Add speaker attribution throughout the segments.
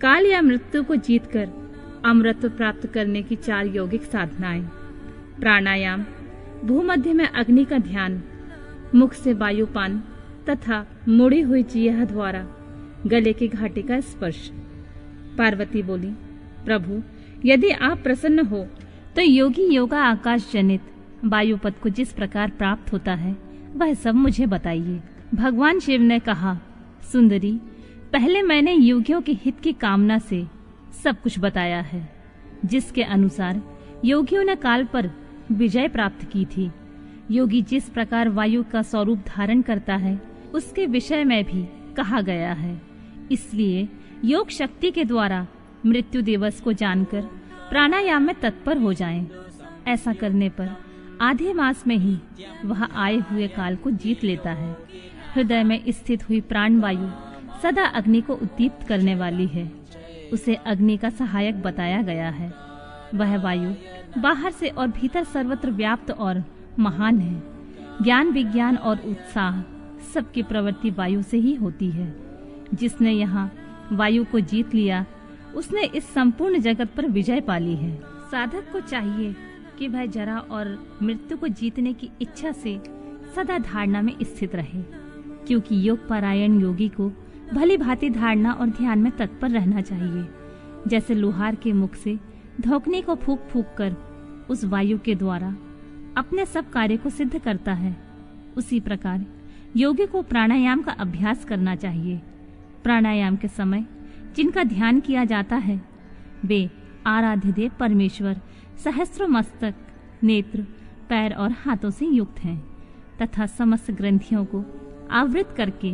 Speaker 1: काल या मृत्यु को जीतकर अमृत प्राप्त करने की 4 यौगिक साधनाएं। प्राणायाम, भूमध्य में अग्नि का ध्यान, मुख से वायुपान तथा मुड़ी हुई जिह्वा द्वारा गले की घाटी का स्पर्श। पार्वती बोली, प्रभु, यदि आप प्रसन्न हो तो योगी योगा आकाश जनित वायुपद को जिस प्रकार प्राप्त होता है वह सब मुझे बताइए। भगवान शिव ने कहा, सुंदरी, पहले मैंने योगियों के हित की कामना से सब कुछ बताया है, जिसके अनुसार योगियों ने काल पर विजय प्राप्त की थी। योगी जिस प्रकार वायु का स्वरूप धारण करता है उसके विषय में भी कहा गया है। इसलिए योग शक्ति के द्वारा मृत्यु दिवस को जानकर प्राणायाम में तत्पर हो जाएं। ऐसा करने पर आधे मास में ही वह आए हुए काल को जीत लेता है। हृदय में स्थित हुई प्राण वायु सदा अग्नि को उद्दीप्त करने वाली है। उसे अग्नि का सहायक बताया गया है। वह वायु बाहर से और भीतर सर्वत्र व्याप्त और महान है। ज्ञान, विज्ञान और उत्साह सबकी प्रवृत्ति वायु से ही होती है। जिसने यहाँ वायु को जीत लिया उसने इस संपूर्ण जगत पर विजय पा ली है। साधक को चाहिए कि वह जरा और मृत्यु को जीतने की इच्छा से सदा धारणा में स्थित रहे, क्योंकि योग परायण योगी को भली भांति धारणा और ध्यान में तत्पर रहना चाहिए। जैसे लोहार के मुख से धोखने को फूंक फूंक कर उस वायु के द्वारा अपने सब कार्य को सिद्ध करता है, उसी प्रकार योगी को प्राणायाम का अभ्यास करना चाहिए। प्राणायाम के समय जिनका ध्यान किया जाता है वे आराध्य देव परमेश्वर सहस्त्रों मस्तक, नेत्र, पैर और हाथों से युक्त हैं तथा समस्त ग्रंथियों को आवृत करके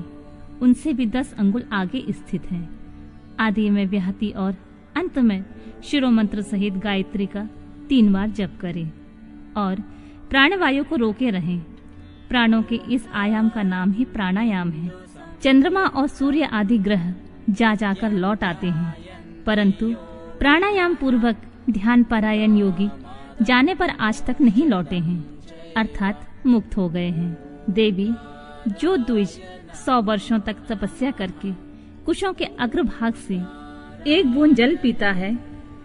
Speaker 1: उनसे भी 10 अंगुल आगे स्थित हैं। आदि में व्याहति और अंत में शिरोमंत्र सहित गायत्री का 3 बार जप करें और प्राणवायु को रोके रहें। प्राणों के इस आयाम का नाम ही प्राणायाम है। चंद्रमा और सूर्य आदि ग्रह जा जाकर लौट आते हैं, परंतु प्राणायाम पूर्वक ध्यान परायण योगी जाने पर आज तक नहीं लौटे हैं, अर्थात मुक्त हो गए हैं। देवी, जो द्विज 100 वर्षों तक तपस्या करके कुशों के अग्रभाग से एक बूंद जल पीता है,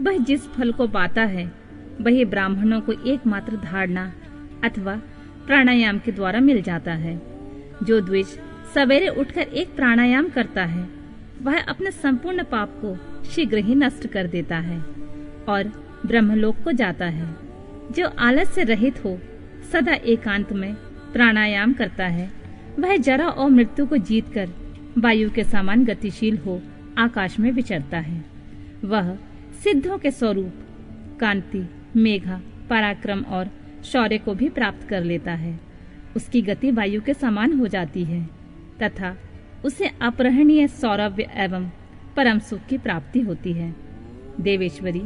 Speaker 1: वह जिस फल को पाता है वही ब्राह्मणों को एकमात्र धारणा अथवा प्राणायाम के द्वारा मिल जाता है। जो द्विज सवेरे उठकर एक प्राणायाम करता है वह अपने संपूर्ण पाप को शीघ्र ही नष्ट कर देता है और ब्रह्मलोक को जाता है। जो आलस से रहित हो सदा एकांत में प्राणायाम करता है वह जरा और मृत्यु को जीतकर वायु के समान गतिशील हो आकाश में विचरता है। वह सिद्धों के स्वरूप कांति, मेघा, पराक्रम और शौर्य को भी प्राप्त कर लेता है। उसकी गति वायु के समान हो जाती है तथा उसे अपरिहरणीय सौरभ्य एवं परम सुख की प्राप्ति होती है। देवेश्वरी,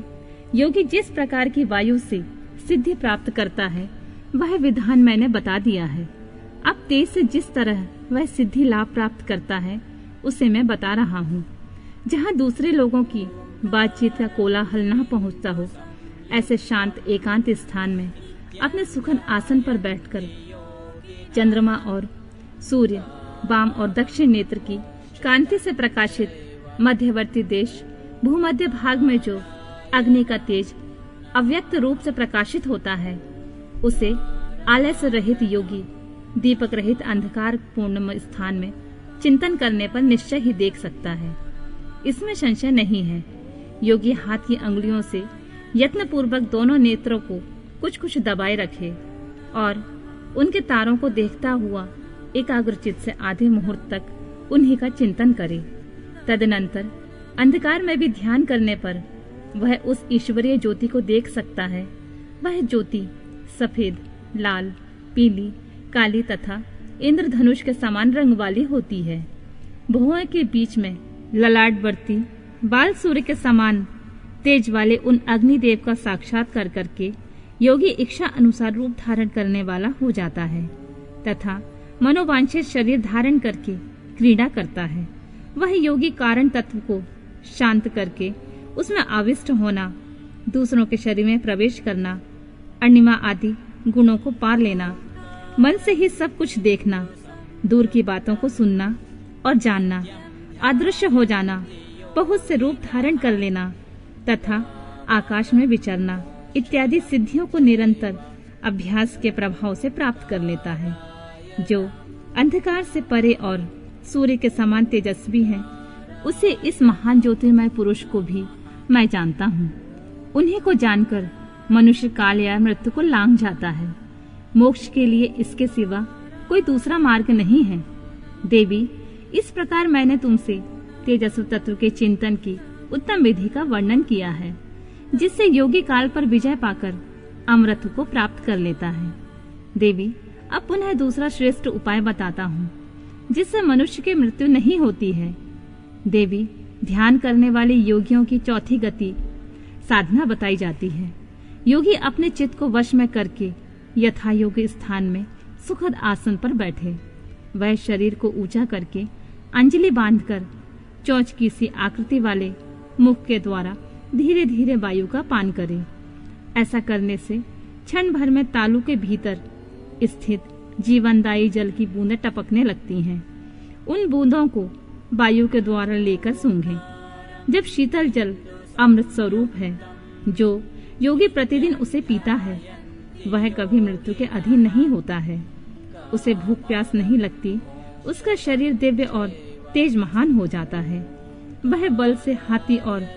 Speaker 1: योगी जिस प्रकार की वायु से सिद्धि प्राप्त करता है वह विधान मैंने बता दिया है। अब तेज से जिस तरह वह सिद्धि लाभ प्राप्त करता है उसे मैं बता रहा हूँ। जहाँ दूसरे लोगों की बातचीत का कोलाहल न पहुँचता हो, ऐसे शांत एकांत स्थान में अपने सुखद आसन पर बैठकर चंद्रमा और सूर्य, वाम और दक्षिण नेत्र की कांति से प्रकाशित मध्यवर्ती देश भूमध्य भाग में जो अग्नि का तेज अव्यक्त रूप से प्रकाशित होता है उसे आलस्य रहित योगी दीपक रहित अंधकार पूर्ण स्थान में चिंतन करने पर निश्चय ही देख सकता है। इसमें संशय नहीं है। योगी हाथ की अंगुलियों से यत्न पूर्वक दोनों नेत्रों को कुछ कुछ दबाए रखे और उनके तारों को देखता हुआ एकाग्रचित से आधे मुहूर्त तक उन्हीं का चिंतन करे। तदनंतर अंधकार में भी ध्यान करने पर वह उस ईश्वरीय ज्योति को देख सकता है। वह ज्योति सफेद, लाल, पीली, काली तथा इंद्रधनुष के समान रंग वाली होती है। भुवों के बीच में ललाटवर्ती बाल सूर्य के समान तेज वाले उन अग्निदेव का साक्षात्कार करके योगी इच्छा अनुसार रूप धारण करने वाला हो जाता है तथा मनोवांछित शरीर धारण करके क्रीड़ा करता है। वह योगी कारण तत्व को शांत करके उसमें आविष्ट होना, दूसरों के शरीर में प्रवेश करना, अणिमा आदि गुणों को पार लेना, मन से ही सब कुछ देखना, दूर की बातों को सुनना और जानना, अदृश्य हो जाना, बहुत से रूप धारण कर लेना तथा आकाश में विचरना इत्यादि सिद्धियों को निरंतर अभ्यास के प्रभाव से प्राप्त कर लेता है। जो अंधकार से परे और सूर्य के समान तेजस्वी है, उसे इस महान ज्योतिर्मय पुरुष को भी मैं जानता हूँ। उन्हीं को जानकर मनुष्य काल या मृत्यु को लांघ जाता है। मोक्ष के लिए इसके सिवा कोई दूसरा मार्ग नहीं है। देवी, इस प्रकार मैंने तुमसे तेजस्व तत्व के चिंतन की उत्तम विधि का वर्णन किया है, जिससे योगी काल पर विजय पाकर अमृत को प्राप्त कर लेता है। देवी, अब पुनः दूसरा श्रेष्ठ उपाय बताता हूँ, जिससे मनुष्य की मृत्यु नहीं होती है। देवी, ध्यान करने वाले योगियों की चौथी गति साधना बताई जाती है। योगी अपने चित्त को वश में करके यथा योग्य स्थान में सुखद आसन पर बैठे। वह शरीर को ऊंचा करके अंजलि बांधकर चोंच की सी आकृति वाले मुख के द्वारा धीरे धीरे वायु का पान करे। ऐसा करने से क्षण भर में तालू के भीतर स्थित जीवनदायी जल की बूंदें टपकने लगती हैं। उन बूंदों को वायु के द्वारा लेकर सूंघें। जब शीतल जल अमृत स्वरूप है, जो योगी प्रतिदिन उसे पीता है, वह कभी मृत्यु के अधीन नहीं होता है। उसे भूख प्यास नहीं लगती। उसका शरीर दिव्य और तेज महान हो जाता है। वह बल से हाथी और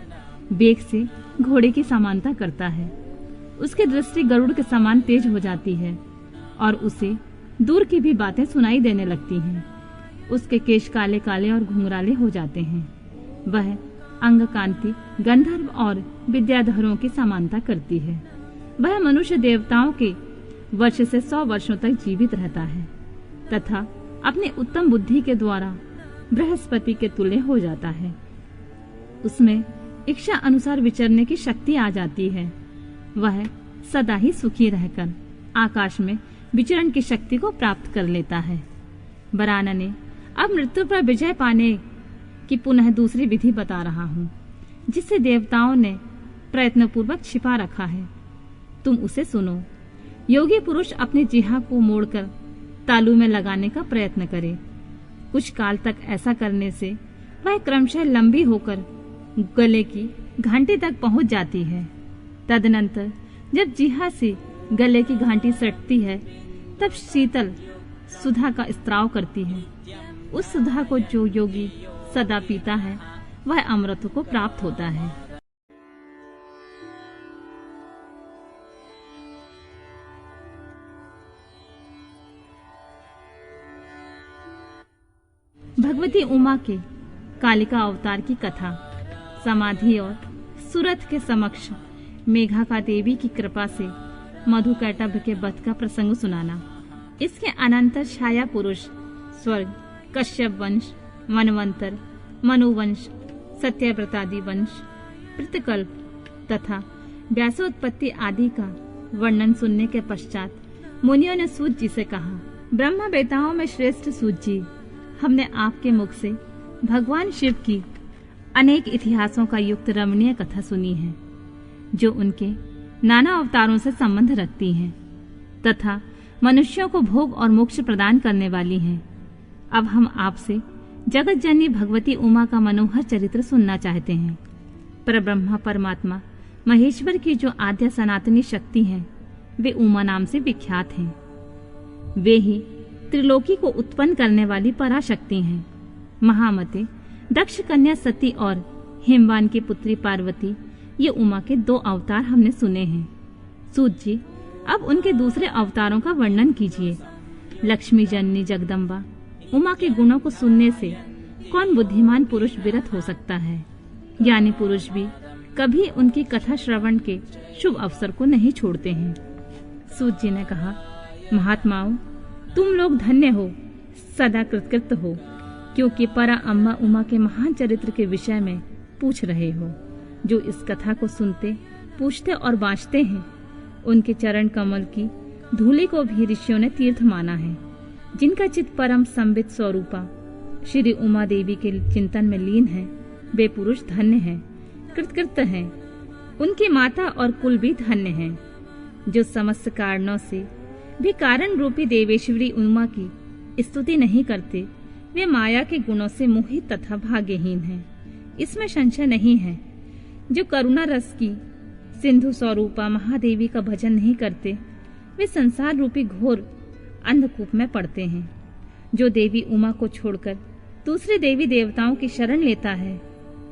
Speaker 1: वेग से घोड़े की समानता करता है। उसकी दृष्टि गरुड़ के समान तेज हो जाती है और उसे दूर की भी बातें सुनाई देने लगती हैं। उसके केश काले काले और घुंघराले हो जाते हैं। वह अंग कांति गंधर्व और विद्याधरों की समानता करती है। वह मनुष्य देवताओं के वर्ष से 100 वर्षों तक जीवित रहता है तथा अपनी उत्तम बुद्धि के द्वारा बृहस्पति के तुल्य हो जाता है। उसमें इच्छा अनुसार विचरने की शक्ति आ जाती है। वह सदा ही सुखी रहकर आकाश में विचरण की शक्ति को प्राप्त कर लेता है। बरानने, अब मृत्यु पर विजय पाने की पुनः दूसरी विधि बता रहा हूँ, जिसे देवताओं ने प्रयत्न पूर्वक छिपा रखा है। तुम उसे सुनो। योगी पुरुष अपने जिह्वा को मोड़कर तालू में लगाने का प्रयत्न करे। कुछ काल तक ऐसा करने से वह क्रमशः लंबी होकर गले की घंटी तक पहुंच जाती है। तदनंतर जब जिह्वा से गले की घंटी सटती है, तब शीतल सुधा का स्त्राव करती है। उस सुधा को जो योगी सदा पीता है, वह अमृत को प्राप्त होता है। भगवती उमा के कालिका अवतार की कथा, समाधि और सूरत के समक्ष मेघा देवी की कृपा से मधु कैटभ के वध का प्रसंग सुनाना। इसके अनंतर छाया पुरुष स्वर्ग, कश्यप वंश, मनवंतर, मनुवंश, सत्यव्रतादि वंश, पृतकल्प तथा व्यासोत्पत्ति आदि का वर्णन सुनने के पश्चात मुनियों ने सूत जी से कहा, ब्रह्म वेताओं में श्रेष्ठ सूत जी, हमने आपके मुख से भगवान शिव की अनेक इतिहासों का युक्त रमणीय कथा सुनी है, जो उनके नाना अवतारों से संबंध रखती हैं तथा मनुष्यों को भोग और मोक्ष प्रदान करने वाली हैं। अब हम आपसे जगत जननी भगवती उमा का मनोहर चरित्र सुनना चाहते हैं। परब्रह्मा परमात्मा महेश्वर की जो आद्य सनातनी शक्ति है, वे उमा नाम से विख्यात हैं। वे ही त्रिलोकी को उत्पन्न करने वाली पराशक्ति हैं। महामते, दक्ष कन्या सती और हिमवान की पुत्री पार्वती, ये उमा के 2 अवतार हमने सुने हैं। सूत जी, अब उनके दूसरे अवतारों का वर्णन कीजिए। लक्ष्मी जननी जगदम्बा उमा के गुणों को सुनने से कौन बुद्धिमान पुरुष विरत हो सकता है? ज्ञानी पुरुष भी कभी उनकी कथा श्रवण के शुभ अवसर को नहीं छोड़ते हैं। सूत जी ने कहा, महात्माओं, तुम लोग धन्य हो, सदा कृतकृत हो, क्योंकि परा अम्बा उमा के महान चरित्र के विषय में पूछ रहे हो। जो इस कथा को सुनते, पूछते और बाँचते हैं, उनके चरण कमल की धूलि को भी ऋषियों ने तीर्थ माना है। जिनका चित्त परम संबित स्वरूपा श्री उमा देवी के चिंतन में लीन है, वे पुरुष धन्य हैं, कृतकृत हैं। उनकी माता और कुल भी धन्य हैं। जो समस्त कारणों से भी कारण रूपी देवेश्वरी उमा की स्तुति नहीं करते, वे माया के गुणों से मोहित तथा भाग्यहीन हैं। इसमें संशय नहीं है। जो करुणा रस की सिंधु स्वरूपा महादेवी का भजन नहीं करते, वे संसार रूपी घोर अंधकूप में पड़ते हैं। जो देवी उमा को छोड़कर दूसरे देवी देवताओं की शरण लेता है,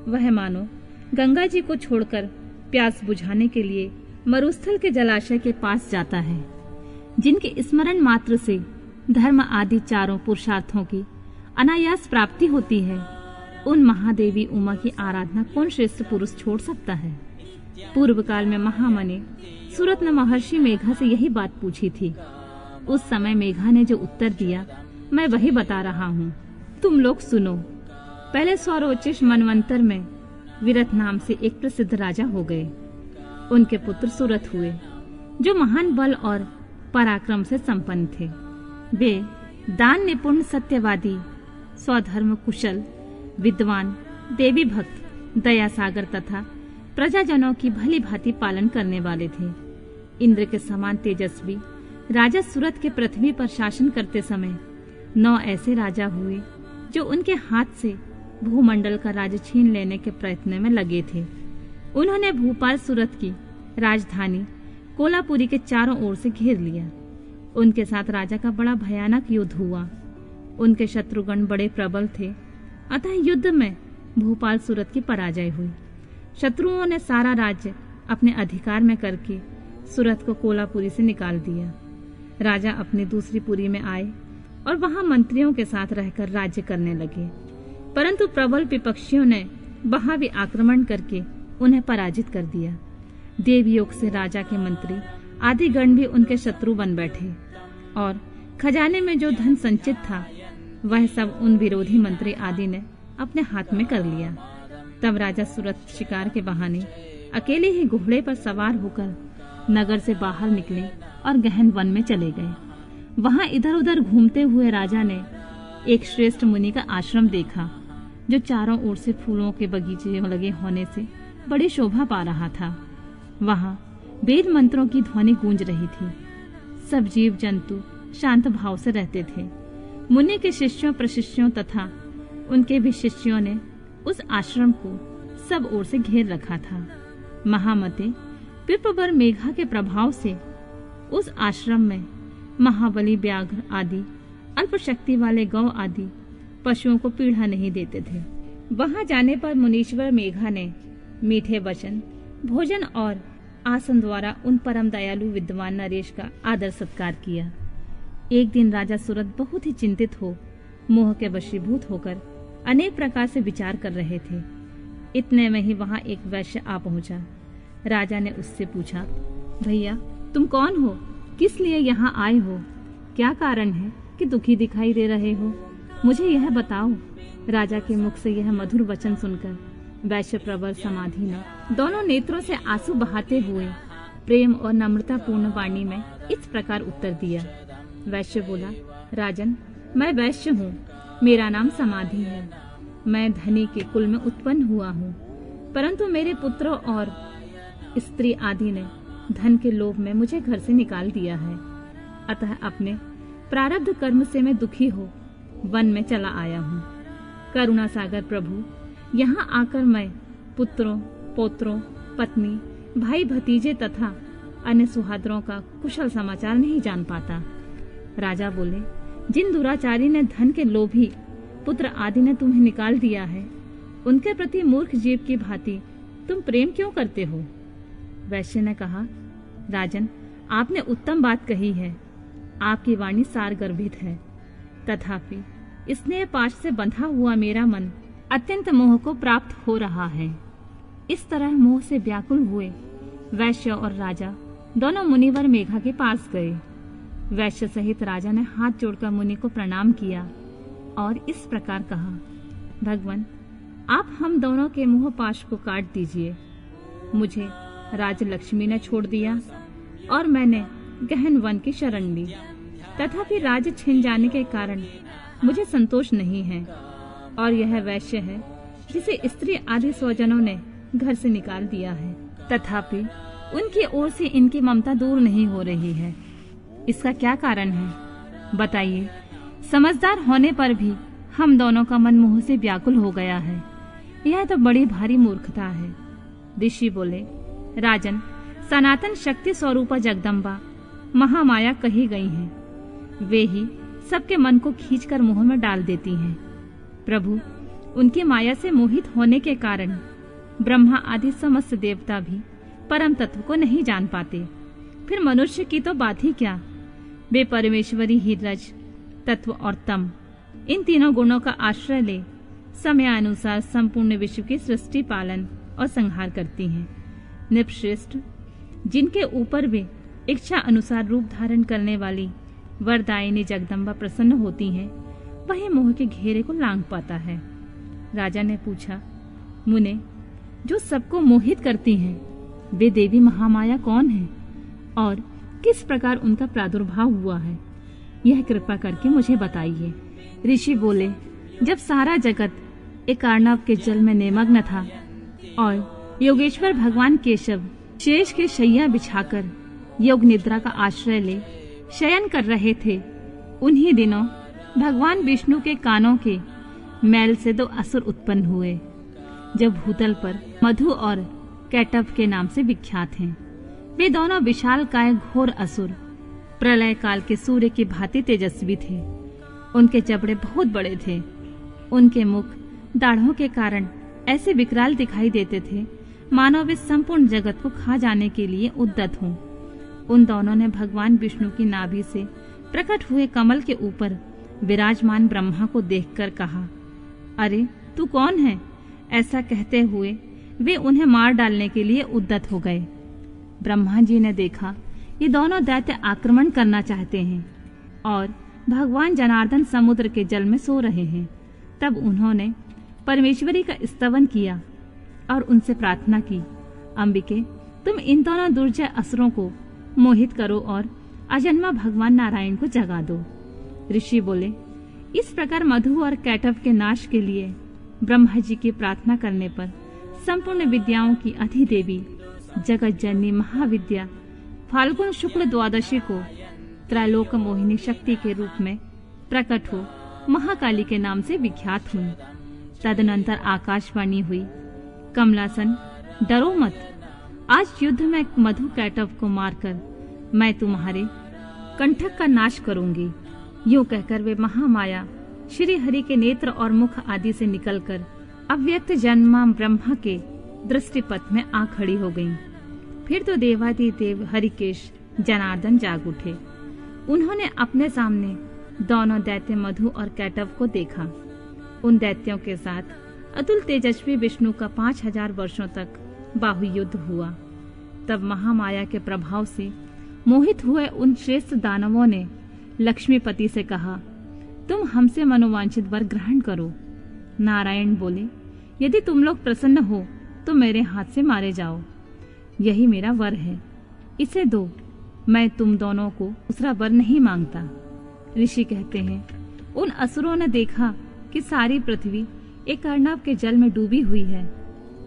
Speaker 1: वह मानो गंगा जी को छोड़कर प्यास बुझाने के लिए मरुस्थल के जलाशय के पास जाता है। जिनके स्मरण मात्र से धर्म आदि चारों पुरुषार्थों की अनायास प्राप्ति होती है, उन महादेवी उमा की आराधना कौन श्रेष्ठ पुरुष छोड़ सकता है। पूर्व काल में महामने सुरत्न महर्षि मेघा से यही बात पूछी थी। उस समय मेघा ने जो उत्तर दिया, मैं वही बता रहा हूँ, तुम लोग सुनो। पहले स्वरोचिष मनवंतर में विरथ नाम से एक प्रसिद्ध राजा हो गए। उनके पुत्र सुरथ हुए, जो महान बल और पराक्रम से संपन्न थे। वे दान निपुण, सत्यवादी, स्वधर्म कुशल, विद्वान, देवी भक्त, दया सागर तथा प्रजाजनों की भली भांति पालन करने वाले थे। इंद्र के समान तेजस्वी राजा सूरत के पृथ्वी पर शासन करते समय 9 ऐसे राजा हुए जो उनके हाथ से भूमंडल का राज छीन लेने के प्रयत्न में लगे थे। उन्होंने भोपाल सूरत की राजधानी कोलापुरी के चारों ओर से घेर लिया। उनके साथ राजा का बड़ा भयानक युद्ध हुआ। उनके शत्रुगण बड़े प्रबल थे, अतः युद्ध में भोपाल सूरत की पराजय हुई। शत्रुओं ने सारा राज्य अपने अधिकार में करके सूरत को कोलापुरी से निकाल दिया। राजा अपनी दूसरी पुरी में आए और वहां मंत्रियों के साथ रहकर राज्य करने लगे, परंतु प्रबल विपक्षियों ने वहां भी आक्रमण करके उन्हें पराजित कर दिया। देवयोग से राजा के मंत्री आदि गण भी उनके शत्रु बन बैठे और खजाने में जो धन संचित था, वह सब उन विरोधी मंत्री आदि ने अपने हाथ में कर लिया। तब राजा सूरत शिकार के बहाने अकेले ही घोड़े पर सवार होकर नगर से बाहर निकले और गहन वन में चले गए। वहां इधर उधर घूमते हुए राजा ने एक श्रेष्ठ मुनि का आश्रम देखा, जो चारों ओर से फूलों के बगीचे लगे होने से बड़ी शोभा पा रहा था। वहां वेद मंत्रों की ध्वनि गूंज रही थी। सब जीव जंतु शांत भाव से रहते थे। मुनि के शिष्यों प्रशिष्यों तथा उनके भी शिष्यों ने उस आश्रम को सब ओर से घेर रखा था। महामते विप्रवर मेघा के प्रभाव से उस आश्रम में महाबली व्याघ्र आदि अल्प शक्ति वाले गौ आदि पशुओं को पीड़ा नहीं देते थे। वहां जाने पर मुनीश्वर मेघा ने मीठे वचन, भोजन और आसन द्वारा उन परम दयालु विद्वान नरेश का आदर सत्कार किया। एक दिन राजा सूरत बहुत ही चिंतित हो मोह के वशीभूत होकर अनेक प्रकार से विचार कर रहे थे। इतने में ही वहां एक वैश्य आ पहुंचा। राजा ने उससे पूछा, भैया तुम कौन हो, किस लिए यहाँ आए हो, क्या कारण है कि दुखी दिखाई दे रहे हो, मुझे यह बताओ। राजा के मुख से यह मधुर वचन सुनकर वैश्य प्रबल समाधि ने दोनों नेत्रों से आंसू बहाते हुए प्रेम और नम्रता पूर्ण वाणी में इस प्रकार उत्तर दिया। वैश्य बोला, राजन, मैं वैश्य हूँ, मेरा नाम समाधि है। मैं धनी के कुल में उत्पन्न हुआ हूँ, परंतु मेरे पुत्रों और स्त्री आदि ने धन के लोभ में मुझे घर से निकाल दिया है। अतः अपने प्रारब्ध कर्म से मैं दुखी हो वन में चला आया हूँ। करुणा सागर प्रभु, यहाँ आकर मैं पुत्रों, पौत्रों, पत्नी, भाई भतीजे तथा अन्य सुहादरों का कुशल समाचार नहीं जान पाता। राजा बोले, जिन दुराचारी ने धन के लोभी पुत्र आदि ने तुम्हें निकाल दिया है, उनके प्रति मूर्ख जीव की भांति तुम प्रेम क्यों करते हो? वैश्य ने कहा, राजन, आपने उत्तम बात कही है। आपकी वाणी सार गर्भित है, तथापि स्नेह पाश से बंधा हुआ मेरा मन अत्यंत मोह को प्राप्त हो रहा है। इस तरह मोह से व्याकुल हुए वैश्य और राजा दोनों मुनिवर मेघा के पास गए। वैश्य सहित राजा ने हाथ जोड़कर मुनि को प्रणाम किया और इस प्रकार कहा, भगवान, आप हम दोनों के मोह पाश को काट दीजिए। मुझे राजलक्ष्मी ने छोड़ दिया और मैंने गहन वन की शरण ली, तथापि राज छिन जाने के कारण मुझे संतोष नहीं है। और यह वैश्य है जिसे स्त्री आदि स्वजनों ने घर से निकाल दिया है, तथापि उनकी ओर से इनकी ममता दूर नहीं हो रही है। इसका क्या कारण है, बताइए। समझदार होने पर भी हम दोनों का मन मोह से व्याकुल हो गया है। यह तो बड़ी भारी मूर्खता है। ऋषि बोले, राजन, सनातन शक्ति स्वरूपा जगदम्बा महामाया कही गई हैं। वे ही सबके मन को खींचकर मुंह में डाल देती हैं। प्रभु, उनकी माया से मोहित होने के कारण ब्रह्मा आदि समस्त देवता भी परम तत्व को नहीं जान पाते। फिर मनुष्य की तो बात ही क्या। वे परमेश्वरी ही रज, तत्व और तम, इन तीनों गुणों का आश्रय ले समयानुसार संपूर्ण विश्व की सृष्टि, पालन और संहार करती हैं। निपश्रेष्ठ, जिनके ऊपर वे इच्छा अनुसार रूप धारण करने वाली वरदायिनी जगदम्बा प्रसन्न होती हैं, वही मोह के घेरे को लांघ पाता है। राजा ने पूछा, मुने, जो सबको मोहित करती हैं, वे देवी महामाया कौन है और किस प्रकार उनका प्रादुर्भाव हुआ है? यह कृपा करके मुझे बताइए। ऋषि बोले, जब सारा जगत एक अर्णव के जल में निमग्न था और योगेश्वर भगवान केशव शेष के शैया बिछाकर योग निद्रा का आश्रय ले शयन कर रहे थे, उन्हीं दिनों भगवान विष्णु के कानों के मैल से 2 असुर उत्पन्न हुए, जो भूतल पर मधु और कैटव के नाम से विख्यात हैं। वे दोनों विशाल काय घोर असुर प्रलय काल के सूर्य की भांति तेजस्वी थे। उनके जबड़े बहुत बड़े थे। उनके मुख दाढ़ों के कारण ऐसे विकराल दिखाई देते थे, मानो वे संपूर्ण जगत को खा जाने के लिए उद्यत हों। उन दोनों ने भगवान विष्णु की नाभि से प्रकट हुए कमल के ऊपर विराजमान ब्रह्मा को देखकर कहा, अरे तू कौन है? ऐसा कहते हुए वे उन्हें मार डालने के लिए उद्यत हो गए। ब्रह्मा जी ने देखा ये दोनों दैत्य आक्रमण करना चाहते हैं और भगवान जनार्दन समुद्र के जल में सो रहे हैं। तब उन्होंने परमेश्वरी का स्तवन किया और उनसे प्रार्थना की, अंबिके, तुम इन दोनों दुर्जय असुरों को मोहित करो और अजन्मा भगवान नारायण को जगा दो। ऋषि बोले, इस प्रकार मधु और कैटव के नाश के लिए ब्रह्मा जी की प्रार्थना करने पर संपूर्ण विद्याओं की अधिदेवी जगत जननी महाविद्या फाल्गुन शुक्ल द्वादशी को त्रैलोक मोहिनी शक्ति के रूप में प्रकट हो महाकाली के नाम से विख्यात हुई। तदनंतर आकाशवाणी हुई, कमलासन, डरो मत, आज युद्ध में मधु कैटव को मारकर मैं तुम्हारे कंठक का नाश करूंगी। यूं कहकर वे महामाया श्री हरि के नेत्र और मुख आदि से निकलकर अव्यक्त जन्मा ब्रह्मा के दृष्टिपथ में आ खड़ी हो गईं। फिर तो देवादिदेव हरिकेश जनार्दन जाग उठे। उन्होंने अपने सामने दोनों दैत्य मधु और कैटव को देखा। उन दैत्यों के साथ अतुल तेजस्वी विष्णु का 5000 वर्षों तक बाहु युद्ध हुआ। तब महामाया के प्रभाव से मोहित हुए उन श्रेष्ठ दानवों ने लक्ष्मीपति से कहा, तुम हमसे मनोवांछित वर ग्रहण करो। नारायण बोले, यदि तुम लोग प्रसन्न हो तो मेरे हाथ से मारे जाओ। यही मेरा वर है, इसे दो। मैं तुम दोनों को दूसरा वर नहीं मांगता। ऋषि कहते हैं, उन असुरों ने देखा कि सारी पृथ्वी एक अर्णव के जल में डूबी हुई है।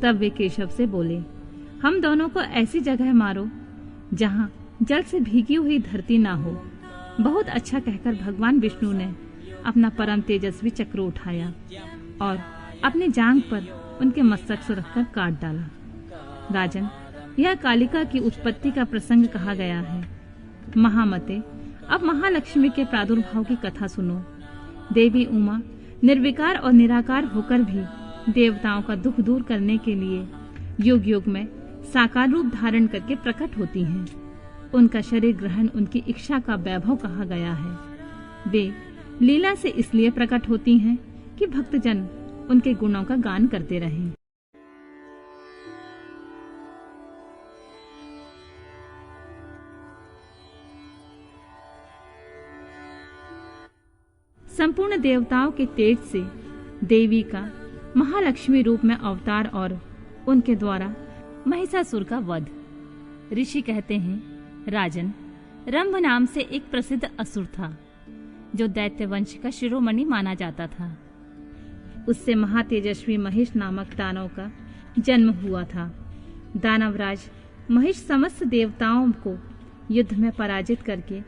Speaker 1: तब वे केशव से बोले, हम दोनों को ऐसी जगह मारो जहाँ जल से भीगी हुई धरती ना हो। बहुत अच्छा कहकर भगवान विष्णु ने अपना परम तेजस्वी चक्र उठाया और अपनी जांघ पर उनके मस्तक से रखकर काट डाला। राजन, यह कालिका की उत्पत्ति का प्रसंग कहा गया है। महामते, अब महालक्ष्मी के प्रादुर्भाव की कथा सुनो। देवी उमा निर्विकार और निराकार होकर भी देवताओं का दुख दूर करने के लिए युग युग में साकार रूप धारण करके प्रकट होती हैं। उनका शरीर ग्रहण उनकी इच्छा का वैभव कहा गया है। वे लीला से इसलिए प्रकट होती हैं कि भक्तजन उनके गुणों का गान करते रहें। संपूर्ण देवताओं के तेज से देवी का महालक्ष्मी रूप में अवतार और उनके द्वारा महिषासुर का वध। ऋषि कहते हैं, राजन, रंभ नाम से एक प्रसिद्ध असुर था जो दैत्य वंश का शिरोमणि माना जाता था। उससे महातेजस्वी महिष नामक दानव का जन्म हुआ था। दानवराज महिष समस्त देवताओं को युद्ध में पराजित करके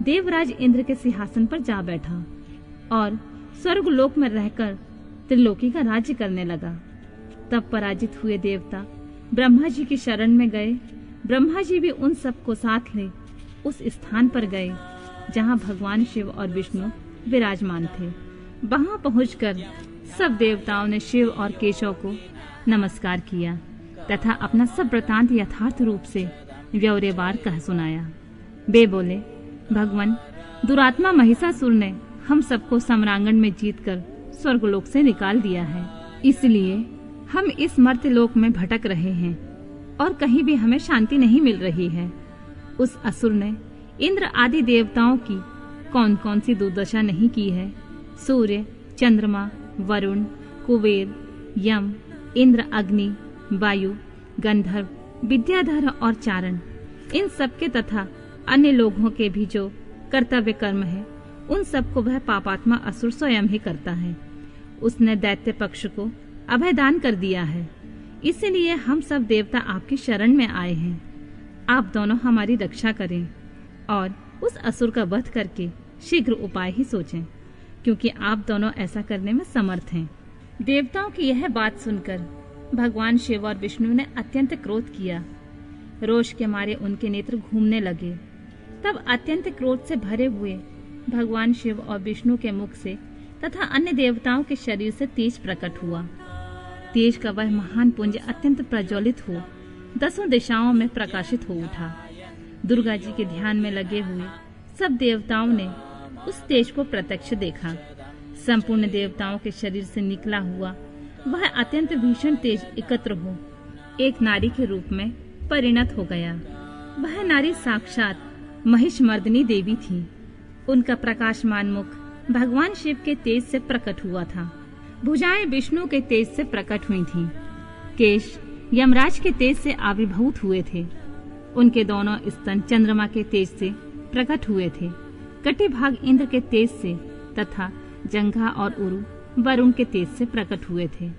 Speaker 1: देवराज इंद्र के सिंहासन पर जा बैठा और स्वर्गलोक में रहकर त्रिलोकी का राज्य करने लगा। तब पराजित हुए देवता ब्रह्मा जी की शरण में गए। ब्रह्मा जी भी उन सबको साथ ले उस स्थान पर गए जहाँ भगवान शिव और विष्णु विराजमान थे। वहां पहुंचकर सब देवताओं ने शिव और केशव को नमस्कार किया तथा अपना सब वृतांत यथार्थ रूप से व्यवरेवार कह सुनाया। वे बोले, भगवान, दुरात्मा महिषासुर ने हम सबको सम्रांगण में जीतकर स्वर्गलोक से निकाल दिया है, इसलिए हम इस मर्त्यलोक में भटक रहे हैं और कहीं भी हमें शांति नहीं मिल रही है। उस असुर ने इंद्र आदि देवताओं की कौन कौन सी दुर्दशा नहीं की है। सूर्य, चंद्रमा, वरुण, कुबेर, यम, इंद्र, अग्नि, वायु, गंधर्व, विद्याधर और चारण, इन सबके तथा अन्य लोगों के भी जो कर्तव्य कर्म है, उन सबको वह पापात्मा असुर स्वयं ही करता है। उसने दैत्य पक्ष को अभयदान कर दिया है, इसलिए हम सब देवता आपकी शरण में आए हैं। आप दोनों हमारी रक्षा करें और उस असुर का वध करके शीघ्र उपाय ही सोचें, क्योंकि आप दोनों ऐसा करने में समर्थ हैं। देवताओं की यह बात सुनकर भगवान शिव और विष्णु ने अत्यंत क्रोध किया। रोष के मारे उनके नेत्र घूमने लगे। तब अत्यंत क्रोध से भरे हुए भगवान शिव और विष्णु के मुख से तथा अन्य देवताओं के शरीर से तेज प्रकट हुआ। तेज का वह महान पुंज अत्यंत प्रज्वलित हो 10 दिशाओं में प्रकाशित हो उठा। दुर्गा जी के ध्यान में लगे हुए सब देवताओं ने उस तेज को प्रत्यक्ष देखा। संपूर्ण देवताओं के शरीर से निकला हुआ वह अत्यंत भीषण तेज एकत्र हो एक नारी के रूप में परिणत हो गया। वह नारी साक्षात महिषमर्दिनी देवी थी। उनका प्रकाशमान मुख भगवान शिव के तेज से प्रकट हुआ था। भुजाएं विष्णु के तेज से प्रकट हुई थीं। केश यमराज के तेज से आविर्भूत हुए थे। उनके दोनों स्तन चंद्रमा के तेज से प्रकट हुए थे। कटी भाग इंद्र के तेज से तथा जंघा और उरु वरुण के तेज से प्रकट हुए थे।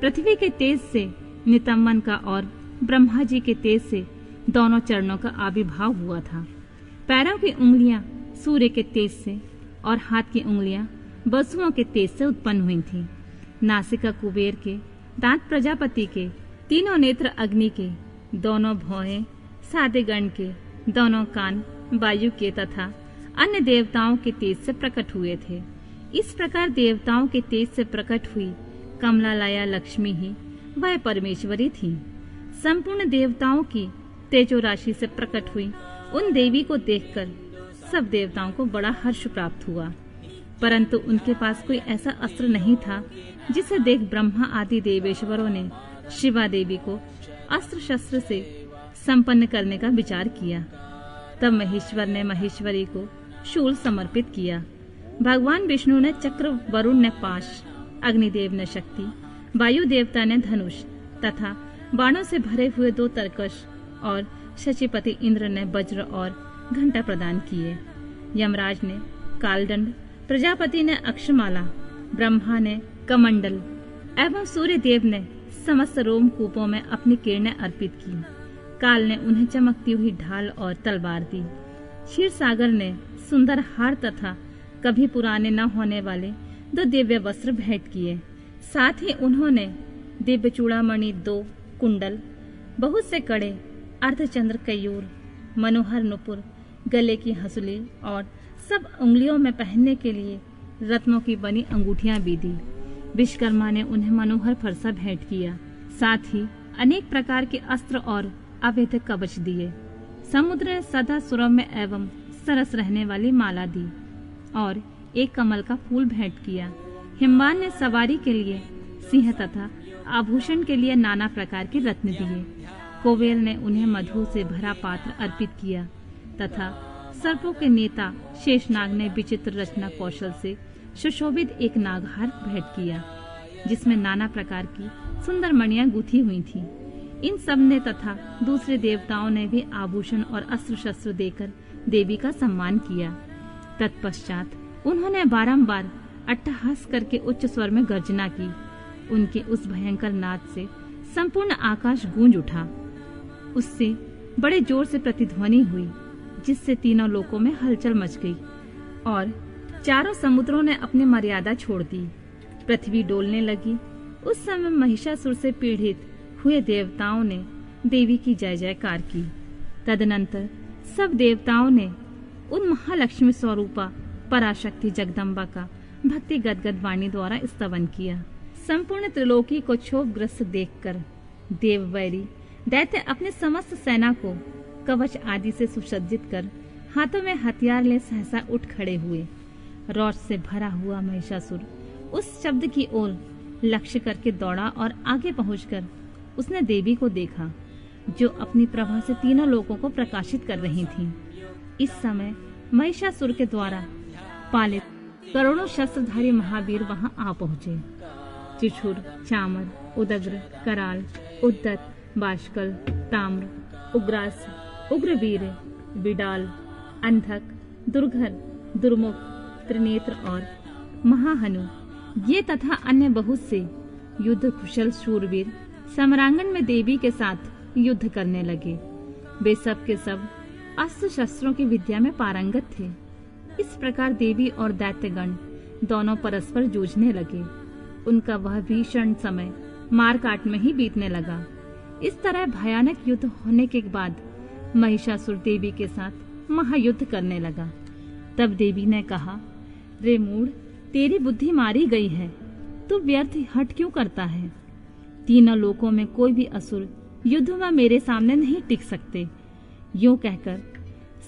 Speaker 1: पृथ्वी के तेज से नितंबन का और ब्रह्मा जी के तेज से दोनों चरणों का आविर्भाव हुआ था। पैरों की उंगलियां सूर्य के तेज से और हाथ की उंगलियां वसुओं के तेज से उत्पन्न हुई थीं। नासिका कुबेर के, दांत प्रजापति के, तीनों नेत्र अग्नि के, दोनों भौहें साध्यगण के, दोनों कान वायु के तथा अन्य देवताओं के तेज से प्रकट हुए थे। इस प्रकार देवताओं के तेज से प्रकट हुई कमलालया लक्ष्मी ही वह परमेश्वरी थी। संपूर्ण देवताओं की तेजो राशि से प्रकट हुई उन देवी को देखकर सब देवताओं को बड़ा हर्ष प्राप्त हुआ, परंतु उनके पास कोई ऐसा अस्त्र नहीं था जिसे देख ब्रह्मा आदि देवेश्वरों ने शिवा देवी को अस्त्र शस्त्र से संपन्न करने का विचार किया। तब महेश्वर ने महेश्वरी को शूल समर्पित किया। भगवान विष्णु ने चक्र, वरुण ने पाश, अग्निदेव ने शक्ति, वायु देवता ने धनुष तथा बाणों से भरे हुए 2 तरकश और शचीपति इंद्र ने वज्र और घंटा प्रदान किए। यमराज ने कालदंड, प्रजापति ने अक्षमाला, ब्रह्मा ने कमंडल एवं सूर्य देव ने समस्त रोमकूपों में अपनी किरणें अर्पित की। काल ने उन्हें चमकती हुई ढाल और तलवार दी। क्षीर सागर ने सुंदर हार तथा कभी पुराने न होने वाले 2 दिव्य वस्त्र भेंट किए। साथ ही उन्होंने दिव्य चूड़ामणि, 2 कुंडल, बहुत से कड़े, अर्धचंद्र कयूर, मनोहर नुपुर, गले की हंसुली और सब उंगलियों में पहनने के लिए रत्नों की बनी अंगूठियां भी दी। विश्वकर्मा ने उन्हें मनोहर फरसा भेंट किया। साथ ही अनेक प्रकार के अस्त्र और अवैध कवच दिए। समुद्र ने सदा सुरम्य एवं सरस रहने वाली माला दी और एक कमल का फूल भेंट किया। हिमवान ने सवारी के लिए सिंह तथा आभूषण के लिए नाना प्रकार के रत्न दिए। कोवेल ने उन्हें मधु से भरा पात्र अर्पित किया तथा सर्पों के नेता शेषनाग ने विचित्र रचना कौशल से सुशोभित एक नागहार भेंट किया, जिसमें नाना प्रकार की सुंदर मणियां गुथी हुई थीं। इन सब ने तथा दूसरे देवताओं ने भी आभूषण और अस्त्र शस्त्र देकर देवी का सम्मान किया। तत्पश्चात उन्होंने बारंबार अट्टहास करके उच्च स्वर में गर्जना की। उनके उस भयंकर नाद से संपूर्ण आकाश गूंज उठा। उससे बड़े जोर से प्रतिध्वनि हुई, जिससे तीनों लोकों में हलचल मच गई और चारों समुद्रों ने अपनी मर्यादा छोड़ दी। पृथ्वी डोलने लगी, उस समय महिषासुर से पीड़ित हुए देवताओं ने देवी की जय जयकार की। तदनंतर सब देवताओं ने उन महालक्ष्मी स्वरूपा पराशक्ति जगदम्बा का भक्ति गदगद वाणी द्वारा स्तवन किया। संपूर्ण त्रिलोकी को क्षोभग्रस्त देखकर देववैरी दैत्य अपने समस्त सेना को कवच आदि से सुसज्जित कर हाथों में हथियार ले सहसा उठ खड़े हुए। रोष से भरा हुआ महिषासुर उस शब्द की ओर लक्ष्य करके दौड़ा और आगे पहुंचकर उसने देवी को देखा, जो अपनी प्रभा से तीनों लोगों को प्रकाशित कर रही थीं। इस समय महिषासुर के द्वारा पालित करोड़ों शस्त्रधारी महावीर वहां आ पहुंचे। चिछुर, चामर, उदग्र, कराल, उद्दत, बाष्कल, ताम्र, उग्रास, उग्रवीर, बिडाल, अंधक, दुर्घर, दुर्मुख, त्रिनेत्र और महाहनु ये तथा अन्य बहुत से युद्ध कुशल शूरवीर समरांगण में देवी के साथ युद्ध करने लगे। वे सब के सब अस्त्र शस्त्रों की विद्या में पारंगत थे। इस प्रकार देवी और दैत्यगण दोनों परस्पर जूझने लगे। उनका वह भीषण समय मार काट में ही बीतने लगा। इस तरह भयानक युद्ध होने के बाद महिषासुर देवी के साथ महायुद्ध करने लगा। तब देवी ने कहा, रे मूढ़, तेरी बुद्धि मारी गई है, तू व्यर्थ हट क्यों करता है? तीनों लोकों में कोई भी असुर युद्ध में मेरे सामने नहीं टिक सकते। यूं कहकर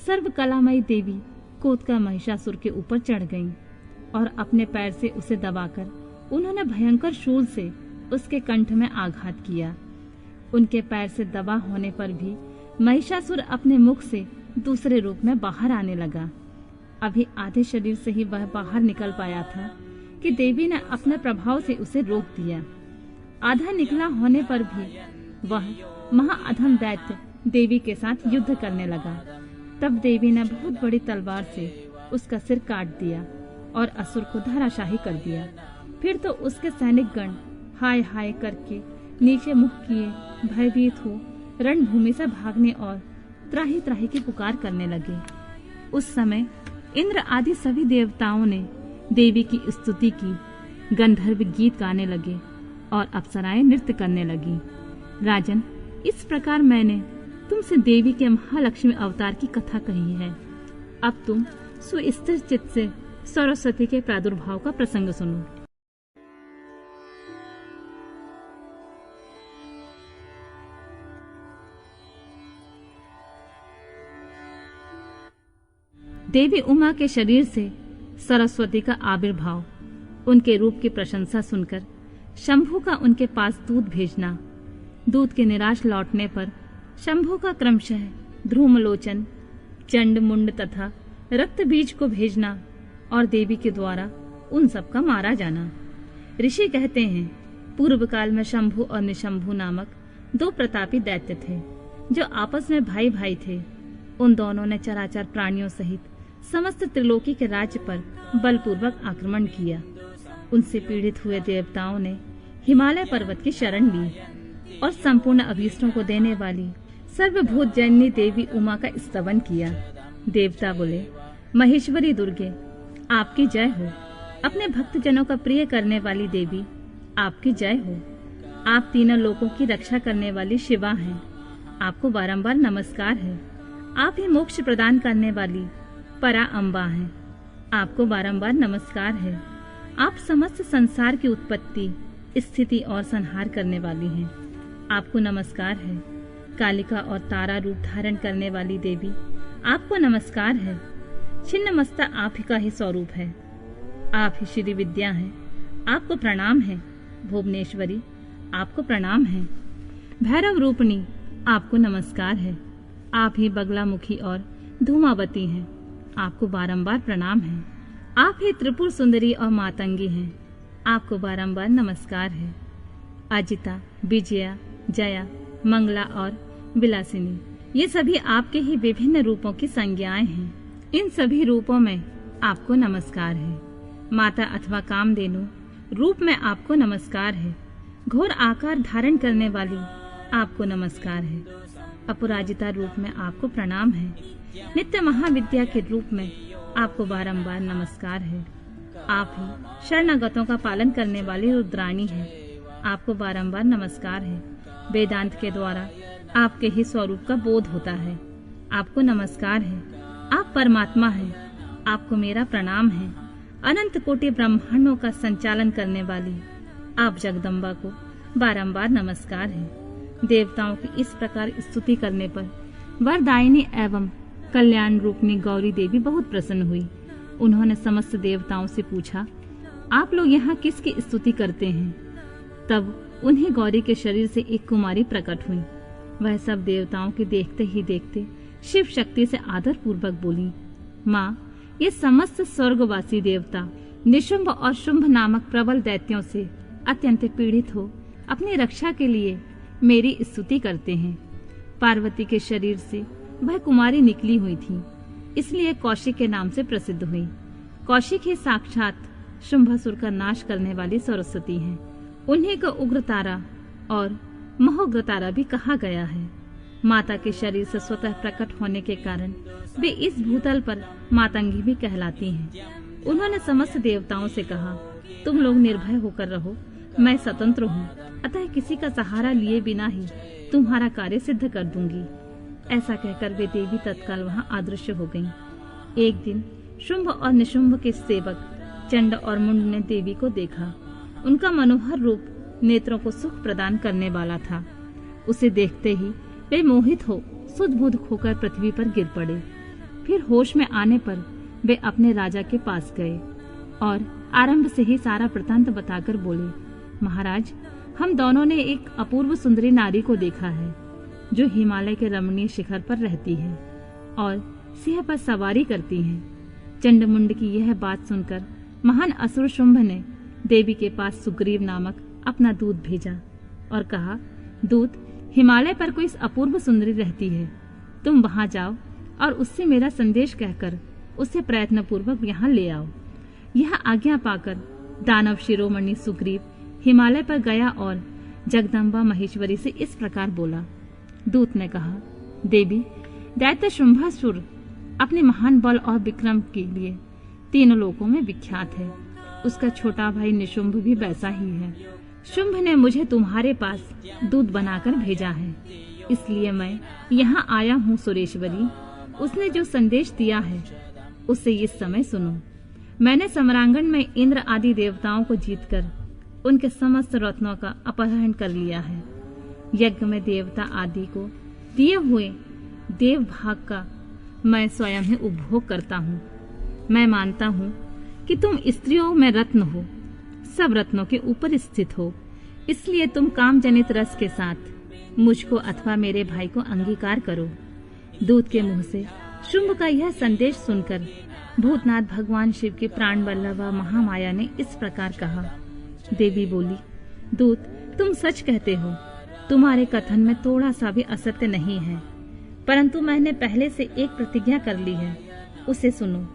Speaker 1: सर्व कलामयी देवी कूदकर महिषासुर के ऊपर चढ़ गईं और अपने पैर से उसे दबाकर उन्होंने भयंकर शूल से उसके कंठ में आघात किया। उनके पैर से दबा होने पर भी महिषासुर अपने मुख से दूसरे रूप में बाहर आने लगा। अभी आधे शरीर से ही वह बाहर निकल पाया था कि देवी ने अपने प्रभाव से उसे रोक दिया। आधा निकला होने पर भी वह महाअधम दैत्य देवी के साथ युद्ध करने लगा। तब देवी ने बहुत बड़ी तलवार से उसका सिर काट दिया और असुर को धराशाही कर दिया। फिर तो उसके सैनिकगण हाय हाय करके नीचे मुख किए भयभीत हो रणभूमि से भागने और त्राही त्राही की पुकार करने लगे। उस समय इंद्र आदि सभी देवताओं ने देवी की स्तुति की, गंधर्व गीत गाने लगे और अप्सराएं नृत्य करने लगी। राजन, इस प्रकार मैंने तुमसे देवी के महालक्ष्मी अवतार की कथा कही है। अब तुम सुस्थिर चित्त से सरस्वती के प्रादुर्भाव का प्रसंग सुनो। देवी उमा के शरीर से सरस्वती का आविर्भाव, उनके रूप की प्रशंसा सुनकर शंभु का उनके पास दूत भेजना, दूत के निराश लौटने पर शंभु का क्रमशः ध्रुमलोचन, चंड मुंड तथा रक्त बीज को भेजना और देवी के द्वारा उन सब का मारा जाना। ऋषि कहते हैं, पूर्व काल में शंभु और निशंभु नामक दो प्रतापी दैत्य थे, जो आपस में भाई भाई थे। उन दोनों ने चराचर प्राणियों सहित समस्त त्रिलोकी के राज्य पर बलपूर्वक आक्रमण किया। उनसे पीड़ित हुए देवताओं ने हिमालय पर्वत की शरण ली और संपूर्ण अभीष्टों को देने वाली सर्वभूत जननी देवी उमा का स्तवन किया। देवता बोले, महेश्वरी दुर्गे, आपकी जय हो। अपने भक्तजनों का प्रिय करने वाली देवी, आपकी जय हो। आप तीनों लोकों की रक्षा करने वाली शिवा हैं, आपको बारंबार नमस्कार है। आप ही मोक्ष प्रदान करने वाली परा अम्बा हैं, आपको बारंबार नमस्कार है। आप समस्त संसार की उत्पत्ति, स्थिति और संहार करने वाली हैं, आपको नमस्कार है। कालिका और तारा रूप धारण करने वाली देवी, आपको नमस्कार है। छिन्न मस्ता आप ही का ही स्वरूप है, आप ही श्री विद्या हैं, आपको प्रणाम है। भुवनेश्वरी, आपको प्रणाम है। भैरव रूपणी, आपको नमस्कार है। आप ही बगलामुखी और धूमावती हैं, आपको बारंबार प्रणाम है। आप ही त्रिपुर सुंदरी और मातंगी हैं, आपको बारंबार नमस्कार है। अजिता, विजया, जया, मंगला और विलासिनी, ये सभी आपके ही विभिन्न रूपों की संज्ञाएं हैं। इन सभी रूपों में आपको नमस्कार है। माता अथवा कामधेनु रूप में आपको नमस्कार है। घोर आकार धारण करने वाली आपको नमस्कार है। अपराजिता रूप में आपको प्रणाम है। नित्य महाविद्या के रूप में आपको बारंबार नमस्कार है। आप ही शरणागतों का पालन करने वाली रुद्राणी हैं, आपको बारंबार नमस्कार है। वेदांत के द्वारा आपके ही स्वरूप का बोध होता है। आपको नमस्कार है। आप परमात्मा हैं। आपको मेरा प्रणाम है। अनंत कोटि ब्रह्मांडों का संचालन करने वाली आप जगदम्बा को बारंबार नमस्कार है। देवताओं की इस प्रकार स्तुति करने पर वरदायिनी एवं कल्याण रूपनी गौरी देवी बहुत प्रसन्न हुई। उन्होंने समस्त देवताओं से पूछा, आप लोग यहाँ किसकी स्तुति करते हैं? तब उन्हीं गौरी के शरीर से एक कुमारी प्रकट हुई। वह सब देवताओं के देखते ही देखते शिव शक्ति से आदर पूर्वक बोली, माँ, ये समस्त स्वर्गवासी देवता निशुंभ और शुंभ नामक प्रबल दैत्यों से अत्यंत पीड़ित हो अपनी रक्षा के लिए मेरी स्तुति करते हैं। पार्वती के शरीर से वह कुमारी निकली हुई थी, इसलिए कौशिक के नाम से प्रसिद्ध हुई। कौशिक ही साक्षात शुंभासुर का नाश करने वाली सरस्वती हैं। उन्हीं को उग्रतारा और महोग्रतारा भी कहा गया है। माता के शरीर से स्वतः प्रकट होने के कारण वे इस भूतल पर मातंगी भी कहलाती हैं। उन्होंने समस्त देवताओं से कहा, तुम लोग निर्भय होकर रहो, मैं स्वतंत्र हूँ, अतः किसी का सहारा लिए बिना ही तुम्हारा कार्य सिद्ध कर दूंगी। ऐसा कहकर वे देवी तत्काल वहाँ अदृश्य हो गईं। एक दिन शुंभ और निशुंभ के सेवक चंड और मुंड ने देवी को देखा। उनका मनोहर रूप नेत्रों को सुख प्रदान करने वाला था। उसे देखते ही वे मोहित हो सुध-बुध खोकर पृथ्वी पर गिर पड़े। फिर होश में आने पर वे अपने राजा के पास गए और आरंभ से ही सारा वृत्तांत बताकर बोले, महाराज, हम दोनों ने एक अपूर्व सुंदरी नारी को देखा है जो हिमालय के रमणीय शिखर पर रहती है और सिंह पर सवारी करती है। चंडमुंड की यह बात सुनकर महान असुर शुंभ ने देवी के पास सुग्रीव नामक अपना दूत भेजा और कहा, दूत, हिमालय पर कोई अपूर्व सुंदरी रहती है, तुम वहां जाओ और उससे मेरा संदेश कहकर उसे प्रयत्न पूर्वक यहाँ ले आओ। यह आज्ञा पाकर दानव शिरोमणि सुग्रीव हिमालय पर गया और जगदम्बा महेश्वरी से इस प्रकार बोला। दूत ने कहा, देवी, दैत्य शुंभासुर अपने महान बल और विक्रम के लिए तीनों लोकों में विख्यात है। उसका छोटा भाई निशुंभ भी वैसा ही है। शुंभ ने मुझे तुम्हारे पास दूत बनाकर भेजा है, इसलिए मैं यहाँ आया हूँ सुरेश्वरी। उसने जो संदेश दिया है उससे इस समय सुनो। मैंने सम्रांगण में इंद्र आदि देवताओं को जीतकर उनके समस्त रत्नों का अपहरण कर लिया है। यज्ञ में देवता आदि को दिए हुए देव भाग का मैं स्वयं ही उपभोग करता हूँ। मैं मानता हूँ कि तुम स्त्रियों में रत्न हो, सब रत्नों के ऊपर स्थित हो, इसलिए तुम काम जनित रस के साथ मुझको अथवा मेरे भाई को अंगीकार करो। दूत के मुंह से शुंभ का यह संदेश सुनकर भूतनाथ भगवान शिव के प्राण वल्लभा महामाया ने इस प्रकार कहा। देवी बोली, दूत, तुम सच कहते हो, तुम्हारे कथन में थोड़ा सा भी असत्य नहीं है, परंतु मैंने पहले से एक प्रतिज्ञा कर ली है, उसे सुनो।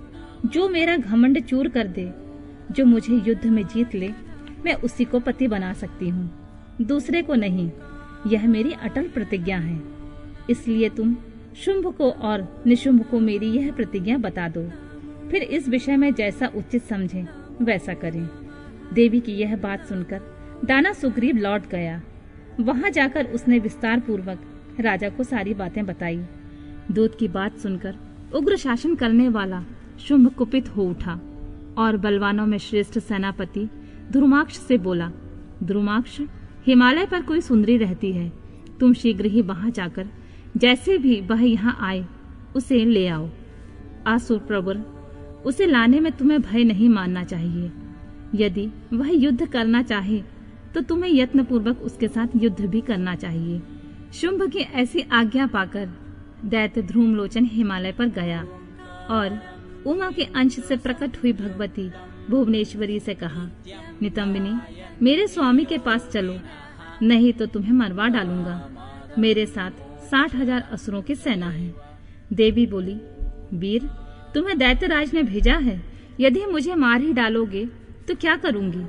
Speaker 1: जो मेरा घमंड चूर कर दे, जो मुझे युद्ध में जीत ले, मैं उसी को पति बना सकती हूँ, दूसरे को नहीं। यह मेरी अटल प्रतिज्ञा है। इसलिए तुम शुंभ को और निशुंभ को मेरी यह प्रतिज्ञा बता दो, फिर इस विषय में जैसा उचित समझें वैसा करें। देवी की यह बात सुनकर दाना सुग्रीव लौट गया। वहां जाकर उसने विस्तार पूर्वक राजा को सारी बातें बताई। दूत की बात सुनकर उग्र शासन करने वाला शुंभ कुपित हो उठा और बलवानों में श्रेष्ठ सेनापति ध्रुमाक्ष से बोला, ध्रुमाक्ष, हिमालय पर कोई सुंदरी रहती है, तुम शीघ्र ही वहां जाकर जैसे भी वह यहाँ आए उसे ले आओ। आसुर प्रवर, उसे लाने में तुम्हें भय नहीं मानना चाहिए। यदि वह युद्ध करना चाहे तो तुम्हें यत्न पूर्वक उसके साथ युद्ध भी करना चाहिए। शुंभ की ऐसी आज्ञा पाकर दैत्य ध्रुमलोचन हिमालय पर गया और उमा के अंश से प्रकट हुई भगवती भुवनेश्वरी से कहा, नितंबिनी, मेरे स्वामी के पास चलो, नहीं तो तुम्हें मरवा डालूंगा। मेरे साथ 60,000 असुरों की सेना है। देवी बोली, वीर, तुम्हें दैत्यराज ने भेजा है, यदि मुझे मार ही डालोगे तो क्या करूंगी,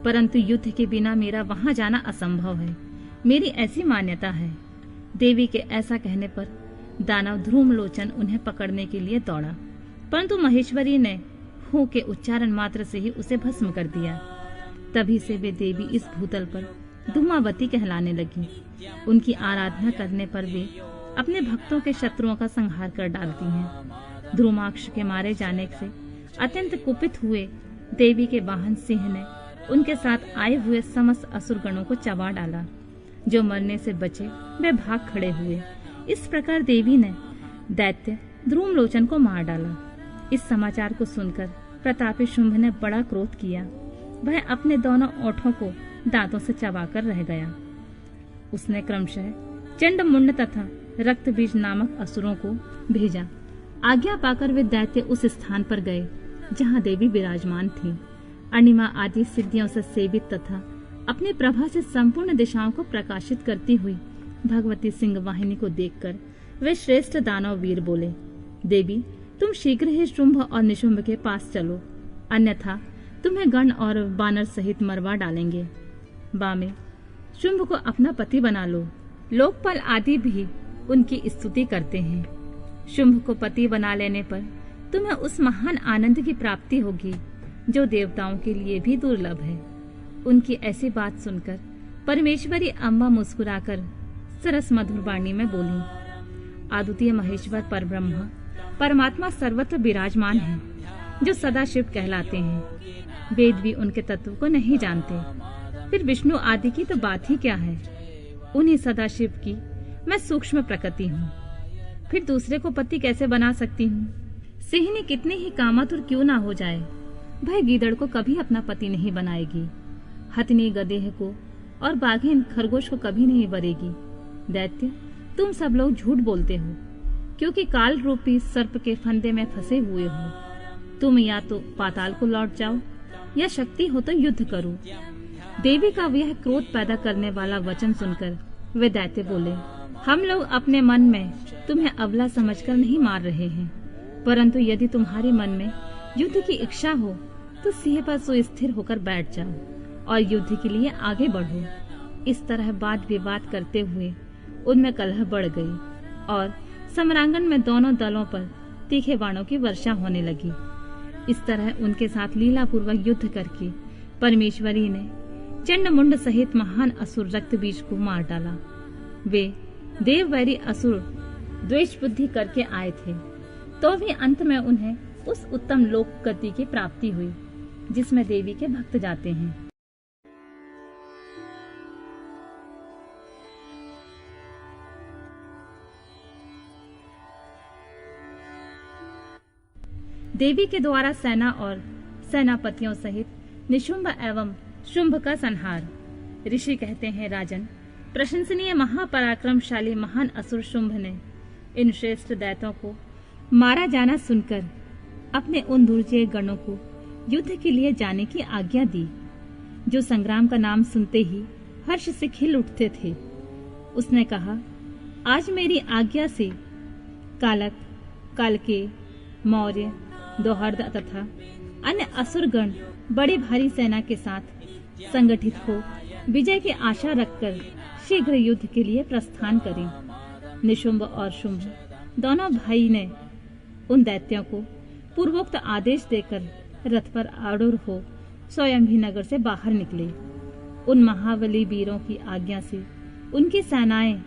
Speaker 1: परंतु युद्ध के बिना मेरा वहां जाना असंभव है, मेरी ऐसी मान्यता है। देवी के ऐसा कहने पर दानव ध्रुमलोचन उन्हें पकड़ने के लिए दौड़ा, परंतु महेश्वरी ने हूं के उच्चारण मात्र से ही उसे भस्म कर दिया। तभी से वे देवी इस भूतल पर धूमावती कहलाने लगी। उनकी आराधना करने पर वे अपने भक्तों के शत्रुओं का संहार कर डालती हैं। ध्रुमाक्ष के मारे जाने से अत्यंत कुपित हुए देवी के वाहन सिंह ने उनके साथ आए हुए समस्त असुरगणों को चबा डाला। जो मरने से बचे वे भाग खड़े हुए। इस प्रकार देवी ने दैत्य ध्रुमलोचन को मार डाला। इस समाचार को सुनकर प्रतापी शुंभ ने बड़ा क्रोध किया। वह अपने दोनों ओठों को दांतों से चबाकर रह गया। उसने क्रमशः चंडमुंड तथा रक्तबीज नामक असुरों को भेजा। आज्ञा पाकर वे दैत्य उस स्थान पर गए जहाँ देवी विराजमान थी। अणिमा आदि सिद्धियों से सेवित तथा अपनी प्रभा से संपूर्ण दिशाओं को प्रकाशित करती हुई भगवती सिंह वाहिनी को देखकर वे श्रेष्ठ दानव वीर बोले, देवी तुम शीघ्र ही शुंभ और निशुंभ के पास चलो, अन्यथा तुम्हें गण और बानर सहित मरवा डालेंगे। बामे शुंभ को अपना पति बना लो। लोकपाल आदि भी उनकी स्तुति करते हैं। शुंभ को पति बना लेने पर तुम्हें उस महान आनंद की प्राप्ति होगी जो देवताओं के लिए भी दुर्लभ है। उनकी ऐसी बात सुनकर परमेश्वरी अम्बा मुस्कुराकर सरस मधुर वाणी में बोली, अद्वितीय महेश्वर परब्रह्म परमात्मा सर्वत्र विराजमान है, जो सदाशिव कहलाते हैं। वेद भी उनके तत्व को नहीं जानते, फिर विष्णु आदि की तो बात ही क्या है। उन्हीं सदाशिव की मैं सूक्ष्म प्रकृति हूँ, फिर दूसरे को पति कैसे बना सकती हूँ। सिंहनी कितनी ही कामातुर क्यों ना हो जाए, वह गीदड़ को कभी अपना पति नहीं बनाएगी। हथनी गधे को और बाघिन खरगोश को कभी नहीं वरेगी। दैत्य तुम सब लोग झूठ बोलते हो, क्योंकि काल रूपी सर्प के फंदे में फंसे हुए हो। तुम या तो पाताल को लौट जाओ या शक्ति हो तो युद्ध करो। देवी का यह क्रोध पैदा करने वाला वचन सुनकर वे दैत्य बोले, हम लोग अपने मन में तुम्हें अबला समझकर नहीं मार रहे हैं, परंतु यदि तुम्हारे मन में युद्ध की इच्छा हो तो सिंह पर सुस्थिर होकर बैठ जाओ और युद्ध के लिए आगे बढ़ो। इस तरह वाद विवाद करते हुए उनमें कलह बढ़ गई और समरांगण में दोनों दलों पर तीखे बाणों की वर्षा होने लगी। इस तरह उनके साथ लीलापूर्वक युद्ध करके परमेश्वरी ने चंडमुंड सहित महान असुर रक्तबीज को मार डाला। वे देववैरी असुर द्वेष बुद्धि करके आए थे, तो भी अंत में उन्हें उस उत्तम लोक गति की प्राप्ति हुई जिसमें देवी के भक्त जाते हैं। देवी के द्वारा सेना और सेनापतियों सहित निशुंभ एवं शुंभ का संहार। ऋषि कहते हैं, राजन, प्रशंसनीय महापराक्रमशाली महान असुर शुंभ ने इन श्रेष्ठ दैत्यों को मारा जाना सुनकर अपने उन दुर्जय गणों को युद्ध के लिए जाने की आज्ञा दी, जो संग्राम का नाम सुनते ही हर्ष से खिल उठते थे। उसने कहा, आज मेरी आज्ञा से कालक, कालके, मौर्य, दोहर्द तथा अन्य असुरगण बड़ी भारी सेना के साथ संगठित हो विजय की आशा रखकर शीघ्र युद्ध के लिए प्रस्थान करें। निशुंभ और शुंभ दोनों भाई ने उन दैत्यों को पूर्वोक्त आदेश देकर रथ पर आरूढ़ हो स्वयं ही नगर से बाहर निकले। उन महाबली वीरों की आज्ञा से उनकी सेनाएं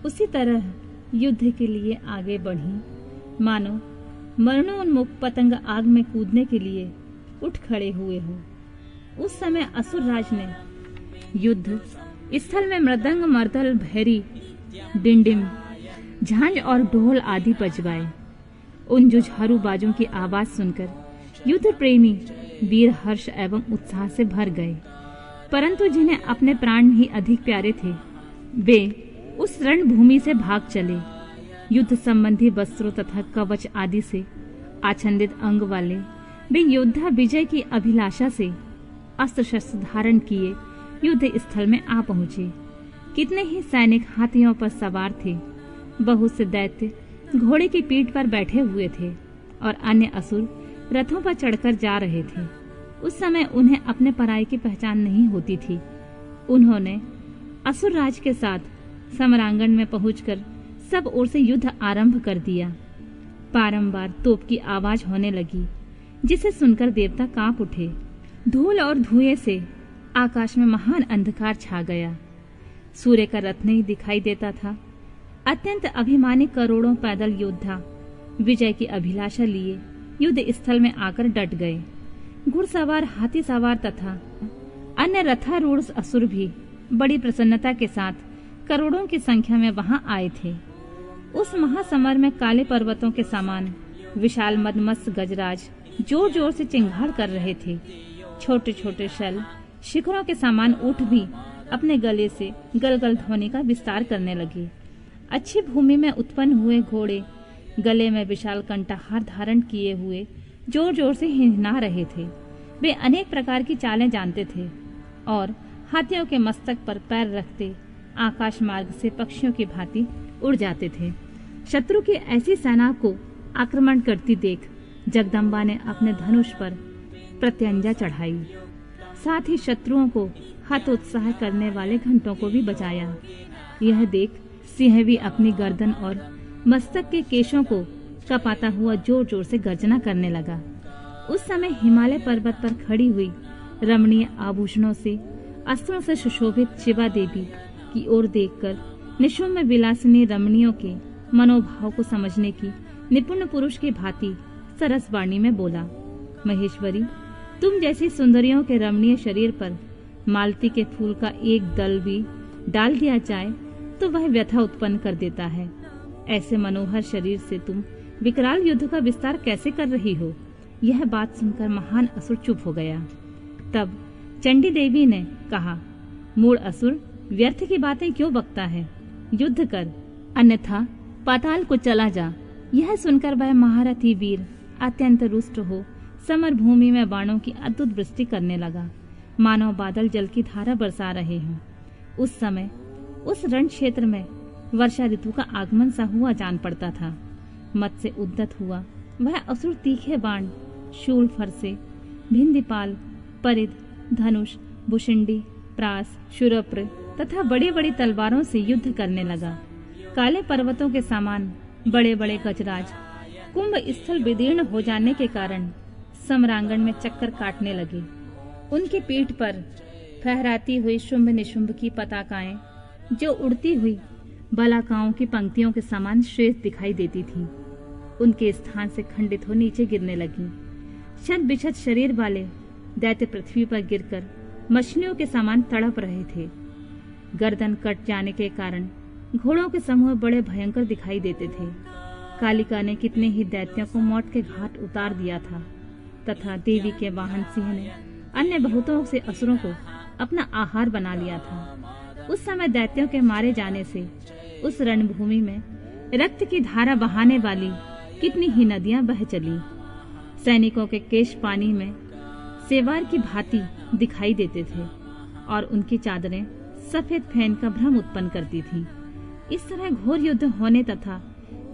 Speaker 1: उसी तरह युद्ध के लिए आगे बढ़ी मानो मरणोन्मुख पतंग आग में कूदने के लिए उठ खड़े हुए हो। उस समय असुर राज ने युद्ध स्थल में मृदंग, मर्दल, भैरी, डिंडिम, झांझ और ढोल आदि बजवाए। उन जुझारू बाजों की आवाज सुनकर युद्ध प्रेमी वीर हर्ष एवं उत्साह से भर गए, परंतु जिन्हें अपने प्राण ही अधिक प्यारे थे वे उस रणभूमि से भाग चले। युद्ध संबंधी वस्त्रों तथा कवच आदि से आच्छादित अंग वाले वे योद्धा विजय की अभिलाषा से अस्त्र शस्त्र धारण किए युद्ध स्थल में आ पहुंचे। कितने ही सैनिक हाथियों पर सवार थे, बहुत से दैत्य घोड़े की पीठ पर बैठे हुए थे और अन्य असुर रथों पर चढ़कर जा रहे थे। उस समय उन्हें अपने पराई की पहचान नहीं होती थी। उन्होंने असुर राज के साथ समरांगण में पहुंचकर सब ओर से युद्ध आरंभ कर दिया। बारंबार तोप की आवाज होने लगी, जिसे सुनकर देवता कांप उठे। धूल और धुएं से आकाश में महान अंधकार छा गया। सूर्य का रथ नहीं दिखाई देता था। अत्यंत अभिमानी करोड़ों पैदल योद्धा विजय की अभिलाषा लिए युद्ध स्थल में आकर डट गए। घुड़सवार, हाथी सवार तथा अन्य रथारूढ़ असुर भी बड़ी प्रसन्नता के साथ करोड़ों की संख्या में वहां आए थे। उस महासमर में काले पर्वतों के समान विशाल मदमस्त गजराज जोर जोर से चिंगाड़ कर रहे थे। छोटे छोटे शल शिखरों के समान ऊंट भी अपने गले से गलगल ध्वनि का विस्तार करने लगे। अच्छी भूमि में उत्पन्न हुए घोड़े गले में विशाल कंठाहार धारण किए हुए जोर जोर से हिनहिना रहे थे। वे अनेक प्रकार की चालें जानते थे और हाथियों के मस्तक पर पैर रखते आकाश मार्ग से पक्षियों की भांति उड़ जाते थे। शत्रु की ऐसी सेना को आक्रमण करती देख जगदम्बा ने अपने धनुष पर प्रत्यंजा चढ़ाई। साथ ही शत्रुओं को हतोत्साह करने वाले घंटों को भी बजाया। यह देख सिंह भी अपनी गर्दन और मस्तक के केशों को कपाता हुआ जोर जोर से गर्जना करने लगा। उस समय हिमालय पर्वत पर खड़ी हुई रमणीय आभूषणों से अस्त्रों से सुशोभित शिवा देवी की ओर देखकर निशुम्भ विलासिनी रमणियों के मनोभाव को समझने की निपुण पुरुष की भांति सरस वाणी में बोला, महेश्वरी, तुम जैसी सुंदरियों के रमणीय शरीर पर मालती के फूल का एक दल भी डाल दिया जाए तो वह व्यथा उत्पन्न कर देता है। ऐसे मनोहर शरीर से तुम विकराल युद्ध का विस्तार कैसे कर रही हो? यह बात सुनकर महान असुर चुप हो गया। तब चंडी देवी ने कहा, मूढ़ असुर, व्यर्थ की बातें क्यों बकता है? युद्ध कर, अन्यथा पाताल को चला जा। यह सुनकर वह महारथी वीर अत्यंत रुष्ट हो समर भूमि में बाणों की अद्भुत वृष्टि करने लगा, मानो बादल जल की धारा बरसा रहे हों। उस समय उस रण क्षेत्र में वर्षा ऋतु का आगमन सा हुआ जान पड़ता था। मत से उद्यत हुआ वह असुर तीखे बाण, शूल, फरसे, भिंदीपाल, परिध, धनुष, भुषुंडी, प्रास, शूरप्र तथा बड़ी बड़ी तलवारों से युद्ध करने लगा। काले पर्वतों के समान बड़े बड़े गजराज कुंभ स्थल विदीर्ण हो जाने के कारण समरांगण में चक्कर काटने लगे। उनकी पीठ पर फहराती हुई शुंभ निशुंभ की पताकाएं जो उड़ती हुई बलाकाओं की पंक्तियों के समान श्रेष्ठ दिखाई देती थीं, उनके स्थान से खंडित हो नीचे गिरने लगी। शत बिछत शरीर वाले दैत्य पृथ्वी पर गिरकर मछलियों के समान तड़प रहे थे। गर्दन कट जाने के कारण घोड़ों के समूह बड़े भयंकर दिखाई देते थे। कालिका ने कितने ही दैत्यों को मौत के घाट उतार दिया था तथा देवी के वाहन सिंह ने अन्य बहुतों से असुरों को अपना आहार बना लिया था। उस समय दैत्यों के मारे जाने से उस रणभूमि में रक्त की धारा बहाने वाली कितनी ही नदियां बह चली। सैनिकों के केश पानी में सेवार की भांति दिखाई देते थे और उनकी चादरें सफेद फैन का भ्रम उत्पन्न करती थीं। इस तरह घोर युद्ध होने तथा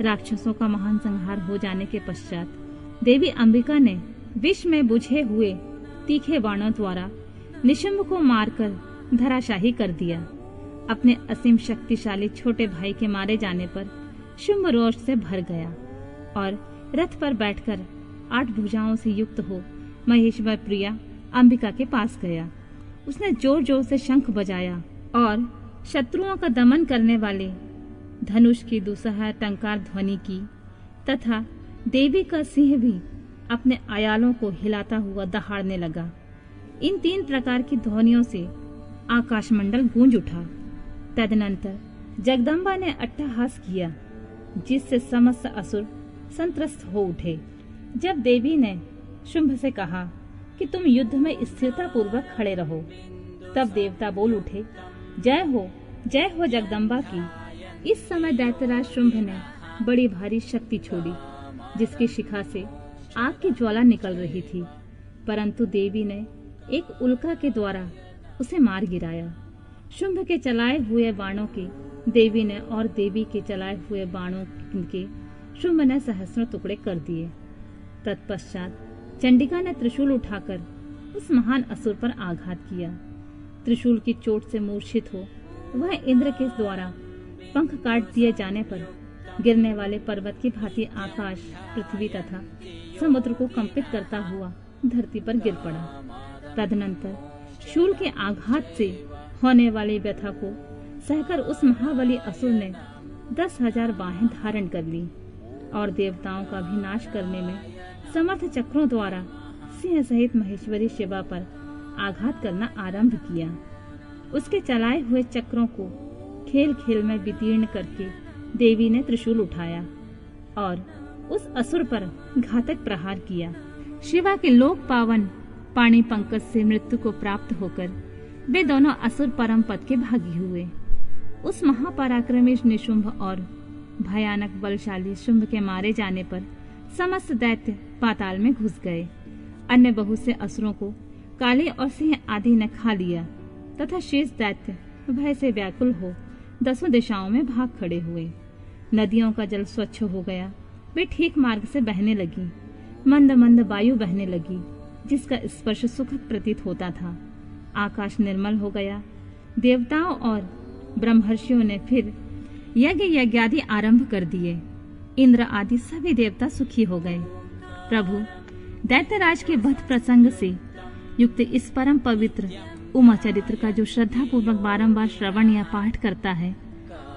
Speaker 1: राक्षसों का महान संहार हो जाने के पश्चात देवी अंबिका ने विष में बुझे हुए तीखे बाणों द्वारा निशुंभ को मारकर धराशाही कर दिया। अपने असीम शक्तिशाली छोटे भाई के मारे जाने पर शुंभ रोष से भर गया और रथ पर बैठकर 8 भुजाओं से युक्त हो महेश्वर प्रिया अंबिका के पास गया। उसने जोर जोर से शंख बजाया और शत्रुओं का दमन करने वाले धनुष की दुसह टंकार ध्वनि की तथा देवी का सिंह भी अपने आयालों को हिलाता हुआ दहाड़ने लगा। इन 3 प्रकार की ध्वनियों से आकाशमंडल गूंज उठा। तदनंतर जगदम्बा ने अट्टहास किया जिससे समस्त असुर संत्रस्त हो उठे। जब देवी ने शुंभ से कहा कि तुम युद्ध में स्थिरता पूर्वक खड़े रहो, तब देवता बोल उठे, जय हो जगदम्बा की। इस समय दैत्यराज शुंभ ने बड़ी भारी शक्ति छोड़ी जिसकी शिखा से आग की ज्वाला निकल रही थी, परंतु देवी ने एक उल्का के द्वारा उसे मार गिराया। शुंभ के चलाए हुए बाणों के देवी ने और देवी के चलाए हुए बाणों के शुंभ ने सहस्रों टुकड़े कर दिए। तत्पश्चात चंडिका ने त्रिशूल उठाकर उस महान असुर पर आघात किया। त्रिशूल की चोट से मूर्छित हो वह इंद्र के द्वारा पंख काट दिए जाने पर गिरने वाले पर्वत की भांति आकाश, पृथ्वी तथा समुद्र को कंपित करता हुआ धरती पर गिर पड़ा। तदनंतर शूल के आघात से होने वाली व्यथा को सहकर उस महाबली असुर ने 10,000 बाहें धारण कर ली और देवताओं का भी नाश करने में समर्थ चक्रों द्वारा सिंह सहित महेश्वरी शिवा पर आघात करना आरंभ किया। उसके चलाए हुए चक्रों को खेल खेल में वितीर्ण करके देवी ने त्रिशूल उठाया और उस असुर पर घातक प्रहार किया। शिवा के लोक पावन पाणी पंकज से मृत्यु को प्राप्त होकर वे दोनों असुर परम पद के भागी हुए। उस महापराक्रमी निशुंभ और भयानक बलशाली शुंभ के मारे जाने पर समस्त दैत्य पाताल में घुस गए। अन्य बहुत से असुरों को काले और सिंह आदि ने खा लिया तथा शेष दैत्य भय से व्याकुल हो 10 दिशाओं में भाग खड़े हुए। नदियों का जल स्वच्छ हो गया, वे ठीक मार्ग से बहने लगी। मंद मंद वायु बहने लगी जिसका स्पर्श सुखद प्रतीत होता था। आकाश निर्मल हो गया। देवताओं और ब्रह्मर्षियों ने फिर यज्ञादि आरंभ कर दिए। इंद्र आदि सभी देवता सुखी हो गए। प्रभु, दैत्यराज के वध प्रसंग से युक्त इस परम पवित्र उमा चरित्र का जो श्रद्धा पूर्वक बारंबार श्रवण या पाठ करता है,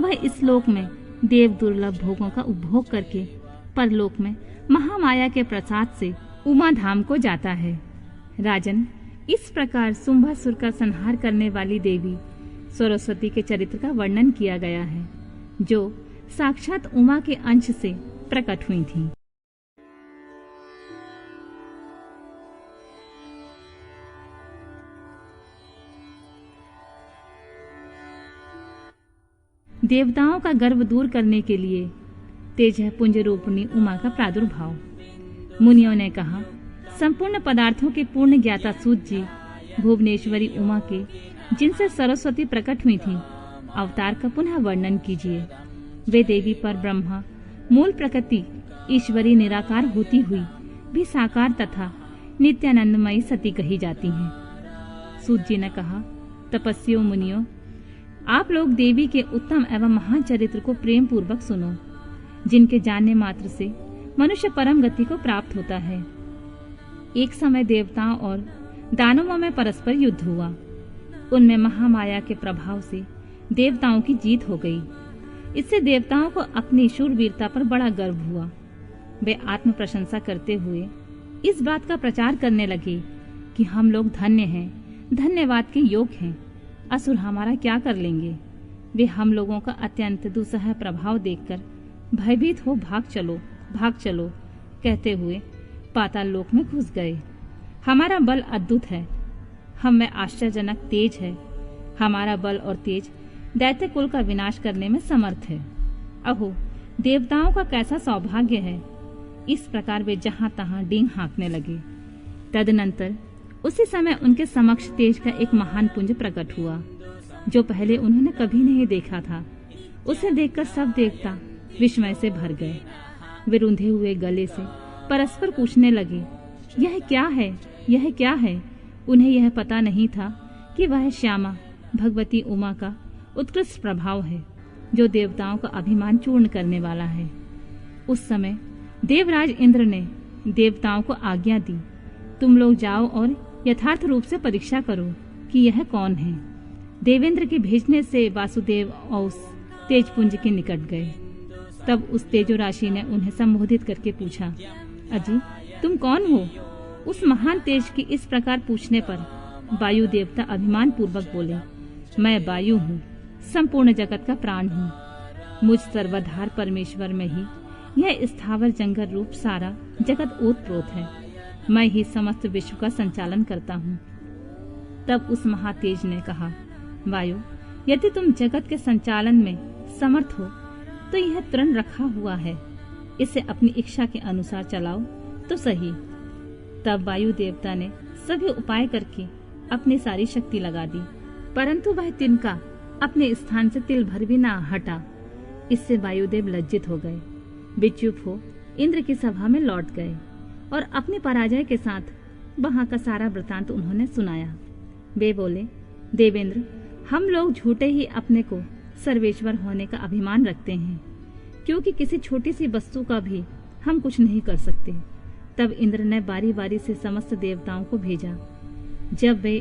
Speaker 1: वह इस लोक में देव दुर्लभ भोगों का उपभोग करके परलोक में महामाया के प्रसाद से उमा धाम को जाता है। राजन, इस प्रकार शुंभासुर का संहार करने वाली देवी सरस्वती के चरित्र का वर्णन किया गया है, जो साक्षात उमा के अंश से प्रकट हुई थी। देवताओं का गर्व दूर करने के लिए तेजः पुंज रूपिणी उमा का प्रादुर्भाव। मुनियों ने कहा, संपूर्ण पदार्थों के पूर्ण ज्ञाता सूत जी भुवनेश्वरी उमा के जिनसे सरस्वती प्रकट हुई थी अवतार का पुनः वर्णन कीजिए। वे देवी पर ब्रह्मा मूल प्रकृति ईश्वरी निराकार होती हुई भी साकार तथा नित्यानंदमयी सती कही जाती हैं। सूत जी ने कहा, तपस्वियों मुनियों, आप लोग देवी के उत्तम एवं महान चरित्र को प्रेम पूर्वक सुनो, जिनके जानने मात्र से मनुष्य परम गति को प्राप्त होता है। एक समय देवताओं और दानवों में परस्पर युद्ध हुआ। उनमें महामाया के प्रभाव से देवताओं की जीत हो गई। इससे देवताओं को अपनी शूरवीरता पर बड़ा गर्व हुआ। वे आत्म प्रशंसा करते हुए इस बात का प्रचार करने लगे कि हम लोग धन्य हैं, धन्यवाद के योग्य हैं। असुर हमारा क्या कर लेंगे? वे हम लोगों का अत्यंत दुस्सह प्रभाव देखकर भयभीत हो भाग चलो कहते हुए पाताल लोक में घुस गए। हमारा बल अद्भुत है, हम में आश्चर्यजनक तेज है। हमारा बल और तेज दैत्य कुल का विनाश करने में समर्थ है। अहो, देवताओं का कैसा सौभाग्य है। इस प्रकार वे जहां तहां डींग हाँकने लगे। तदनंतर उसी समय उनके समक्ष तेज का एक महान पुंज प्रकट हुआ, जो पहले उन्होंने कभी नहीं देखा था। उसे देखकर सब देवता विस्मय से भर गए। वे रूंधे हुए गले से परस्पर पूछने लगे, यह क्या है, यह क्या है? उन्हें यह पता नहीं था कि वह श्यामा भगवती उमा का उत्कृष्ट प्रभाव है, जो देवताओं का अभिमान चूर्ण करने वाला है। उस समय देवराज इंद्र ने देवताओं को आज्ञा दी, तुम लोग जाओ और यथार्थ रूप से परीक्षा करो कि यह कौन है। देवेंद्र के भेजने से वासुदेव औस तेजपुंज के निकट गए। तब उस तेजो राशि ने उन्हें संबोधित करके पूछा, अजी, तुम कौन हो? उस महान तेज की इस प्रकार पूछने पर वायु देवता अभिमान पूर्वक बोले, मैं वायु हूँ, संपूर्ण जगत का प्राण हूँ। मुझ सर्वधार परमेश्वर में ही यह स्थावर जंगल रूप सारा जगत ओतप्रोत है। मैं ही समस्त विश्व का संचालन करता हूँ। तब उस महातेज ने कहा, वायु, यदि तुम जगत के संचालन में समर्थ हो तो यह तृण रखा हुआ है, इसे अपनी इच्छा के अनुसार चलाओ तो सही। तब वायु देवता ने सभी उपाय करके अपनी सारी शक्ति लगा दी, परंतु वह तिनका अपने स्थान से तिल भर भी ना हटा। इससे वायुदेव लज्जित हो गए। वे चुप हो इंद्र की सभा में लौट गए और अपनी पराजय के साथ वहां का सारा वृतांत उन्होंने सुनाया। वे बोले, देवेंद्र, हम लोग झूठे ही अपने को सर्वेश्वर होने का अभिमान रखते हैं, क्योंकि किसी छोटी सी वस्तु का भी हम कुछ नहीं कर सकते। तब इंद्र ने बारी बारी से समस्त देवताओं को भेजा। जब वे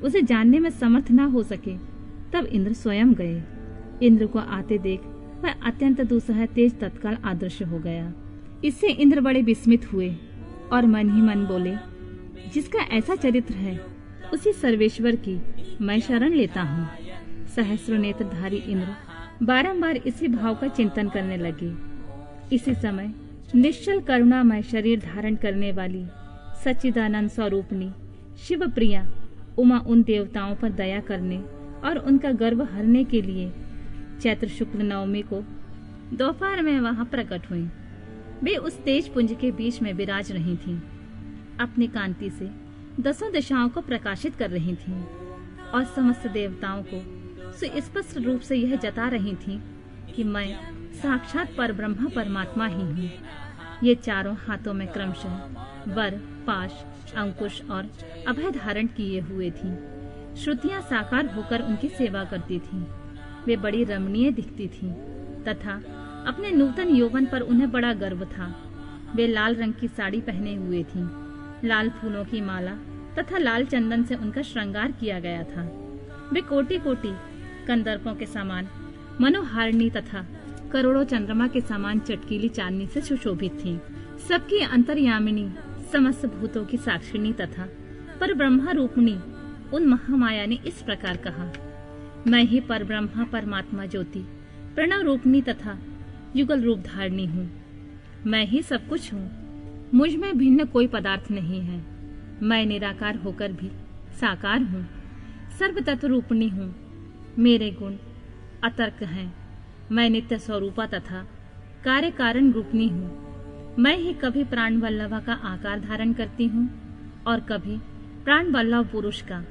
Speaker 1: उसे जानने में समर्थ न हो सके, तब इंद्र स्वयं गए। इंद्र को आते देख वह अत्यंत दुस्सह तेज तत्काल अदृश्य हो गया। इससे इंद्र बड़े विस्मित हुए और मन ही मन बोले, जिसका ऐसा चरित्र है उसी सर्वेश्वर की मैं शरण लेता हूँ। सहस्र नेत्रधारी इंद्र बारंबार इसी भाव का चिंतन करने लगे। इसी समय निश्चल करुणामय शरीर धारण करने वाली सच्चिदानंद स्वरूपनी शिव प्रिया उमा उन देवताओं पर दया करने और उनका गर्व हरने के लिए चैत्र शुक्ल नवमी को दोपहर में वहां प्रकट हुई। वे उस तेज पुंज के बीच में विराज रही थीं। अपनी कांति से 10 दिशाओं को प्रकाशित कर रही थीं और समस्त देवताओं को सुस्पष्ट रूप से यह जता रही थीं कि मैं साक्षात परब्रह्म परमात्मा ही हूँ। ये चारों हाथों में क्रमशः वर, पाश, अंकुश और अभय धारण किए हुए थीं। श्रुतियां साकार होकर उनकी सेवा करती थीं। वे बड़ी रमणीय दिखती थीं तथा अपने नूतन यौवन पर उन्हें बड़ा गर्व था। वे लाल रंग की साड़ी पहने हुए थीं। लाल फूलों की माला तथा लाल चंदन से उनका श्रृंगार किया गया था। वे कोटि कोटि कंदर्पों के समान मनोहारिणी तथा करोड़ों चंद्रमा के समान चटकीली चांदनी से सुशोभित थीं। सबकी अंतर्यामिनी, समस्त भूतों की साक्षिणी तथा पर ब्रह्मा रूपणी उन महामाया ने इस प्रकार कहा, मैं ही पर ब्रह्मा परमात्मा ज्योति प्रणव रूपणी तथा युगल रूप धारणी हूँ। मैं ही सब कुछ हूँ। मुझ में भिन्न कोई पदार्थ नहीं है। मैं निराकार होकर भी साकार हूँ। सर्वतत्व रूपणी हूँ। मेरे गुण अतर्क हैं। मैं नित्य स्वरूपा तथा कार्य कारण रूपणी हूँ। मैं ही कभी प्राण वल्लभा का आकार धारण करती हूँ और कभी प्राण वल्लभ पुरुष का,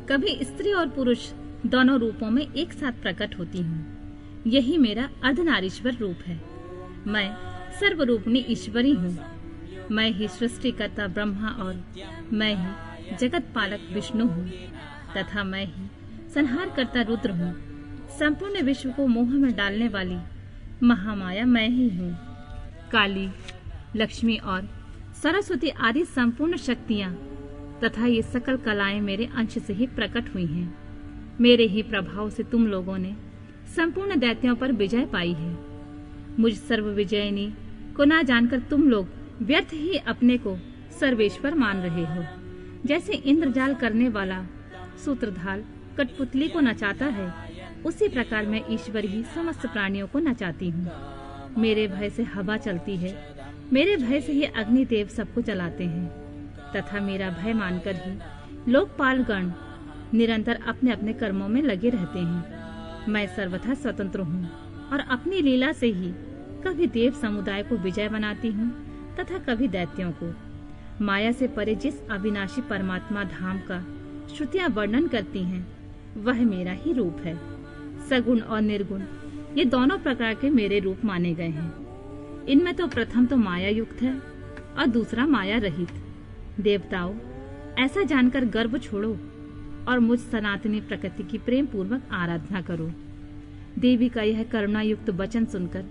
Speaker 1: कभी स्त्री और पुरुष दोनों रूपों में एक साथ प्रकट होती हूँ। यही मेरा अर्धनारीश्वर रूप है। मैं सर्वरूपणी ईश्वरी हूँ। मैं ही सृष्टिकर्ता ब्रह्मा और मैं ही जगत पालक विष्णु हूँ तथा मैं ही संहारकर्ता रुद्र हूँ। संपूर्ण विश्व को मोह में डालने वाली महामाया मैं ही हूँ। काली, लक्ष्मी और सरस्वती आदि संपूर्ण शक्तियाँ तथा ये सकल कलाएं मेरे अंश से ही प्रकट हुई हैं। मेरे ही प्रभाव से तुम लोगों ने संपूर्ण दैत्यों पर विजय पाई है। मुझ सर्व विजयनी को ना जानकर तुम लोग व्यर्थ ही अपने को सर्वेश्वर मान रहे हो। जैसे इंद्रजाल करने वाला सूत्रधार कठपुतली को नचाता है, उसी प्रकार मैं ईश्वर ही समस्त प्राणियों को नचाती हूँ। मेरे भय से हवा चलती है, मेरे भय से ही अग्निदेव सबको चलाते हैं तथा मेरा भय मानकर ही लोकपालगण निरंतर अपने अपने कर्मों में लगे रहते हैं। मैं सर्वथा स्वतंत्र हूँ और अपनी लीला से ही कभी देव समुदाय को विजय बनाती हूँ तथा कभी दैत्यों को। माया से परे जिस अविनाशी परमात्मा धाम का श्रुतियां वर्णन करती हैं, वह मेरा ही रूप है। सगुण और निर्गुण ये दोनों प्रकार के मेरे रूप माने गए हैं। इनमें तो प्रथम तो माया युक्त है और दूसरा माया रहित। देवताओं, ऐसा जानकर गर्व छोड़ो और मुझ सनातनी प्रकृति की प्रेम पूर्वक आराधना करो। देवी का यह करुणा युक्त वचन सुनकर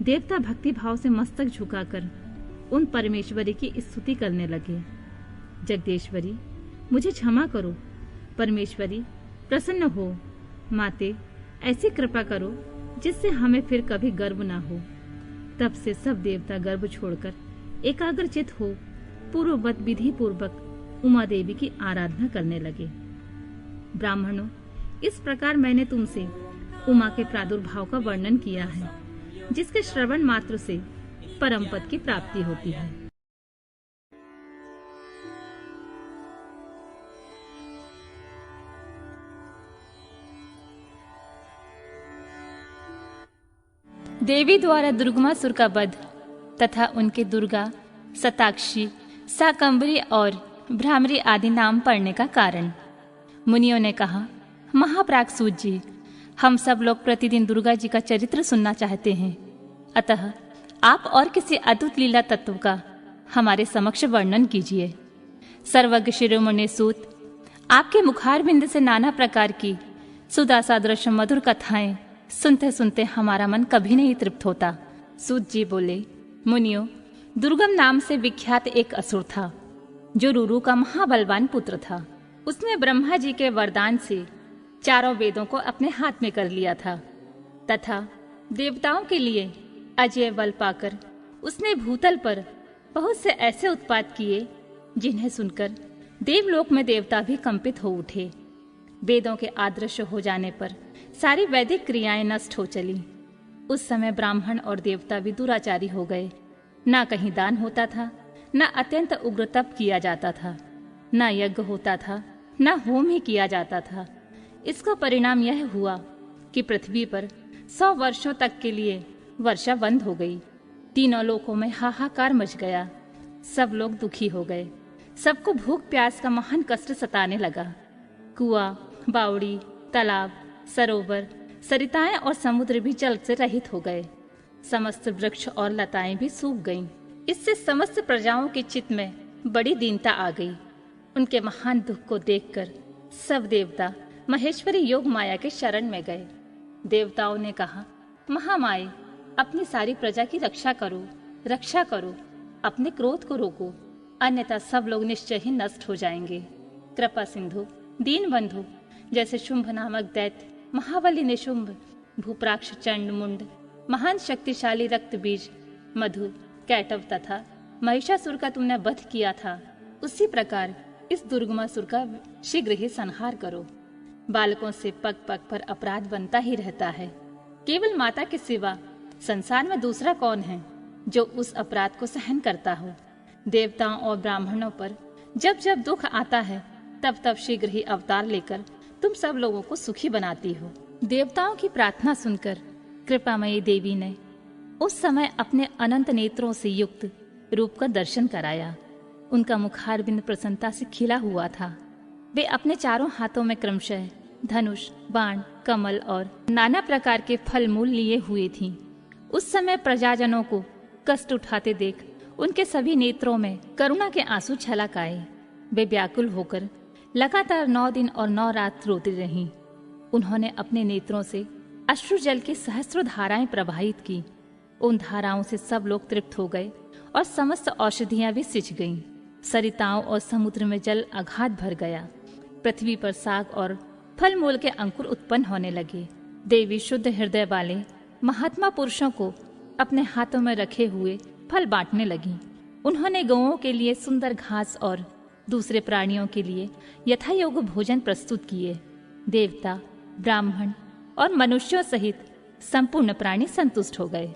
Speaker 1: देवता भक्ति भाव से मस्तक झुकाकर उन परमेश्वरी की स्तुति करने लगे। जगदेश्वरी, मुझे क्षमा करो। परमेश्वरी, प्रसन्न हो। माते, ऐसी कृपा करो जिससे हमें फिर कभी गर्व ना हो। तब से सब देवता गर्व छोड़कर एकाग्रचित हो पूर्ववत विधि पूर्वक उमा देवी की आराधना करने लगे। ब्राह्मणों, इस प्रकार मैंने तुमसे उमा के प्रादुर्भाव का वर्णन किया है, जिसके श्रवण मात्र से परम पद की प्राप्ति होती है। देवी द्वारा दुर्गमासुर का वध तथा उनके दुर्गा, सताक्षी, शाकंभरी और भ्रामरी आदि नाम पड़ने का कारण। मुनियों ने कहा, महाप्रागसूत जी, हम सब लोग प्रतिदिन दुर्गा जी का चरित्र सुनना चाहते हैं, अतः आप और किसी अद्भुत लीला तत्व का हमारे समक्ष वर्णन कीजिए। सर्वज्ञ शिरोमणि सूत, आपके मुखारबिंद से नाना प्रकार की सुधा सादृश मधुर कथाएं सुनते सुनते हमारा मन कभी नहीं तृप्त होता। सूत जी बोले, मुनियों, दुर्गम नाम से विख्यात एक असुर था जो रुरु का महाबलवान पुत्र था। उसने ब्रह्मा जी के वरदान से चारों वेदों को अपने हाथ में कर लिया था तथा देवताओं के लिए अजय बल पाकर उसने भूतल पर बहुत से ऐसे उत्पात किए जिन्हें सुनकर देवलोक में देवता भी कंपित हो उठे। वेदों के अदृश्य हो जाने पर सारी वैदिक क्रियाएं नष्ट हो चली। उस समय ब्राह्मण और देवता भी दुराचारी हो गए। ना कहीं दान होता था, न अत्यंत उग्र तप किया जाता था, न यज्ञ होता था, न होम ही किया जाता था। इसका परिणाम यह हुआ कि पृथ्वी पर 100 वर्षों तक के लिए वर्षा बंद हो गई। तीनों लोकों में हाहाकार मच गया। सब लोग दुखी हो गए। सबको भूख प्यास का महान कष्ट सताने लगा। कुआं, बावड़ी, तालाब, सरोवर, सरिताएं और समुद्र भी जल से रहित हो गए। समस्त वृक्ष और लताएं भी सूख गईं। इससे समस्त प्रजाओं के चित्त में बड़ी दीनता आ गई। उनके महान दुख को देखकर सब देवता महेश्वरी योग माया के शरण में गए। देवताओं ने कहा, महामाए, अपनी सारी प्रजा की रक्षा करो, अपने क्रोध को रोको, अन्यथा सब लोग निश्चय ही नष्ट हो जाएंगे। कृपा सिंधु, दीन बंधु, जैसे शुंभ नामक दैत्य, महाबली निशुंभ, भूप्राक्ष चंड मुंड, महान शक्तिशाली रक्त बीज, मधु, कैटव तथा महिषासुर का तुमने वध किया था, उसी प्रकार इस दुर्गमासुर का शीघ्र ही संहार करो। बालकों से पग पग पर अपराध बनता ही रहता है। केवल माता के सिवा संसार में दूसरा कौन है जो उस अपराध को सहन करता हो। देवताओं और ब्राह्मणों पर जब जब दुख आता है तब तब शीघ्र ही अवतार लेकर तुम सब लोगों को सुखी बनाती हो। देवताओं की प्रार्थना सुनकर कृपामयी देवी ने उस समय अपने अनंत नेत्रों से युक्त रूप का दर्शन कराया। उनका मुखारबिंद प्रसन्नता से खिला हुआ था। वे अपने चारों हाथों में क्रमशः धनुष, बाण, कमल और नाना प्रकार के फल मूल लिए हुए थीं। उस समय प्रजाजनों को कष्ट उठाते देख उनके सभी नेत्रों में करुणा के आंसू छलक आए। वे व्याकुल होकर लगातार 9 दिन और 9 रात रोती रहीं। उन्होंने अपने नेत्रों से अश्रु जल की सहस्रों धाराएं प्रवाहित की। उन धाराओं से सब लोग तृप्त हो गए और समस्त औषधियां भी सिंच गईं। सरिताओं और समुद्र में जल अगाध भर गया। पृथ्वी पर साग और फल मूल के अंकुर उत्पन्न होने लगे। देवी शुद्ध हृदय वाले महात्मा पुरुषों को अपने हाथों में रखे हुए फल बांटने लगी। उन्होंने गौओं के लिए सुंदर घास और दूसरे प्राणियों के लिए यथायोग्य भोजन प्रस्तुत किए। देवता, ब्राह्मण और मनुष्यों सहित संपूर्ण प्राणी संतुष्ट हो गए।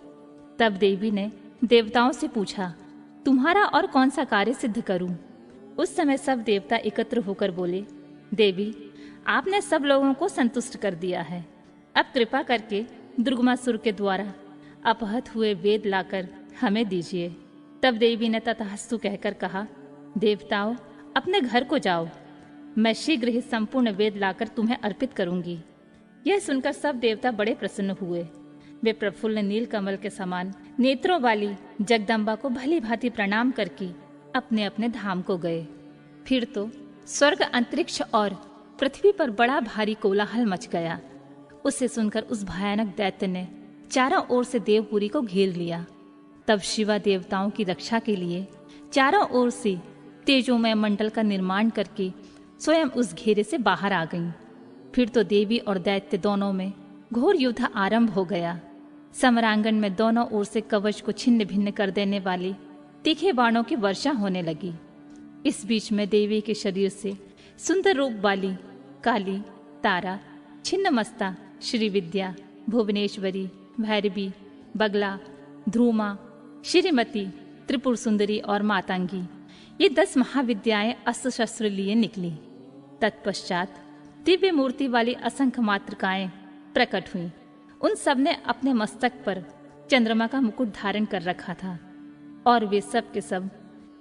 Speaker 1: तब देवी ने देवताओं से पूछा, तुम्हारा और कौन सा कार्य सिद्ध करूं? उस समय सब देवता एकत्र होकर बोले, देवी, आपने सब लोगों को संतुष्ट कर दिया है। अब कृपा करके दुर्गमासुर के द्वारा अपहत हुए वेद लाकर हमें दीजिए। तब देवी ने तथास्तु कहकर कहा, देवताओं, अपने घर को जाओ। मैं शीघ्र ही संपूर्ण वेद लाकर तुम्हें अर्पित करूंगी। यह सुनकर सब देवता बड़े प्रसन्न हुए। वे प्रफुल्ल नील कमल के समान नेत्रों वाली जगदम्बा को भली भांति प्रणाम करके अपने अपने धाम को गए। फिर तो स्वर्ग, अंतरिक्ष और पृथ्वी पर बड़ा भारी कोलाहल मच गया। उसे सुनकर उस भयानक दैत्य ने चारों ओर से देवपुरी को घेर लिया। तब शिवा देवताओं की रक्षा के लिए चारों ओर से तेजोमय मंडल का निर्माण करके स्वयं उस घेरे से बाहर आ गईं। फिर तो देवी और दैत्य दोनों में घोर युद्ध आरंभ हो गया। समरांगन में दोनों ओर से कवच को छिन्न भिन्न कर देने वाली तीखे बाणों की वर्षा होने लगी। इस बीच में देवी के शरीर से सुंदर रूप वाली काली, तारा, छिन्नमस्ता, श्रीविद्या, भुवनेश्वरी, भैरवी, बगला, ध्रुमा, श्रीमती, त्रिपुर सुंदरी और मातंगी, ये 10 महाविद्याएं अस्त्र शस्त्र लिए निकली। तत्पश्चात दिव्य मूर्ति वाली असंख्य मातृकाएं प्रकट हुईं। उन सब ने अपने मस्तक पर चंद्रमा का मुकुट धारण कर रखा था और वे सब के सब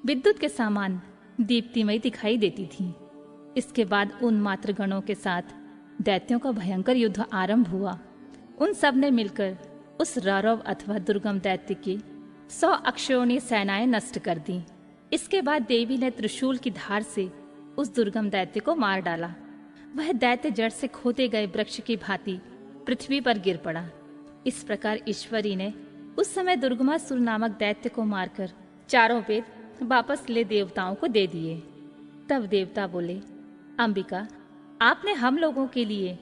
Speaker 1: विद्युत के समान दीप्तिमयी दिखाई देती थीं। इसके बाद उन मातृगणों के साथ दैत्यों का भयंकर युद्ध आरंभ हुआ। उन सब ने मिलकर उस रौरव अथवा दुर्गम दैत्य की 100 अक्षौणी सेनाएं नष्ट कर दी। इसके बाद देवी ने त्रिशूल की धार से उस दुर्गम दैत्य को मार डाला। वह दैत्य जड़ से खोदे गए वृक्ष की भांति पृथ्वी पर गिर पड़ा। इस प्रकार ईश्वरी ने उस समय दुर्गमासुर नामक दैत्य को मारकर चारों वेद वापस ले देवताओं को दे दिए। तब देवता बोले, अंबिका, आपने हम लोगों के लिए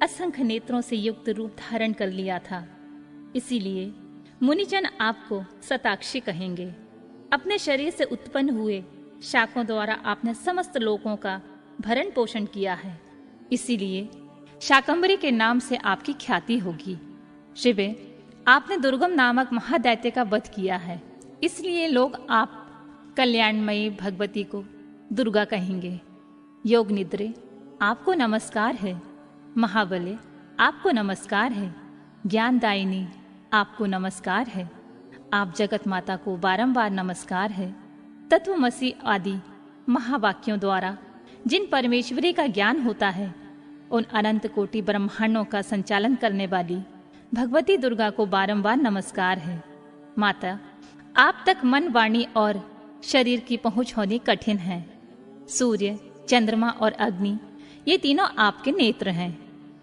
Speaker 1: असंख्य नेत्रों से युक्त रूप धारण कर लिया था, इसीलिए मुनिजन आपको शताक्षी कहेंगे। अपने शरीर से उत्पन्न हुए शाकों द्वारा आपने समस्त लोगों का भरण पोषण किया है, इसीलिए शाकंभरी के नाम से आपकी ख्याति होगी। शिवे, आपने दुर्गम नामक महादैत्य का वध किया है, इसलिए लोग आप कल्याणमयी भगवती को दुर्गा कहेंगे। योग निद्रे, आपको नमस्कार है। महाबले, आपको नमस्कार है। ज्ञानदायिनी, आपको नमस्कार है। आप जगत माता को बारंबार नमस्कार है। तत्वमसि आदि महावाक्यों द्वारा जिन परमेश्वरी का ज्ञान होता है, उन अनंत कोटि ब्रह्मांडों का संचालन करने वाली भगवती दुर्गा को बारंबार नमस्कार है। माता, आप तक मन, वाणी और शरीर की पहुंच होनी कठिन है। सूर्य, चंद्रमा और अग्नि, ये तीनों आपके नेत्र हैं।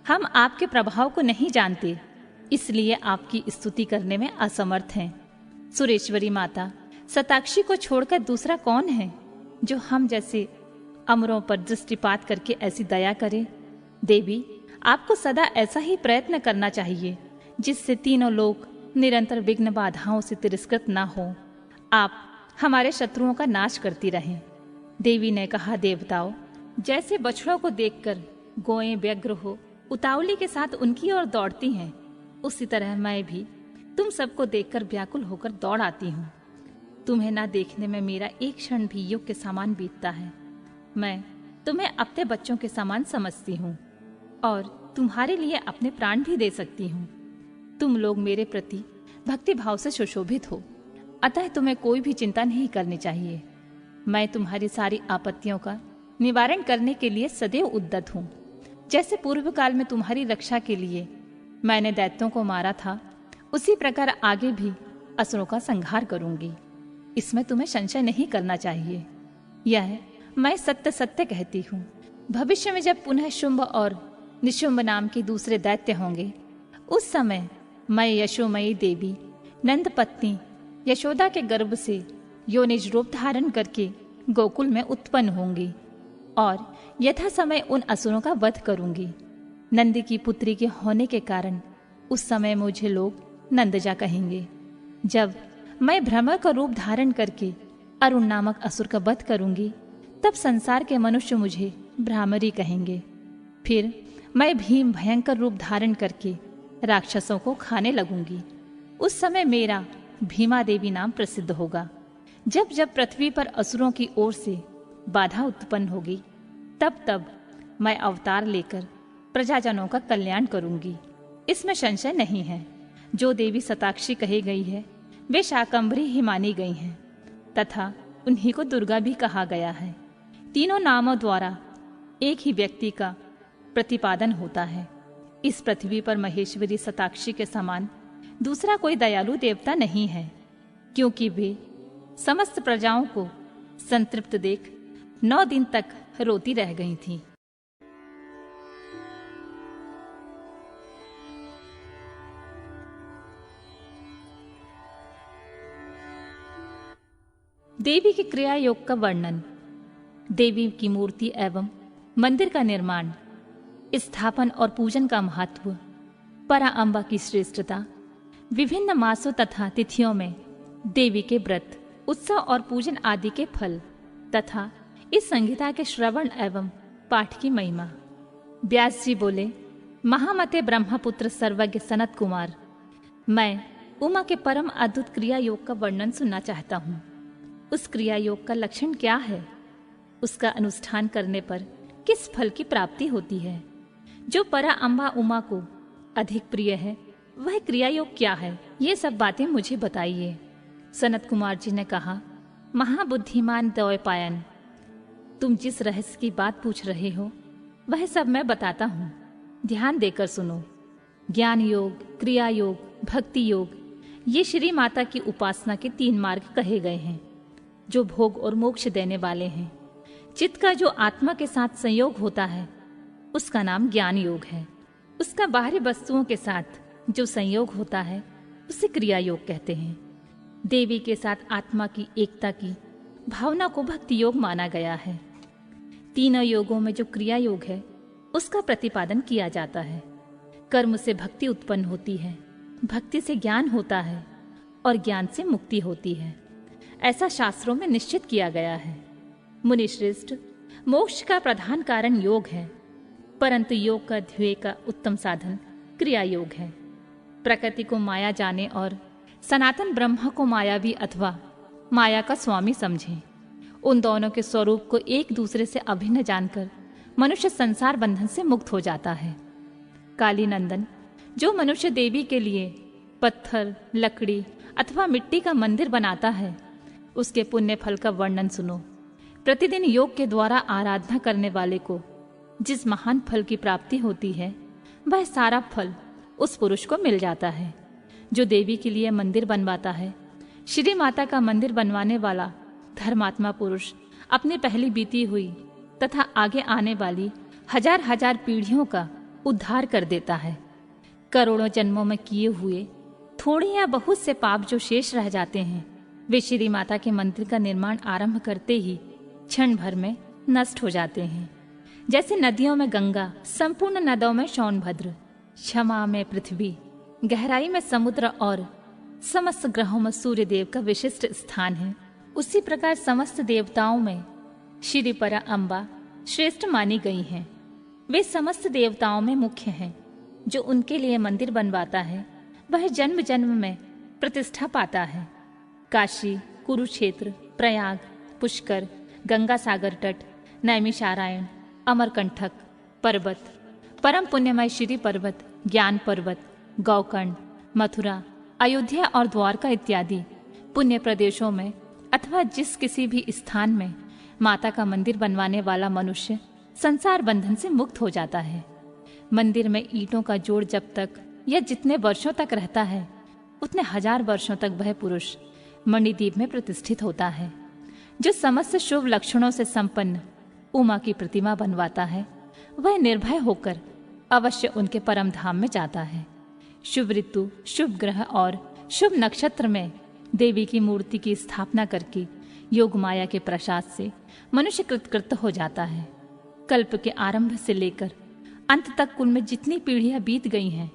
Speaker 1: हम आपके प्रभाव को नहीं जानते, इसलिए आपकी स्तुति करने में असमर्थ हैं। सुरेश्वरी माता, शताक्षी को छोड़कर दूसरा कौन है जो हम जैसे अमरों पर दृष्टिपात करके ऐसी दया करे? देवी, आपको सदा ऐसा ही प्रयत्न करना चाहिए जिससे तीनों लोग निरंतर विघ्न बाधाओं से तिरस्कृत न हो। आप हमारे शत्रुओं का नाश करती रहें। देवी ने कहा, देवताओं, जैसे बछड़ों को देखकर गोएं व्यग्र हो उतावली के साथ उनकी ओर दौड़ती हैं, उसी तरह मैं भी तुम सबको देखकर व्याकुल होकर दौड़ आती हूँ। तुम्हें ना देखने में मेरा एक क्षण भी युग के समान बीतता है। मैं तुम्हें अपने बच्चों के समान समझती हूँ और तुम्हारे लिए अपने प्राण भी दे सकती हूँ। तुम लोग मेरे प्रति भक्ति भाव से सुशोभित हो, अतः तुम्हें कोई भी चिंता नहीं करनी चाहिए। मैं तुम्हारी सारी आपत्तियों का निवारण करने के लिए सदैव उद्यत हूँ। जैसे पूर्व काल में तुम्हारी रक्षा के लिए मैंने दैत्यों को मारा था, उसी प्रकार आगे भी असुरों का संहार करूंगी। इसमें तुम्हें संशय नहीं करना चाहिए। यह मैं सत्य सत्य कहती हूँ। भविष्य में जब पुनः शुंभ और निशुंभ नाम के दूसरे दैत्य होंगे, उस समय मैं यशोमयी देवी नंद पत्नी यशोदा के गर्भ से योनिज रूप धारण करके गोकुल में उत्पन्न होंगी और यथा समय उन असुरों का वध करूंगी। नंद की पुत्री के होने के कारण उस समय मुझे लोग नंदजा कहेंगे। जब मैं भ्रमर का रूप धारण करके अरुण नामक असुर का वध करूंगी, तब संसार के मनुष्य मुझे भ्रामरी कहेंगे। फिर मैं भीम भयंकर रूप धारण करके राक्षसों को खाने लगूंगी। उस समय मेरा भीमा देवी नाम प्रसिद्ध होगा। जब जब पृथ्वी पर असुरों की ओर से बाधा उत्पन्न होगी, तब तब मैं अवतार लेकर प्रजाजनों का कल्याण करूंगी। इसमें संशय नहीं है। जो देवी शताक्षी कही गई है, वे शाकंभरी ही मानी गई हैं तथा उन्हीं को दुर्गा भी कहा गया है। तीनों नामों द्वारा एक ही व्यक्ति का प्रतिपादन होता है। इस पृथ्वी पर महेश्वरी शताक्षी के समान दूसरा कोई दयालु देवता नहीं है, क्योंकि वे समस्त प्रजाओं को संतृप्त देख 9 दिन तक रोती रह गई थीं। देवी के क्रिया योग का वर्णन। देवी की मूर्ति एवं मंदिर का निर्माण, स्थापन और पूजन का महत्व, परा अम्बा की श्रेष्ठता, विभिन्न मासों तथा तिथियों में देवी के व्रत, उत्सव और पूजन आदि के फल तथा इस संहिता के श्रवण एवं पाठ की महिमा। व्यास जी बोले, महामते ब्रह्मपुत्र सर्वज्ञ सनत कुमार, मैं उमा के परम अद्भुत क्रिया योग का वर्णन सुनना चाहता हूँ। उस क्रिया योग का लक्षण क्या है? उसका अनुष्ठान करने पर किस फल की प्राप्ति होती है? जो परा अम्बा उमा को अधिक प्रिय है, वह क्रिया योग क्या है? ये सब बातें मुझे बताइए। सनत कुमार जी ने कहा, महाबुद्धिमान द्वैपायन, तुम जिस रहस्य की बात पूछ रहे हो वह सब मैं बताता हूँ, ध्यान देकर सुनो। ज्ञान योग, क्रिया योग, भक्ति योग, ये श्री माता की उपासना के 3 मार्ग कहे गए हैं जो भोग और मोक्ष देने वाले हैं। चित्त का जो आत्मा के साथ संयोग होता है उसका नाम ज्ञान योग है। उसका बाहरी वस्तुओं के साथ जो संयोग होता है उसे क्रिया योग कहते हैं। देवी के साथ आत्मा की एकता की भावना को भक्ति योग माना गया है। तीनों योगों में जो क्रिया योग है उसका प्रतिपादन किया जाता है। कर्म से भक्ति उत्पन्न होती है, भक्ति से ज्ञान होता है और ज्ञान से मुक्ति होती है, ऐसा शास्त्रों में निश्चित किया गया है। मुनिश्रेष्ठ, मोक्ष का प्रधान कारण योग है, परंतु योग का ध्येय का उत्तम साधन क्रिया योग है। प्रकृति को माया जाने और सनातन ब्रह्म को मायावी अथवा माया का स्वामी समझें। उन दोनों के स्वरूप को एक दूसरे से अभिन्न जानकर मनुष्य संसार बंधन से मुक्त हो जाता है। काली नंदन, जो मनुष्य देवी के लिए पत्थर, लकड़ी अथवा मिट्टी का मंदिर बनाता है, उसके पुण्य फल का वर्णन सुनो। प्रतिदिन योग के द्वारा आराधना करने वाले को जिस महान फल की प्राप्ति होती है, वह सारा फल उस पुरुष को मिल जाता है जो देवी के लिए मंदिर बनवाता है। श्री माता का मंदिर बनवाने वाला धर्मात्मा पुरुष अपनी पहली बीती हुई तथा आगे आने वाली हजार हजार पीढ़ियों का उद्धार कर देता है। करोड़ों जन्मों में किए हुए थोड़े या बहुत से पाप जो शेष रह जाते हैं, वे श्री माता के मंदिर का निर्माण आरंभ करते ही क्षण भर में नष्ट हो जाते हैं। जैसे नदियों में गंगा, संपूर्ण नदों में सोनभद्र, क्षमा में पृथ्वी, गहराई में समुद्र और समस्त ग्रहों में सूर्य देव का विशिष्ट स्थान है, उसी प्रकार समस्त देवताओं में श्री परा अम्बा श्रेष्ठ मानी गई हैं। वे समस्त देवताओं में मुख्य हैं। जो उनके लिए मंदिर बनवाता है वह जन्म जन्म में प्रतिष्ठा पाता है। काशी, कुरुक्षेत्र, प्रयाग, पुष्कर, गंगा सागर तट, नैमिषारण्य, अमरकंटक पर्वत, परम पुण्यमय श्री पर्वत, ज्ञान पर्वत, गौकर्ण, मथुरा, अयोध्या और द्वारका इत्यादि पुण्य प्रदेशों में अथवा जिस किसी भी स्थान में माता का मंदिर बनवाने वाला मनुष्य संसार बंधन से मुक्त हो जाता है। मंदिर में ईंटों का जोड़ जब तक या जितने वर्षों तक रहता है, उतने हजार वर्षों तक वह पुरुष मणिद्वीप में प्रतिष्ठित होता है। जो समस्त शुभ लक्षणों से संपन्न उमा की प्रतिमा बनवाता है, वह निर्भय होकर अवश्य उनके परम धाम में जाता है। शुभ ऋतु, शुभ ग्रह और शुभ नक्षत्र में देवी की मूर्ति की स्थापना करके योग माया के प्रसाद से मनुष्य कृतकृत हो जाता है। कल्प के आरंभ से लेकर अंत तक कुल में जितनी पीढ़ियां बीत गई हैं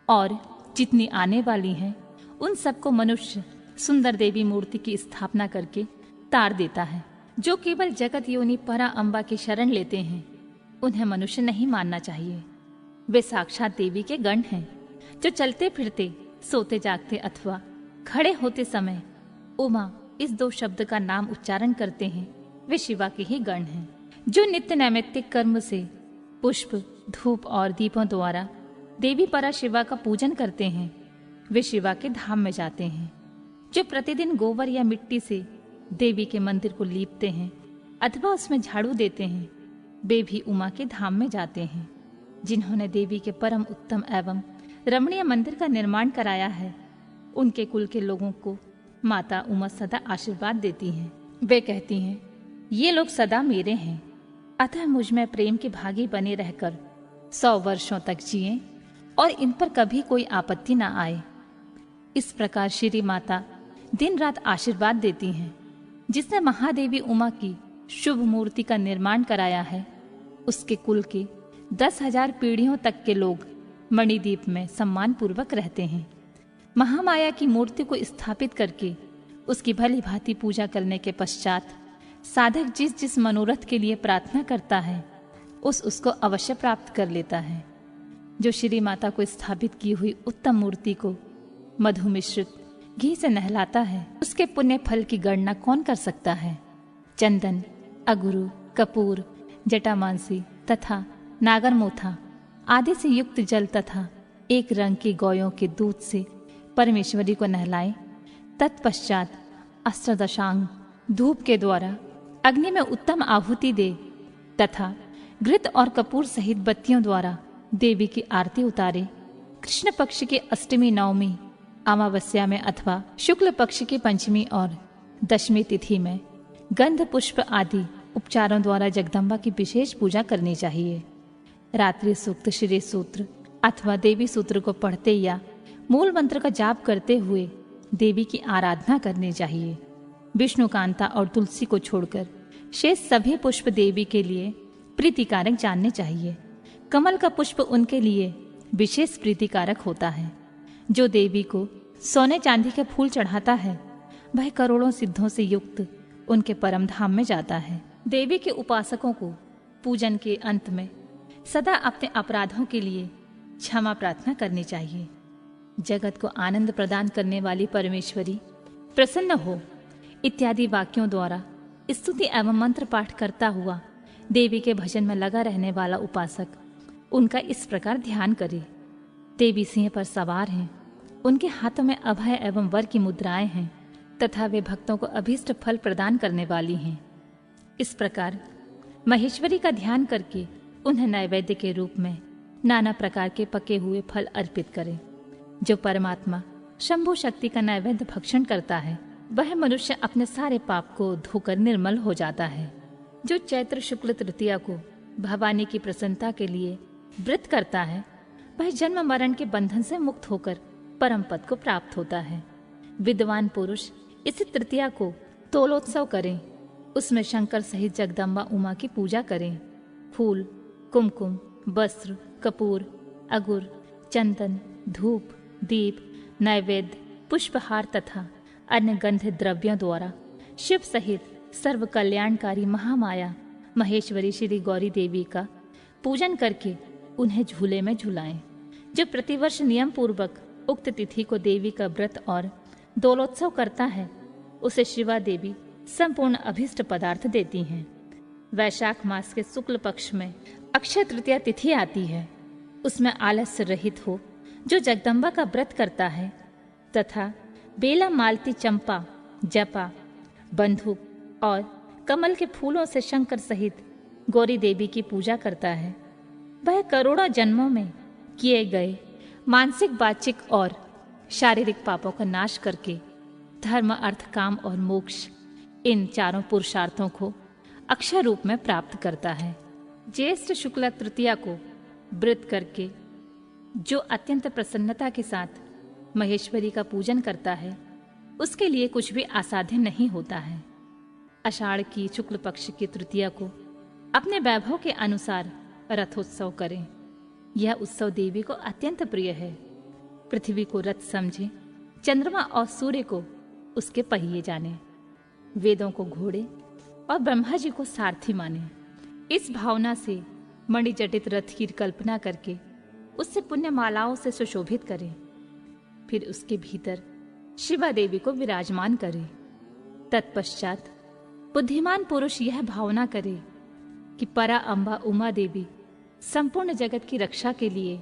Speaker 1: और जितनी आने वाली हैं, उन सबको मनुष्य सुंदर देवी मूर्ति की स्थापना करके तार देता है। जो केवल जगत योनि परा अम्बा की शरण लेते हैं, उन्हें मनुष्य नहीं मानना चाहिए। वे साक्षात देवी के गण हैं, जो चलते फिरते, सोते जागते अथवा खड़े होते समय उमा इस दो शब्द का नाम उच्चारण करते हैं, वे शिवा के ही गण हैं। जो नित्य नैमित्तिक कर्म से पुष्प, धूप और दीपों द्वारा देवी परा शिवा का पूजन करते हैं, वे शिवा के धाम में जाते हैं। जो प्रतिदिन गोबर या मिट्टी से देवी के मंदिर को लीपते हैं अथवा उसमें झाड़ू देते हैं, वे भी उमा के धाम में जाते हैं। जिन्होंने देवी के परम उत्तम एवं रमणीय मंदिर का निर्माण कराया है, उनके कुल के लोगों को माता उमा सदा आशीर्वाद देती हैं। वे कहती हैं, ये लोग सदा मेरे हैं, अतः मुझ में प्रेम के भागी बने रहकर 100 वर्षों तक जिए और इन पर कभी कोई आपत्ति ना आए। इस प्रकार श्री माता दिन रात आशीर्वाद देती हैं। जिसने महादेवी उमा की शुभ मूर्ति का निर्माण कराया है, उसके कुल के 10,000 पीढ़ियों तक के लोग मणिद्वीप में सम्मान पूर्वक रहते हैं। महामाया की मूर्ति को स्थापित करके उसकी भली भांति पूजा करने के पश्चात साधक जिस जिस मनोरथ के लिए प्रार्थना करता है, उसको अवश्य प्राप्त कर लेता है। जो श्री माता को स्थापित की हुई उत्तम मूर्ति को मधु मिश्रित घी से नहलाता है, उसके पुण्य फल की गणना कौन कर सकता है। चंदन, अगुरु, कपूर, जटामांसी तथा नागरमोथा आदि से युक्त जल तथा एक रंग की गौयों के दूध से परमेश्वरी को नहलाए। तत्पश्चात अष्टदशांग धूप के द्वारा अग्नि में उत्तम आहुति दे तथा घृत और कपूर सहित बत्तियों द्वारा देवी की आरती उतारे। कृष्ण पक्ष की अष्टमी, नवमी, अमावस्या में अथवा शुक्ल पक्ष की पंचमी और दशमी तिथि में गंध पुष्प आदि उपचारों द्वारा जगदम्बा की विशेष पूजा करनी चाहिए। रात्रि सूक्त, श्री सूत्र अथवा देवी सूत्र को पढ़ते या मूल मंत्र का जाप करते हुए देवी की आराधना करनी चाहिए। विष्णुकांता और तुलसी को छोड़कर शेष सभी पुष्प देवी के लिए प्रीतिकारक जानने चाहिए। कमल का पुष्प उनके लिए विशेष प्रीतिकारक होता है। जो देवी को सोने चांदी के फूल चढ़ाता है वह करोड़ों सिद्धों से युक्त उनके परम धाम में जाता है। देवी के उपासकों को पूजन के अंत में सदा अपने अपराधों के लिए क्षमा प्रार्थना करनी चाहिए। जगत को आनंद प्रदान करने वाली परमेश्वरी प्रसन्न हो इत्यादि वाक्यों द्वारा स्तुति एवं मंत्र पाठ करता हुआ देवी के भजन में लगा रहने वाला उपासक उनका इस प्रकार ध्यान करे। देवी सिंह पर सवार हैं, उनके हाथों में अभय एवं वर की मुद्राएं हैं तथा वे भक्तों को अभीष्ट फल प्रदान करने वाली हैं। इस प्रकार महेश्वरी का ध्यान करके उन्हें नैवेद्य के रूप में नाना प्रकार के पके हुए फल अर्पित करें। जो परमात्मा शंभु शक्ति का नैवेद्य भक्षण करता है वह मनुष्य अपने सारे पाप को धोकर निर्मल हो जाता है। जो चैत्र शुक्ल तृतीया को भवानी की प्रसन्नता के लिए व्रत करता है वह जन्म मरण के बंधन से मुक्त होकर परम पद को प्राप्त होता है। विद्वान पुरुष इस तृतीया को तोलोत्सव करें, उसमें शंकर सहित जगदम्बा उमा की पूजा करें। फूल, कुमकुम, वस्त्र, कपूर, अगुर, चंदन, धूप, दीप, नैवेद्य, पुष्पहार तथा अन्य गंध द्रव्यों द्वारा शिव सहित सर्व कल्याणकारी महामाया महेश्वरी श्री गौरी देवी का पूजन करके उन्हें झूले में झुलाएं। जो प्रतिवर्ष नियम पूर्वक उक्त तिथि को देवी का व्रत और दोलोत्सव करता है उसे शिवा देवी संपूर्ण अभीष्ट पदार्थ देती हैं। वैशाख मास के शुक्ल पक्ष में अक्षय तृतीया तिथि आती है। उसमें आलस्य रहित हो जो जगदम्बा का व्रत करता है तथा बेला, मालती, चंपा, जपा, बंधुक और कमल के फूलों से शंकर सहित गौरी देवी की पूजा करता है वह करोड़ों जन्मों में किए गए मानसिक, वाचिक और शारीरिक पापों का नाश करके धर्म, अर्थ, काम और मोक्ष इन चारों पुरुषार्थों को अक्षय रूप में प्राप्त करता है। ज्येष्ठ शुक्ला तृतीया को व्रत करके जो अत्यंत प्रसन्नता के साथ महेश्वरी का पूजन करता है उसके लिए कुछ भी असाध्य नहीं होता है। आषाढ़ की शुक्ल पक्ष की तृतीया को अपने वैभव के अनुसार रथोत्सव करें। यह उत्सव देवी को अत्यंत प्रिय है। पृथ्वी को रथ समझे, चंद्रमा और सूर्य को उसके पहिए जाने, वेदों को घोड़े और ब्रह्मा जी को सारथी माने। इस भावना से मणिजटित रथ की कल्पना करके उससे पुण्य मालाओं से सुशोभित करें। फिर उसके भीतर शिवा देवी को विराजमान करे। तत्पश्चात बुद्धिमान पुरुष यह भावना करे कि परा अम्बा उमा देवी संपूर्ण जगत की रक्षा के लिए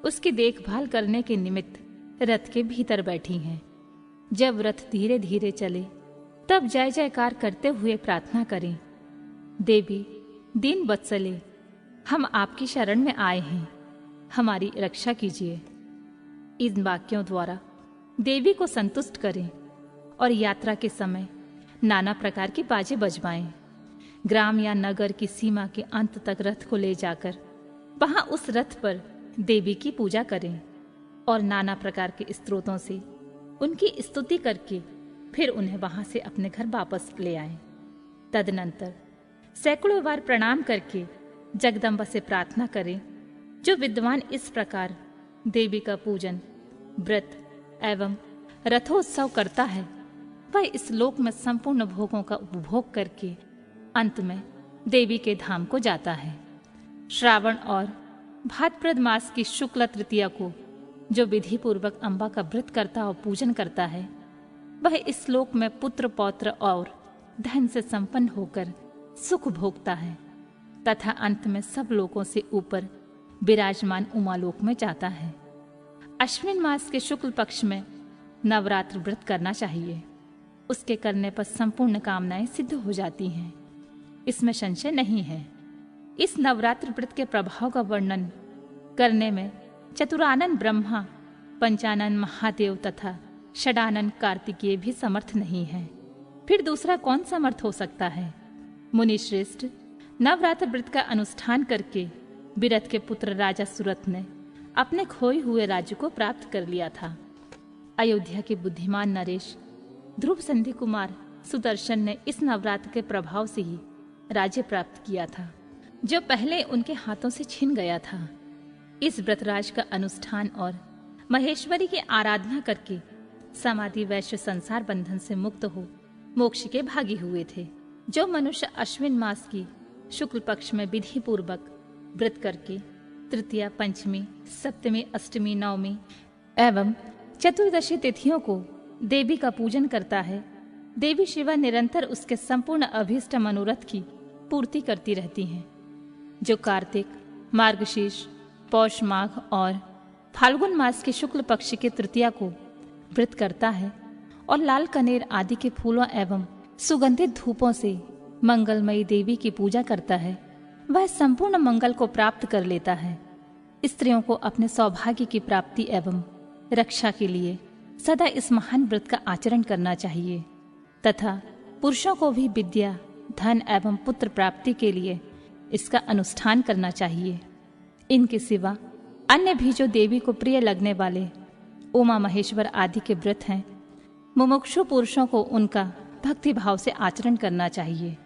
Speaker 1: उसकी देखभाल करने के निमित्त रथ के भीतर बैठी हैं। जब रथ धीरे धीरे चले तब जय जयकार करते हुए प्रार्थना करें, देवी दीन वत्सले, हम आपकी शरण में आए हैं, हमारी रक्षा कीजिए। इन वाक्यों द्वारा देवी को संतुष्ट करें और यात्रा के समय नाना प्रकार की बाजे बजवाएं। ग्राम या नगर की सीमा के अंत तक रथ को ले जाकर वहां उस रथ पर देवी की पूजा करें और नाना प्रकार के स्तोत्रों से उनकी स्तुति करके फिर उन्हें वहां से अपने घर वापस ले आएं। तदनंतर सैकड़ों बार प्रणाम करके जगदम्बा से प्रार्थना करें। जो विद्वान इस प्रकार देवी का पूजन, व्रत एवं रथोत्सव करता है वह इस लोक में संपूर्ण भोगों का उपभोग करके अंत में देवी के धाम को जाता है। श्रावण और भाद्रपद मास की शुक्ला तृतीया को जो विधि पूर्वक अम्बा का व्रत करता और पूजन करता है वह इस लोक में पुत्र, पौत्र और धन से संपन्न होकर सुख भोगता है तथा अंत में सब लोकों से ऊपर विराजमान उमालोक में जाता है। अश्विन मास के शुक्ल पक्ष में नवरात्र व्रत करना चाहिए। उसके करने पर संपूर्ण कामनाएं सिद्ध हो जाती हैं, इसमें संशय नहीं है। इस नवरात्र व्रत के प्रभाव का वर्णन करने में चतुरानन ब्रह्मा, पंचानन महादेव तथा षडानन कार्तिकेय भी समर्थ नहीं है। फिर दूसरा कौन समर्थ हो सकता है? मुनि श्रेष्ठ, नवरात्र व्रत का अनुष्ठान करके विरथ के पुत्र राजा सुरथ ने अपने खोए हुए राज्य को प्राप्त कर लिया था। अयोध्या के बुद्धिमान नरेश ध्रुव संधि कुमार सुदर्शन ने इस नवरात्र के प्रभाव से ही राज्य प्राप्त किया था, जो पहले उनके हाथों से छिन गया था। इस व्रतराज का अनुष्ठान और महेश्वरी की आराधना करके समाधि वैश्य संसार बंधन से मुक्त हो मोक्ष के भागी हुए थे। जो मनुष्य अश्विन मास की शुक्ल पक्ष में विधि पूर्वक व्रत करके तृतीया, पंचमी, सप्तमी, अष्टमी, नवमी एवं चतुर्दशी तिथियों को देवी का पूजन करता है, देवी शिवा निरंतर उसके संपूर्ण अभीष्ट मनोरथ की पूर्ति करती रहती हैं। जो कार्तिक, मार्गशीर्ष, पौष माघ और फाल्गुन मास के शुक्ल पक्ष के तृतीया को व्रत करता है और लाल कनेर आदि के फूलों एवं सुगंधित धूपों से मंगलमयी देवी की पूजा करता है, वह संपूर्ण मंगल को प्राप्त कर लेता है। स्त्रियों को अपने सौभाग्य की प्राप्ति एवं रक्षा के लिए सदा इस महान व्रत का आचरण करना चाहिए तथा पुरुषों को भी विद्या, धन एवं पुत्र प्राप्ति के लिए इसका अनुष्ठान करना चाहिए। इनके सिवा अन्य भी जो देवी को प्रिय लगने वाले उमा महेश्वर आदि के व्रत हैं, मुमुक्षु पुरुषों को उनका भक्ति भाव से आचरण करना चाहिए।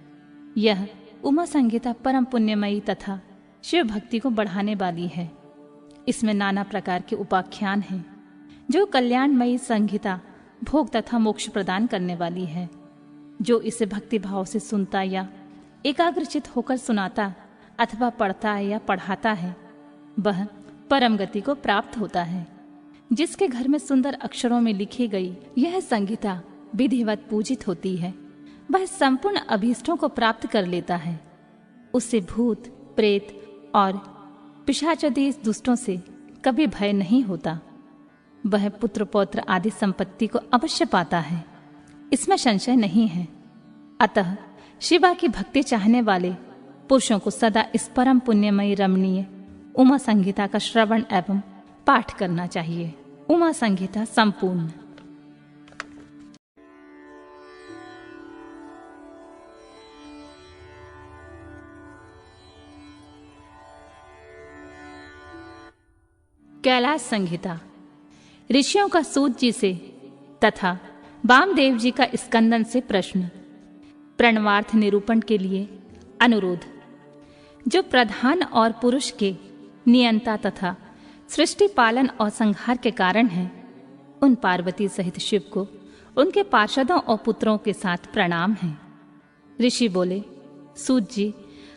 Speaker 1: यह उमा संहिता परम पुण्यमयी तथा शिव भक्ति को बढ़ाने वाली है। इसमें नाना प्रकार के उपाख्यान हैं। जो कल्याणमयी संहिता भोग तथा मोक्ष प्रदान करने वाली है, जो इसे भक्ति भाव से सुनता या एकाग्रचित होकर सुनाता अथवा पढ़ता है या पढ़ाता है, वह परम गति को प्राप्त होता है। जिसके घर में सुंदर अक्षरों में लिखी गई यह संहिता विधिवत पूजित होती है, वह संपूर्ण अभीष्टों को प्राप्त कर लेता है। उससे भूत, प्रेत और पिशाचादि दुष्टों से कभी भय नहीं होता। वह पुत्र पौत्र आदि संपत्ति को अवश्य पाता है, इसमें संशय नहीं है। अतः शिवा की भक्ति चाहने वाले पुरुषों को सदा इस परम पुण्यमयी रमणीय उमा संहिता का श्रवण एवं पाठ करना चाहिए। उमा संहिता संपूर्ण। कैलाश संहिता। ऋषियों का सूत जी से तथा वामदेव जी का स्कंदन से प्रश्न। प्रणवार्थ निरूपण के लिए अनुरोध। जो प्रधान और पुरुष के नियंता तथा सृष्टि पालन और संहार के कारण हैं, उन पार्वती सहित शिव को उनके पार्षदों और पुत्रों के साथ प्रणाम है। ऋषि बोले, सूत जी,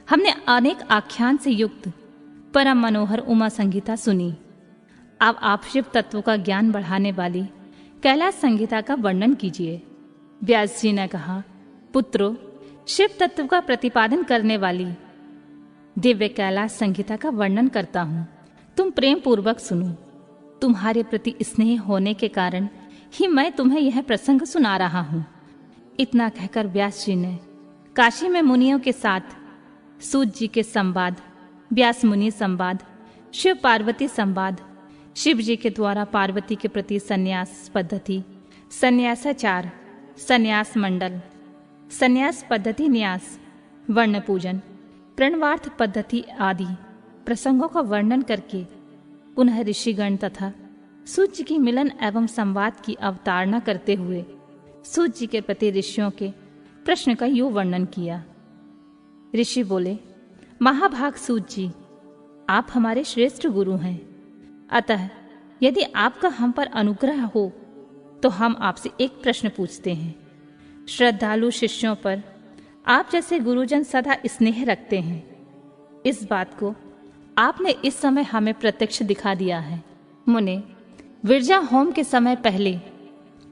Speaker 1: हमने अनेक आख्यान से युक्त परम मनोहर उमा संहिता सुनी। अब आप शिव तत्व का ज्ञान बढ़ाने वाली कैलाश संहिता का वर्णन कीजिए। व्यास जी ने कहा, पुत्रो, शिव तत्व का प्रतिपादन करने वाली दिव्य कैलाश संहिता का वर्णन करता हूँ, तुम प्रेम पूर्वक सुनो। तुम्हारे प्रति स्नेह होने के कारण ही मैं तुम्हें यह प्रसंग सुना रहा हूँ। इतना कहकर व्यास जी ने काशी में मुनियों के साथ सूत जी के संवाद, व्यास मुनि संवाद, शिव पार्वती संवाद, शिव जी के द्वारा पार्वती के प्रति संन्यास पद्धति, संन्यासाचार, संन्यास मंडल, संन्यास पद्धति न्यास, वर्ण पूजन, प्रणवार्थ पद्धति आदि प्रसंगों का वर्णन करके पुनः ऋषिगण तथा सूत जी की मिलन एवं संवाद की अवतारणा करते हुए सूत जी के प्रति ऋषियों के प्रश्न का यूं वर्णन किया। ऋषि बोले, महाभाग सूत जी, आप हमारे श्रेष्ठ गुरु हैं। अतः यदि आपका हम पर अनुग्रह हो तो हम आपसे एक प्रश्न पूछते हैं। श्रद्धालु शिष्यों पर आप जैसे गुरुजन सदा स्नेह रखते हैं। इस बात को आपने इस समय हमें प्रत्यक्ष दिखा दिया है। मुने, विरजा होम के समय पहले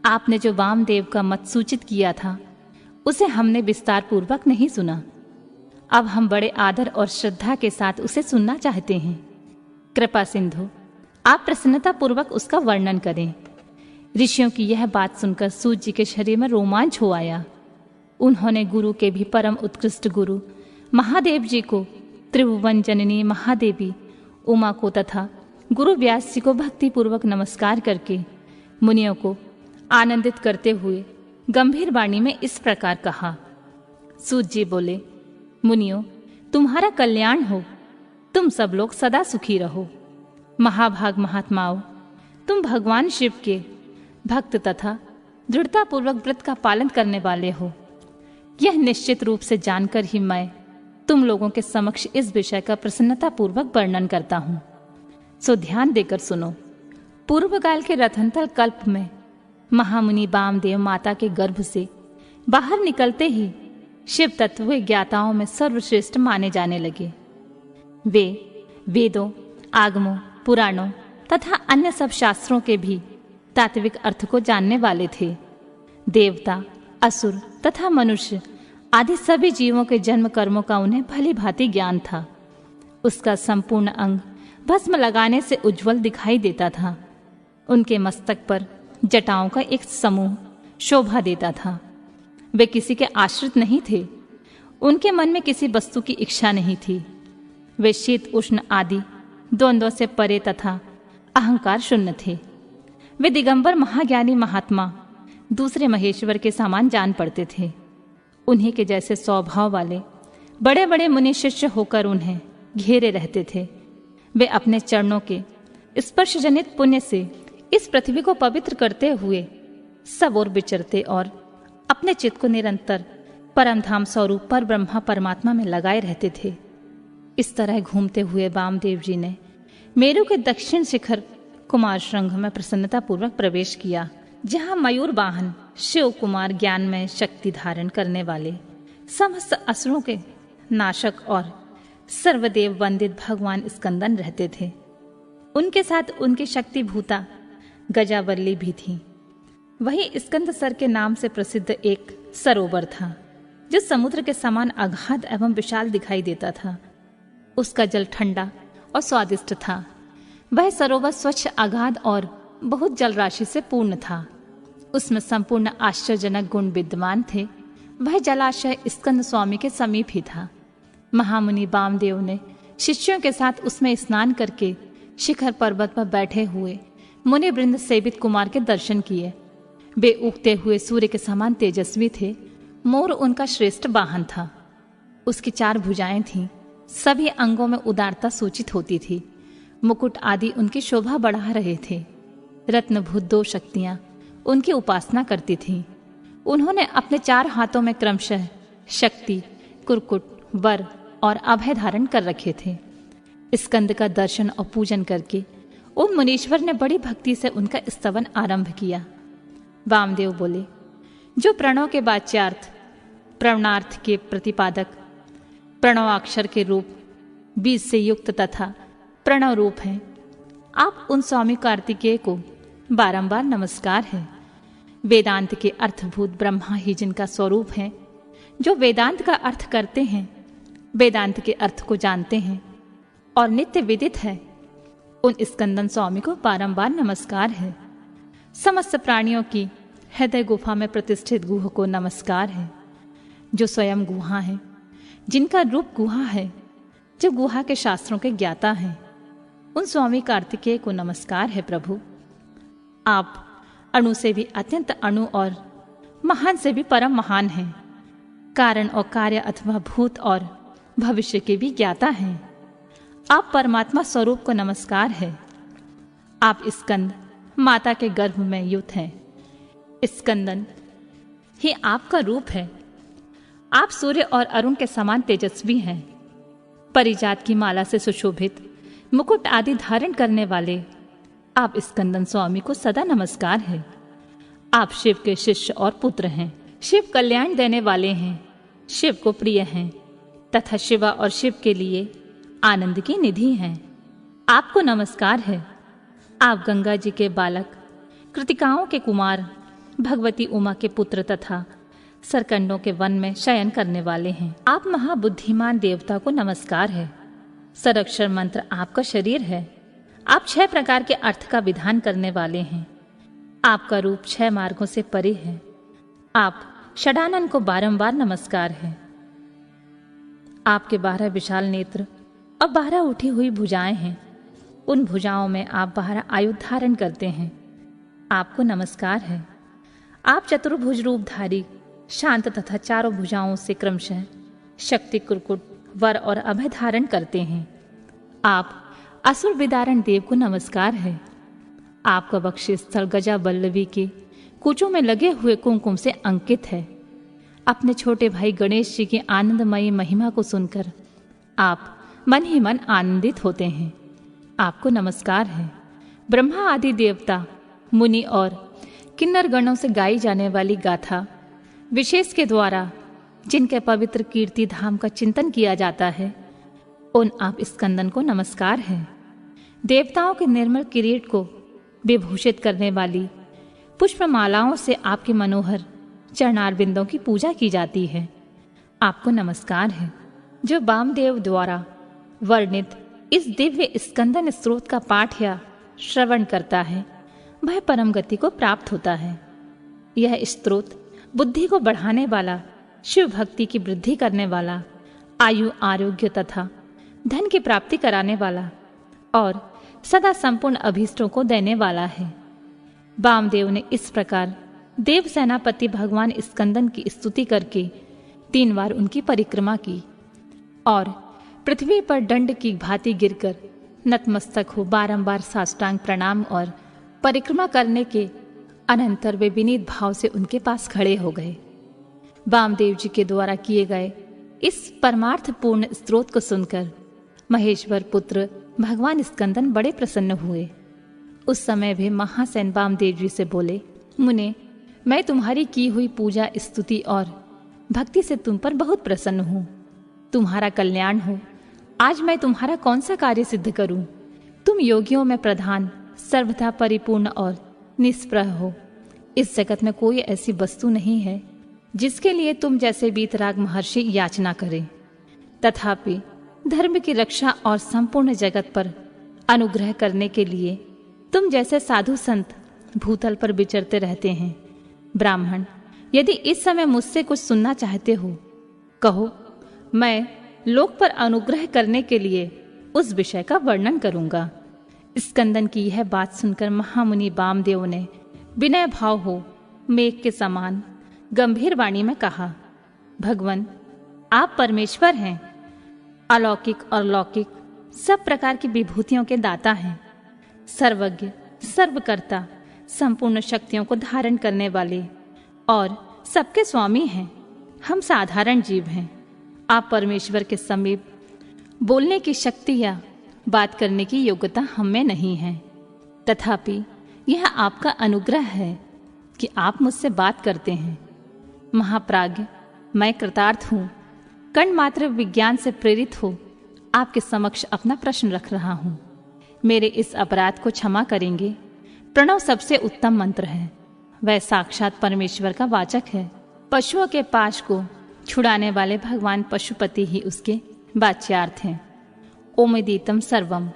Speaker 1: आपने जो वामदेव का मत सूचित किया था, उसे हमने विस्तार पूर्वक नहीं सुना। अब हम बड़े आदर और श्रद्धा के साथ उसे सुनना चाहते हैं। कृपा सिंधु, आप प्रसन्नता पूर्वक उसका वर्णन करें। ऋषियों की यह बात सुनकर सूत जी के शरीर में रोमांच हो आया। उन्होंने गुरु के भी परम उत्कृष्ट गुरु महादेव जी को, त्रिभुवन जननी महादेवी उमा को तथा गुरु व्यास जी को भक्ति पूर्वक नमस्कार करके मुनियों को आनंदित करते हुए गंभीर वाणी में इस प्रकार कहा। सूत जी बोले, मुनियों, तुम्हारा कल्याण हो, तुम सब लोग सदा सुखी रहो। महाभाग महात्माओं, तुम भगवान शिव के भक्त तथा दृढ़ता पूर्वक व्रत का पालन करने वाले हो। यह निश्चित रूप से जानकर ही मैं तुम लोगों के समक्ष इस विषय का प्रसन्नतापूर्वक वर्णन करता हूं, सो ध्यान देकर सुनो। पूर्व काल के रतनतल कल्प में महामुनि वामदेव माता के गर्भ से बाहर निकलते ही शिव तत्व ज्ञाताओं में सर्वश्रेष्ठ माने जाने लगे। वे वेदों, आगमों, पुराणों तथा अन्य सब शास्त्रों के भी तात्विक अर्थ को जानने वाले थे। देवता, असुर तथा मनुष्य आदि सभी जीवों के जन्म कर्मों का उन्हें भली भांति ज्ञान था। उसका संपूर्ण अंग भस्म लगाने से उज्जवल दिखाई देता था। उनके मस्तक पर जटाओं का एक समूह शोभा देता था। वे किसी के आश्रित नहीं थे। उनके मन में किसी वस्तु की इच्छा नहीं थी। वे शीत उष्ण आदि द्वंद्वों से परे तथा अहंकार शून्य थे। वे दिगंबर महाज्ञानी महात्मा दूसरे महेश्वर के समान जान पड़ते थे। उन्हीं के जैसे स्वभाव वाले बड़े बड़े मुनि शिष्य होकर उन्हें घेरे रहते थे। वे अपने चरणों के स्पर्श जनित पुण्य से इस पृथ्वी को पवित्र करते हुए सब ओर विचरते और अपने चित्त को निरंतर परमधाम स्वरूप पर ब्रह्मा परमात्मा में लगाए रहते थे। इस तरह घूमते हुए वामदेव जी ने मेरु के दक्षिण शिखर कुमार श्रृंग में प्रसन्नतापूर्वक प्रवेश किया, जहां मयूर वाहन शिव कुमार ज्ञान में शक्ति धारण करने वाले समस्त असुरों के नाशक और सर्वदेव वंदित भगवान स्कंदन रहते थे। उनके साथ उनकी शक्ति भूता गजावल्ली भी थी। वही स्कंदसर के नाम से प्रसिद्ध एक सरोवर था, जो समुद्र के समान अगाध एवं विशाल दिखाई देता था। उसका जल ठंडा और स्वादिष्ट था। वह सरोवर स्वच्छ, अगाध और बहुत जल राशि से पूर्ण था। उसमें संपूर्ण आश्चर्यजनक गुण विद्यमान थे। वह जलाशय स्कंद स्वामी के समीप ही था। महामुनि वामदेव ने शिष्यों के साथ उसमें स्नान करके शिखर पर्वत पर बैठे हुए मुनि वृंद सेवित कुमार के दर्शन किए। वे उगते हुए सूर्य के समान तेजस्वी थे। मोर उनका श्रेष्ठ वाहन था। उसकी 4 भुजाएं थीं। सभी अंगों में उदारता सूचित होती थी। मुकुट आदि उनकी शोभा बढ़ा रहे थे। रत्नभूत 2 शक्तियां उनकी उपासना करती थीं। उन्होंने अपने 4 हाथों में क्रमशः शक्ति, कुरकुट, वर और अभय धारण कर रखे थे। स्कंद का दर्शन और पूजन करके उन मुनीश्वर ने बड़ी भक्ति से उनका स्तवन आरंभ किया। वामदेव बोले, जो प्रणव के वाच्यार्थ, प्रवणार्थ के प्रतिपादक, प्रणवाक्षर के रूप, बीज से युक्त तथा प्रणव रूप हैं, आप उन स्वामी कार्तिकेय को बारंबार नमस्कार है। वेदांत के अर्थभूत ब्रह्मा ही जिनका स्वरूप है, जो वेदांत का अर्थ करते हैं, वेदांत के अर्थ को जानते हैं और नित्य विदित है, उन स्कंदन स्वामी को बारंबार नमस्कार है। समस्त प्राणियों की हृदय गुफा में प्रतिष्ठित गुह को नमस्कार है, जो स्वयं गुहा है, जिनका रूप गुहा है, जो गुहा के शास्त्रों के ज्ञाता हैं, उन स्वामी कार्तिकेय को नमस्कार है। प्रभु, आप अणु से भी अत्यंत अणु और महान से भी परम महान हैं। कारण और कार्य अथवा भूत और भविष्य के भी ज्ञाता हैं। आप परमात्मा स्वरूप को नमस्कार है। आप स्कंद माता के गर्भ में युत हैं। स्कंदन ही आपका रूप है। आप सूर्य और अरुण के समान तेजस्वी हैं। परिजात की माला से सुशोभित मुकुट आदि धारण करने वाले आप स्कंदन स्वामी को सदा नमस्कार है। आप शिव के शिष्य और पुत्र हैं। शिव कल्याण देने वाले हैं, शिव को प्रिय हैं तथा शिवा और शिव के लिए आनंद की निधि हैं। आपको नमस्कार है। आप गंगा जी के बालक, कृतिकाओं के कुमार, भगवती उमा के पुत्र तथा सरकंडों के वन में शयन करने वाले हैं। आप महाबुद्धिमान देवता को नमस्कार है। सरक्षर मंत्र आपका शरीर है। आप 6 प्रकार के अर्थ का विधान करने वाले हैं। आपका रूप 6 मार्गों से परे है। आप षडानन को बारंबार नमस्कार है। आपके 12 विशाल नेत्र और 12 उठी हुई भुजाएं हैं। उन भुजाओं में आप 12 आयुध धारण करते हैं। आपको नमस्कार है। आप चतुर्भुज रूपधारी, शांत तथा चारों भुजाओं से क्रमशः शक्ति, कुरकुट, वर और अभय धारण करते हैं। आप असुर विदारण देव को नमस्कार है। आपका वक्ष स्थल गजा बल्लवी के कूचों में लगे हुए कुमकुम से अंकित है। अपने छोटे भाई गणेश जी की आनंदमयी महिमा को सुनकर आप मन ही मन आनंदित होते हैं। आपको नमस्कार है। ब्रह्मा आदि देवता, मुनि और किन्नर गणों से गाई जाने वाली गाथा विशेष के द्वारा जिनके पवित्र कीर्ति धाम का चिंतन किया जाता है, उन आप स्कंदन को नमस्कार है। देवताओं के निर्मल किरीट को विभूषित करने वाली पुष्पमालाओं से आपके मनोहर चरणारविंदों की पूजा की जाती है। आपको नमस्कार है। जो वामदेव द्वारा वर्णित इस दिव्य स्कंदन स्रोत का पाठ या श्रवण करता है, वह परम गति को प्राप्त होता है। यह स्रोत बुद्धि को बढ़ाने वाला, शिव भक्ति की वृद्धि करने वाला, आयु, आरोग्य तथा धन की प्राप्ति कराने वाला और सदा संपूर्ण अभीष्टों को देने वाला है। वामदेव ने इस प्रकार देव सेनापति भगवान स्कंदन की स्तुति करके 3 बार उनकी परिक्रमा की और पृथ्वी पर दंड की भांति गिरकर नतमस्तक हो बारंबार साष्टांग प्रणाम और परिक्रमा करने के अनंतर वे विनीत भाव से उनके पास खड़े हो गए। वामदेव जी के द्वारा किए गए इस परमार्थपूर्ण स्त्रोत को सुनकर महेश्वर पुत्र भगवान स्कंदन बड़े प्रसन्न हुए। उस समय भी महासेन वामदेव जी से बोले, मुने, मैं तुम्हारी की हुई पूजा, स्तुति और भक्ति से तुम पर बहुत प्रसन्न हूँ। तुम्हारा कल्याण हो। आज मैं तुम्हारा कौन सा कार्य सिद्ध करूं? तुम योगियों में प्रधान, सर्वथा परिपूर्ण और निष्प्रह हो। इस जगत में कोई ऐसी वस्तु नहीं है जिसके लिए तुम जैसे वीतराग महर्षि याचना करें। तथापि धर्म की रक्षा और संपूर्ण जगत पर अनुग्रह करने के लिए तुम जैसे साधु संत भूतल पर विचरते रहते हैं। ब्राह्मण, यदि इस समय मुझसे कुछ सुनना चाहते हो, कहो, मैं लोक पर अनुग्रह करने के लिए उस विषय का वर्णन करूंगा। स्कंदन की यह बात सुनकर महामुनि वामदेव ने विनय भाव हो मेघ के समान गंभीर वाणी में कहा, भगवान, आप परमेश्वर हैं। अलौकिक और लौकिक सब प्रकार की विभूतियों के दाता हैं। सर्वज्ञ, सर्वकर्ता, संपूर्ण शक्तियों को धारण करने वाले और सबके स्वामी हैं। हम साधारण जीव हैं। आप परमेश्वर के समीप बोलने की शक्ति या बात करने की योग्यता हम में नहीं है। तथापि यह आपका अनुग्रह है कि आप मुझसे बात करते हैं। महाप्राज्ञ, मैं कृतार्थ हूँ। कण मात्र विज्ञान से प्रेरित हो आपके समक्ष अपना प्रश्न रख रहा हूँ। मेरे इस अपराध को क्षमा करेंगे। प्रणव सबसे उत्तम मंत्र है। वह साक्षात परमेश्वर का वाचक है। पशुओं के पाश को छुड़ाने वाले भगवान पशुपति ही उसके वाच्यार्थ हैं। ओमदीतम सर्वम,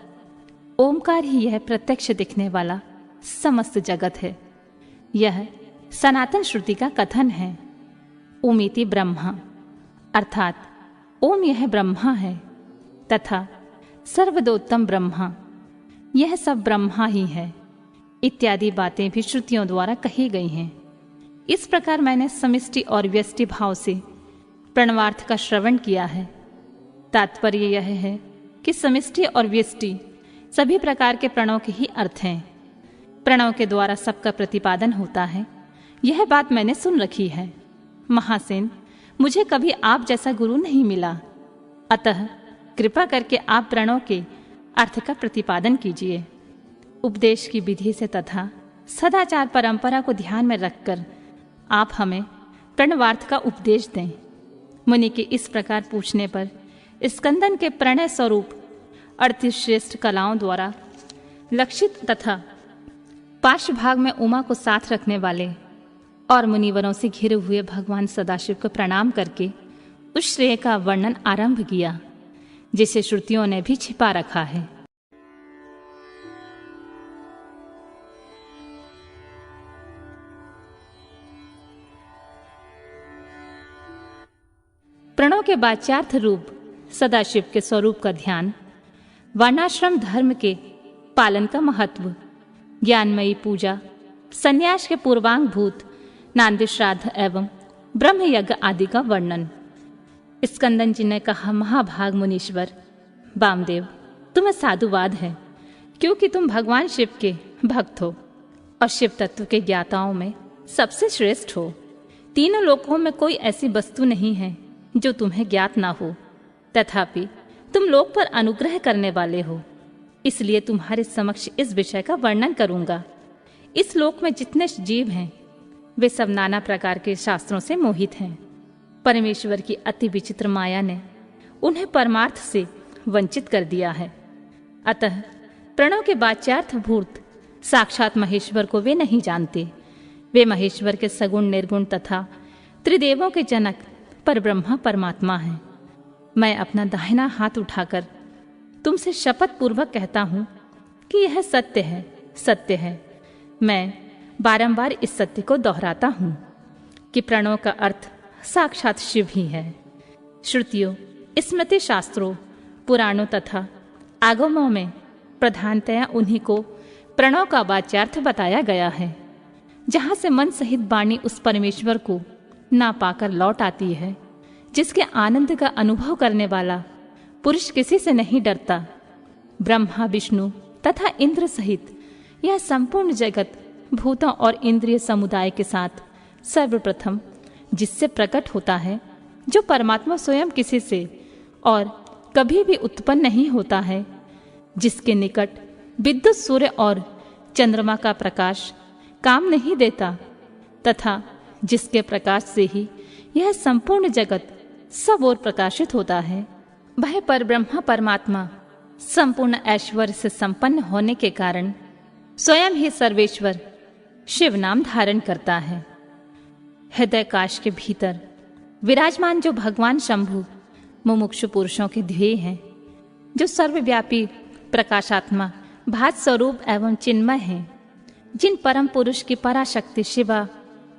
Speaker 1: ओमकार ही यह प्रत्यक्ष दिखने वाला समस्त जगत है। यह सनातन श्रुति का कथन है। ओमिति ब्रह्मा, अर्थात ओम यह ब्रह्मा है तथा सर्वदोत्तम ब्रह्मा, यह सब ब्रह्मा ही है, इत्यादि बातें भी श्रुतियों द्वारा कही गई हैं। इस प्रकार मैंने समिष्टि और व्यष्टि भाव से प्रणवार्थ का श्रवण किया है। तात्पर्य यह है कि समिष्टि और व्यष्टि सभी प्रकार के प्रणव के ही अर्थ हैं। प्रणव के द्वारा सबका प्रतिपादन होता है, यह बात मैंने सुन रखी है। महासेन, मुझे कभी आप जैसा गुरु नहीं मिला, अतः कृपा करके आप प्रणव के अर्थ का प्रतिपादन कीजिए। उपदेश की विधि से तथा सदाचार परंपरा को ध्यान में रखकर आप हमें प्रणवार्थ का उपदेश दें। मुनि के इस प्रकार पूछने पर स्कंदन के प्रणय स्वरूप अतिश्रेष्ठ कलाओं द्वारा लक्षित तथा पार्श्व भाग में उमा को साथ रखने वाले और मुनिवरों से घिरे हुए भगवान सदाशिव को प्रणाम करके उस श्रेय का वर्णन आरंभ किया जिसे श्रुतियों ने भी छिपा रखा है। प्रणव के वाच्यार्थ रूप सदाशिव के स्वरूप का ध्यान, वर्णाश्रम धर्म के पालन का महत्व, ज्ञानमयी पूजा, संन्यास के पूर्वांग भूत नांदी श्राद्ध एवं ब्रह्म यज्ञ आदि का वर्णन। स्कंदन जी ने कहा, महाभाग मुनीश्वर वामदेव, तुम्हें साधुवाद है क्योंकि तुम भगवान शिव के भक्त हो और शिव तत्व के ज्ञाताओं में सबसे श्रेष्ठ हो। तीनों लोकों में कोई ऐसी वस्तु नहीं है जो तुम्हें ज्ञात ना हो, तथापि तुम लोक पर अनुग्रह करने वाले हो, इसलिए तुम्हारे समक्ष इस विषय का वर्णन करूंगा। इस लोक में जितने जीव हैं वे सब नाना प्रकार के शास्त्रों से मोहित हैं। परमेश्वर की अति विचित्र माया ने उन्हें परमार्थ से वंचित कर दिया है। अतः प्रणव के वाच्यार्थ भूत साक्षात महेश्वर को वे नहीं जानते। वे महेश्वर के सगुण निर्गुण तथा त्रिदेवों के जनक परब्रह्मा परमात्मा हैं। मैं अपना दाहिना हाथ उठाकर तुमसे शपथ पूर्वक कहता हूं कि यह सत्य है, सत्य है। मैं बारंबार इस सत्य को दोहराता हूं कि प्रणव का अर्थ साक्षात शिव ही है। श्रुतियों, स्मृति शास्त्रों, पुराणों तथा आगमों में प्रधानतया उन्हीं को प्रणव का वाच्यार्थ बताया गया है। जहां से मन सहित वाणी उस परमेश्वर को ना पाकर लौट आती है जिसके आनंद का अनुभव करने वाला पुरुष किसी से नहीं डरता। ब्रह्मा, विष्णु तथा इंद्र सहित यह संपूर्ण जगत भूतों और इंद्रिय समुदाय के साथ सर्वप्रथम जिससे प्रकट होता है, जो परमात्मा स्वयं किसी से और कभी भी उत्पन्न नहीं होता है, जिसके निकट विद्युत सूर्य और चंद्रमा का प्रकाश काम नहीं देता तथा जिसके प्रकाश से ही यह संपूर्ण जगत सब ओर प्रकाशित होता है, वह परब्रह्मा परमात्मा संपूर्ण ऐश्वर्य से संपन्न होने के कारण स्वयं ही सर्वेश्वर शिव नाम धारण करता है। हृदय काश के भीतर विराजमान जो भगवान शंभु मुमुक्षु पुरुषों के ध्येय हैं, जो सर्वव्यापी प्रकाशात्मा भात स्वरूप एवं चिन्मय हैं, जिन परम पुरुष की पराशक्ति शिवा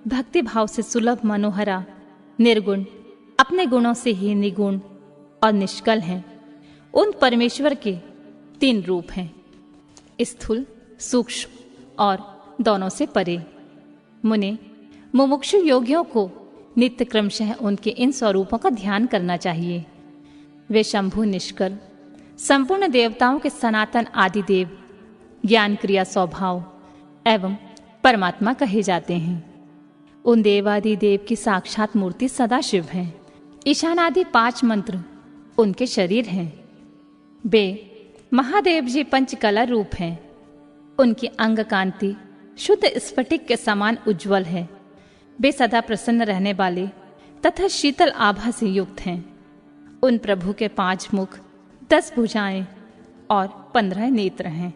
Speaker 1: भक्ति भाव से सुलभ मनोहरा निर्गुण अपने गुणों से ही निगुण और निष्कल हैं, उन परमेश्वर के तीन रूप हैं, स्थूल, सूक्ष्म और दोनों से परे। मुने, मुमुक्षु योगियों को नित्य क्रमशः उनके इन स्वरूपों का ध्यान करना चाहिए। वे शंभु निष्कल संपूर्ण देवताओं के सनातन आदिदेव, ज्ञान क्रिया स्वभाव एवं परमात्मा कहे जाते हैं। उन देवादिदेव की साक्षात मूर्ति सदाशिव है। ईशानादि 5 मंत्र उनके शरीर हैं। वे महादेव जी पंचकला रूप हैं। उनकी अंग कांति शुद्ध स्फटिक के समान उज्जवल है। वे सदा प्रसन्न रहने वाले तथा शीतल आभा से युक्त हैं। उन प्रभु के 5 मुख, 10 भुजाएं और 15 नेत्र हैं।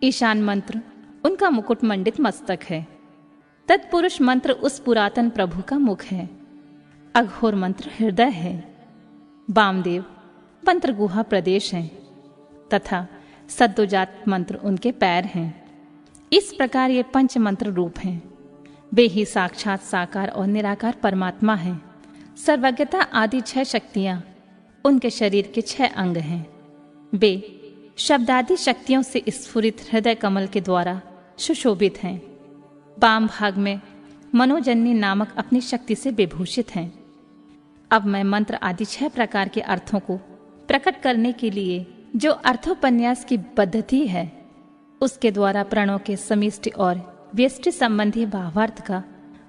Speaker 1: ईशान मंत्र उनका मुकुट मंडित मस्तक है। तत्पुरुष मंत्र उस पुरातन प्रभु का मुख है। अघोर मंत्र हृदय है। वामदेव मंत्र गुहा प्रदेश है तथा सद्योजात मंत्र उनके पैर हैं। इस प्रकार ये 5 मंत्र रूप हैं। वे ही साक्षात साकार और निराकार परमात्मा हैं। सर्वज्ञता आदि 6 शक्तियां उनके शरीर के 6 अंग हैं। वे शब्दादि शक्तियों से स्फुरित हृदय कमल के द्वारा सुशोभित हैं। वाम भाग में मनोजन्य नामक अपनी शक्ति से विभूषित हैं। अब मैं मंत्र आदि 6 प्रकार के अर्थों को प्रकट करने के लिए जो अर्थोपन्यास की पद्धति है, उसके द्वारा प्रणों के समिष्टि और व्यष्टि संबंधी भावार्थ का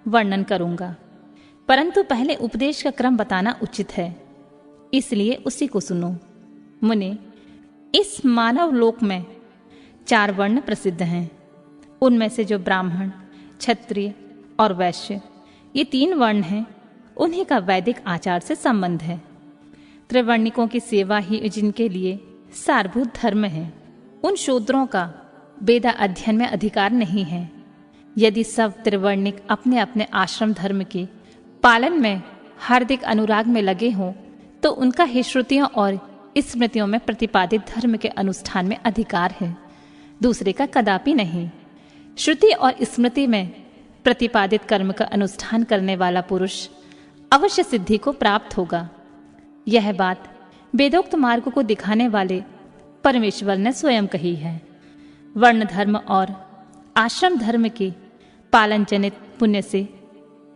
Speaker 1: वर्णन करूंगा। परंतु पहले उपदेश का क्रम बताना उचित है, इसलिए उसी को सुनो। मुने, इस मानव लोक में 4 वर्ण प्रसिद्ध हैं। उनमें से जो ब्राह्मण, क्षत्रिय और वैश्य ये 3 वर्ण हैं, उन्हीं का वैदिक आचार से संबंध है। त्रिवर्णिकों की सेवा ही जिनके लिए सारभूत धर्म है, उन शूद्रों का वेदा अध्ययन में अधिकार नहीं है। यदि सब त्रिवर्णिक अपने अपने आश्रम धर्म के पालन में हार्दिक अनुराग में लगे हों, तो उनका ही श्रुतियों और स्मृतियों में प्रतिपादित धर्म के अनुष्ठान में अधिकार है, दूसरे का कदापि नहीं। श्रुति और स्मृति में प्रतिपादित कर्म का अनुष्ठान करने वाला पुरुष अवश्य सिद्धि को प्राप्त होगा। यह बात वेदोक्त मार्ग को दिखाने वाले परमेश्वर ने स्वयं कही है। वर्ण धर्म और आश्रम धर्म के पालन जनित पुण्य से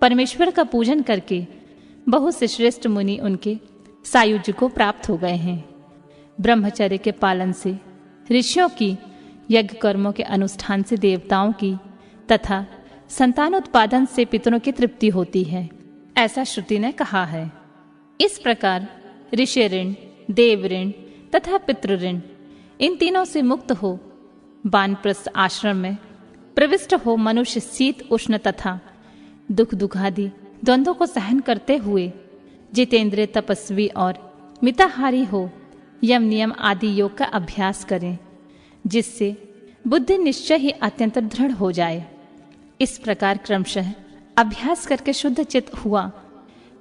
Speaker 1: परमेश्वर का पूजन करके बहुत से श्रेष्ठ मुनि उनके सायुज्य को प्राप्त हो गए हैं। ब्रह्मचर्य के पालन से, ऋषियों की यज्ञ कर्मों के अनुष्ठान से देवताओं की तथा संतानोत्पादन से पितरों की तृप्ति होती है, ऐसा श्रुति ने कहा है। इस प्रकार ऋषि ऋण, देव ऋण तथा पितृ ऋण, इन तीनों से मुक्त हो वानप्रस्थ आश्रम में प्रविष्ट हो मनुष्य शीत उष्ण तथा दुख दुखादि द्वंद्वों को सहन करते हुए जितेंद्रिय तपस्वी और मिताहारी हो यम नियम आदि योग का अभ्यास करें, जिससे बुद्धि निश्चय ही अत्यंत दृढ़ हो जाए। इस प्रकार क्रमशः अभ्यास करके शुद्ध चित्त हुआ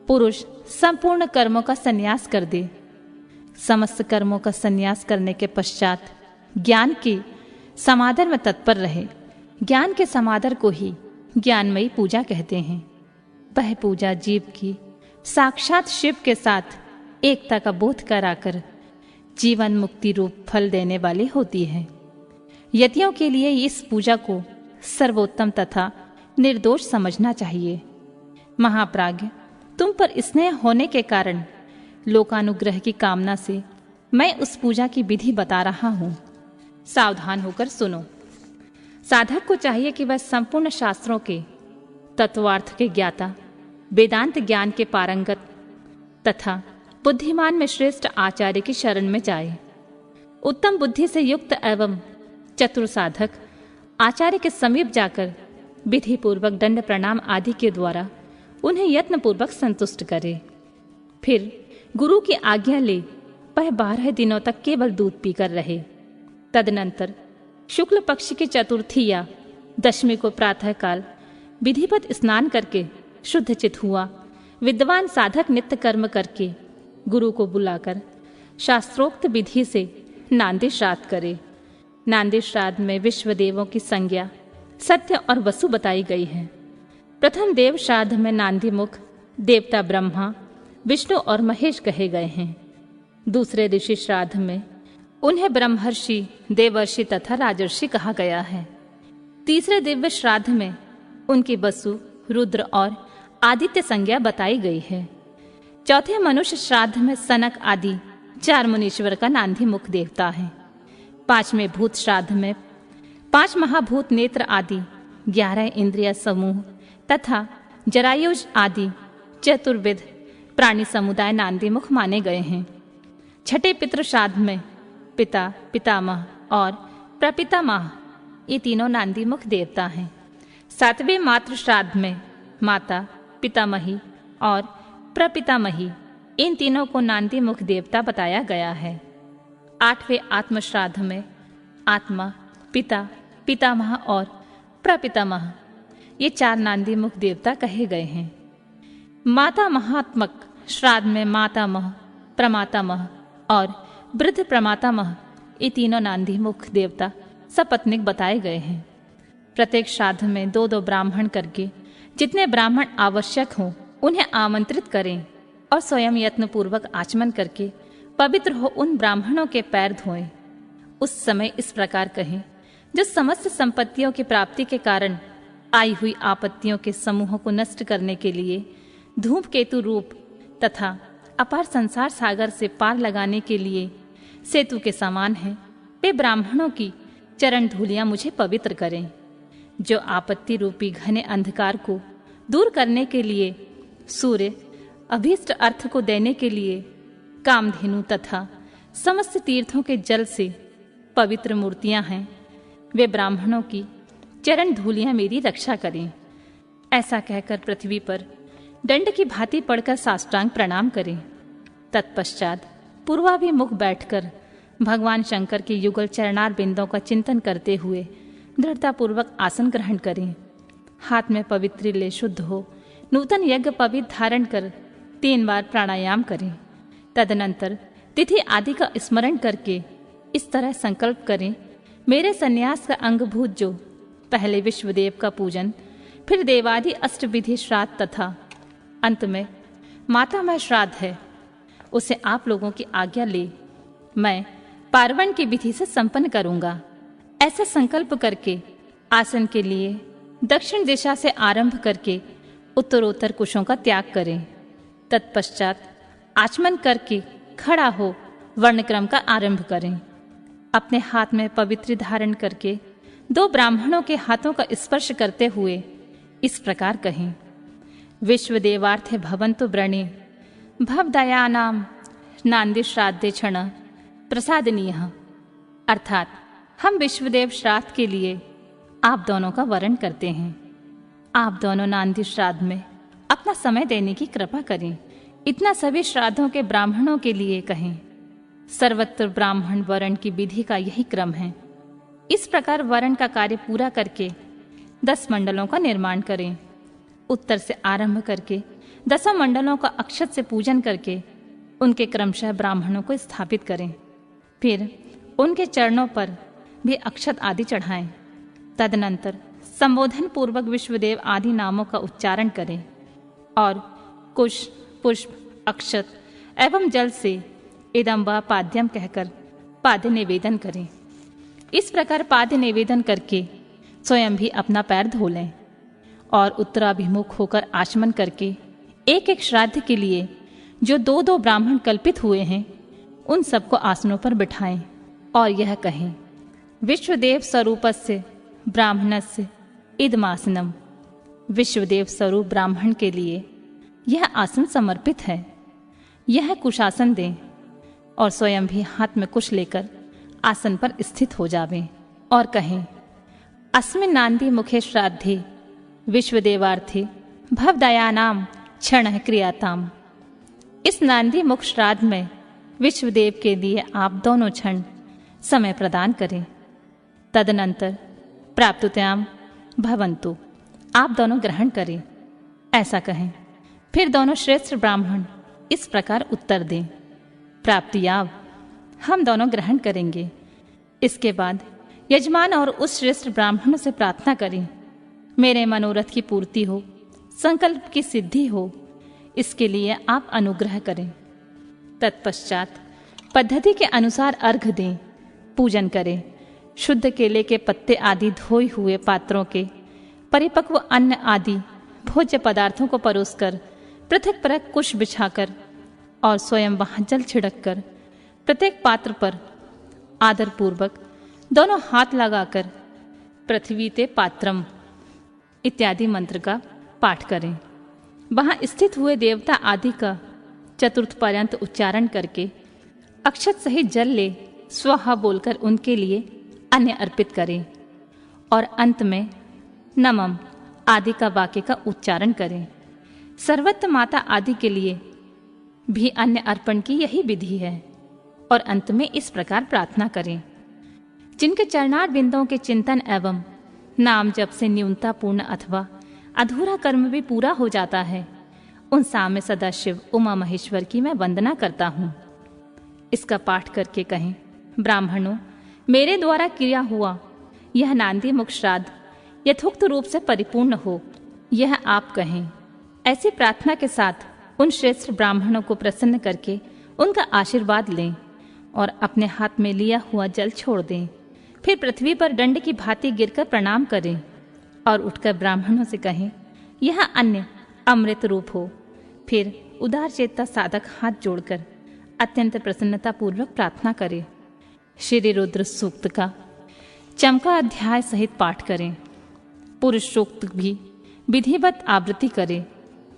Speaker 1: पुरुष संपूर्ण कर्मों का संन्यास कर दे। समस्त कर्मों का संन्यास करने के पश्चात ज्ञान के समादर में तत्पर रहे। ज्ञान के समादर को ही ज्ञानमयी पूजा कहते हैं। वह पूजा जीव की साक्षात शिव के साथ एकता का बोध कराकर जीवन मुक्ति रूप फल देने वाली होती है। यतियों के लिए इस पूजा को सर्वोत्तम तथा निर्दोष समझना चाहिए। महाप्राज्ञ, तुम पर स्नेह होने के कारण लोकानुग्रह की कामना से मैं उस पूजा की विधि बता रहा हूँ। सावधान होकर सुनो। साधक को चाहिए कि वह संपूर्ण शास्त्रों के तत्वार्थ के ज्ञाता, वेदांत ज्ञान के पारंगत तथा बुद्धिमान में श्रेष्ठ आचार्य की शरण में जाए। उत्तम बुद्धि से युक्त एवं चतुर साधक आचार्य के समीप जाकर विधि पूर्वक दंड प्रणाम आदि के द्वारा उन्हें यत्न पूर्वक संतुष्ट करे। फिर गुरु की आज्ञा ले वह 12 दिनों तक केवल दूध पीकर रहे। तदनंतर शुक्ल पक्ष की चतुर्थी या दशमी को प्रातःकाल विधिवत स्नान करके शुद्ध चित हुआ विद्वान साधक नित्य कर्म करके गुरु को बुलाकर शास्त्रोक्त विधि से नांदी श्राद्ध करे। नांदी श्राद्ध में विश्व देवों की संज्ञा सत्य और वसु बताई गई है। प्रथम देव श्राद्ध में नांदी मुख देवता ब्रह्मा, विष्णु और महेश कहे गए हैं। दूसरे ऋषि श्राद्ध में उन्हें ब्रह्मर्षि, देवर्षि तथा राजर्षि कहा गया है। तीसरे दिव्य श्राद्ध में उनकी वसु, रुद्र और आदित्य संज्ञा बताई गई है। चौथे मनुष्य श्राद्ध में सनक आदि 4 मुनीश्वर का नांदी मुख देवता है। 5वें भूत श्राद्ध में 5 महाभूत नेत्र आदि 11 इंद्रिय समूह तथा जरायुज आदि चतुर्विध प्राणी समुदाय नांदी मुख माने गए हैं। छठे पितृ श्राद्ध में पिता, पितामह और प्रपितामह, ये तीनों नांदी मुख देवता हैं। 7वें मातृ श्राद्ध में माता, पितामही और प्रपितामही, इन तीनों को नांदी मुख देवता बताया गया है। 8वें आत्म श्राद्ध में आत्मा, पिता, पितामह और प्रपितामह, ये 4 नांदी मुख देवता कहे गए हैं। माता महात्मक श्राद्ध में मातामह, प्रमातामह और वृद्ध प्रमातामह, ये तीनों नांदी मुख देवता सपत्निक बताए गए हैं। प्रत्येक श्राद्ध में 2-2 ब्राह्मण करके जितने ब्राह्मण आवश्यक हों उन्हें आमंत्रित करें और स्वयं यत्न पूर्वक आचमन करके पवित्र हो उन ब्राह्मणों के पैर धोएं। उस समय इस प्रकार कहें, जो समस्त संपत्तियों की प्राप्ति के कारण आई हुई आपत्तियों के समूहों को नष्ट करने के लिए धूमकेतु रूप तथा अपार संसार सागर से पार लगाने के लिए सेतु के समान है, वे ब्राह्मणों की चरण धूलियां मुझे पवित्र करें। जो आपत्ति रूपी घने अंधकार को दूर करने के लिए सूर्य, अभीष्ट अर्थ को देने के लिए कामधेनु तथा समस्त तीर्थों के जल से पवित्र मूर्तियां हैं, वे ब्राह्मणों की चरण धूलियां मेरी रक्षा करें। ऐसा कहकर पृथ्वी पर दंड की भांति पड़कर साष्टांग प्रणाम करें। तत्पश्चात पूर्वाभिमुख बैठकर भगवान शंकर के युगल चरणार बिंदों का चिंतन करते हुए दृढ़तापूर्वक आसन ग्रहण करें। हाथ में पवित्र ले शुद्ध हो नूतन यज्ञ पवित्र धारण कर 3 बार प्राणायाम करें। तदनंतर तिथि आदि का स्मरण करके इस तरह संकल्प करें, मेरे संन्यास का अंगभूत जो पहले विश्वदेव का पूजन, फिर देवादि अष्टविधि श्राद्ध तथा अंत में मातामह श्राद्ध है, उसे आप लोगों की आज्ञा ले मैं पार्वण की विधि से संपन्न करूंगा। ऐसा संकल्प करके आसन के लिए दक्षिण दिशा से आरंभ करके उत्तरोत्तर कुशों का त्याग करें। तत्पश्चात आचमन करके खड़ा हो वर्णक्रम का आरंभ करें। अपने हाथ में पवित्र धारण करके 2 ब्राह्मणों के हाथों का स्पर्श करते हुए इस प्रकार कहें। विश्वदेवार्थे भवन्तु व्रणे भवदयानाम नांदी श्राद्धे क्षण प्रसादनीयः। अर्थात हम विश्वदेव श्राद्ध के लिए आप दोनों का वरण करते हैं। आप दोनों नांदी श्राद्ध में अपना समय देने की कृपा करें। इतना सभी श्राद्धों के ब्राह्मणों के लिए कहें। सर्वत्र ब्राह्मण वरण की विधि का यही क्रम है। इस प्रकार वरण का कार्य पूरा करके 10 मंडलों का निर्माण करें। उत्तर से आरंभ करके 10 मंडलों का अक्षत से पूजन करके उनके क्रमशः ब्राह्मणों को स्थापित करें। फिर उनके चरणों पर भी अक्षत आदि चढ़ाएं। तदनंतर संबोधन पूर्वक विश्वदेव आदि नामों का उच्चारण करें और कुश, पुष्प, अक्षत एवं जल से इदम व पाद्यम कहकर पाद्य निवेदन करें। इस प्रकार पाद्य निवेदन करके स्वयं भी अपना पैर धो लें और उत्तराभिमुख होकर आचमन करके एक एक श्राद्ध के लिए जो 2-2 ब्राह्मण कल्पित हुए हैं उन सबको आसनों पर बिठाएं और यह कहें। विश्वदेव स्वरूपस्य ब्राह्मणस्य इदमासनम। विश्वदेव स्वरूप ब्राह्मण के लिए यह आसन समर्पित है। यह कुशासन दें और स्वयं भी हाथ में कुश लेकर आसन पर स्थित हो जावें और कहें। अस्मिन् नांदी मुखे श्राद्धे विश्वदेवार्थे भवदयानाम क्षण क्रियाताम। इस नांदी मुख श्राद्ध में विश्वदेव के लिए आप दोनों क्षण समय प्रदान करें। तदनंतर प्राप्तुत्याम भवन्तु। आप दोनों ग्रहण करें, ऐसा कहें। फिर दोनों श्रेष्ठ ब्राह्मण इस प्रकार उत्तर दें। प्राप्तियाव, हम दोनों ग्रहण करेंगे। इसके बाद यजमान और उस श्रेष्ठ ब्राह्मण से प्रार्थना करें, मेरे मनोरथ की पूर्ति हो, संकल्प की सिद्धि हो, इसके लिए आप अनुग्रह करें। तत्पश्चात पद्धति के अनुसार अर्घ दें, पूजन करें। शुद्ध केले के पत्ते आदि धोए हुए पात्रों के परिपक्व अन्न आदि भोज्य पदार्थों को परोसकर पृथक पृथक कुश बिछाकर और स्वयं वहां जल छिड़ककर प्रत्येक पात्र पर आदर पूर्वक दोनों हाथ लगाकर पृथ्वी ते पात्रम इत्यादि मंत्र का पाठ करें। वहां स्थित हुए देवता आदि का चतुर्थ पर्यंत उच्चारण करके अक्षत सहित जल ले स्वाहा बोलकर उनके लिए अन्न अर्पित करें और अंत में नमम आदि का वाक्य का उच्चारण करें। सर्वत्र माता आदि के लिए भी अन्न अर्पण की यही विधि है और अंत में इस प्रकार प्रार्थना करें। जिनके चरणार बिंदों के चिंतन एवं नाम जप से न्यूनतापूर्ण अथवा अधूरा कर्म भी पूरा हो जाता है, उन साम्य सदाशिव उमा महेश्वर की मैं वंदना करता हूँ। इसका पाठ करके कहें, ब्राह्मणों, मेरे द्वारा किया हुआ यह नांदी मुख श्राद्ध यथोक्त रूप से परिपूर्ण हो, यह आप कहें। ऐसी प्रार्थना के साथ उन श्रेष्ठ ब्राह्मणों को प्रसन्न करके उनका आशीर्वाद लें और अपने हाथ में लिया हुआ जल छोड़ दें। फिर पृथ्वी पर दंड की भांति गिरकर प्रणाम करें और उठकर ब्राह्मणों से कहें, यह अन्न अमृत रूप हो। फिर उदार चेता साधक हाथ जोड़कर अत्यंत प्रसन्नता पूर्वक प्रार्थना करें। श्री रुद्र सूक्त का चमका अध्याय सहित पाठ करें। पुरुष सूक्त भी विधिवत आवृत्ति करें।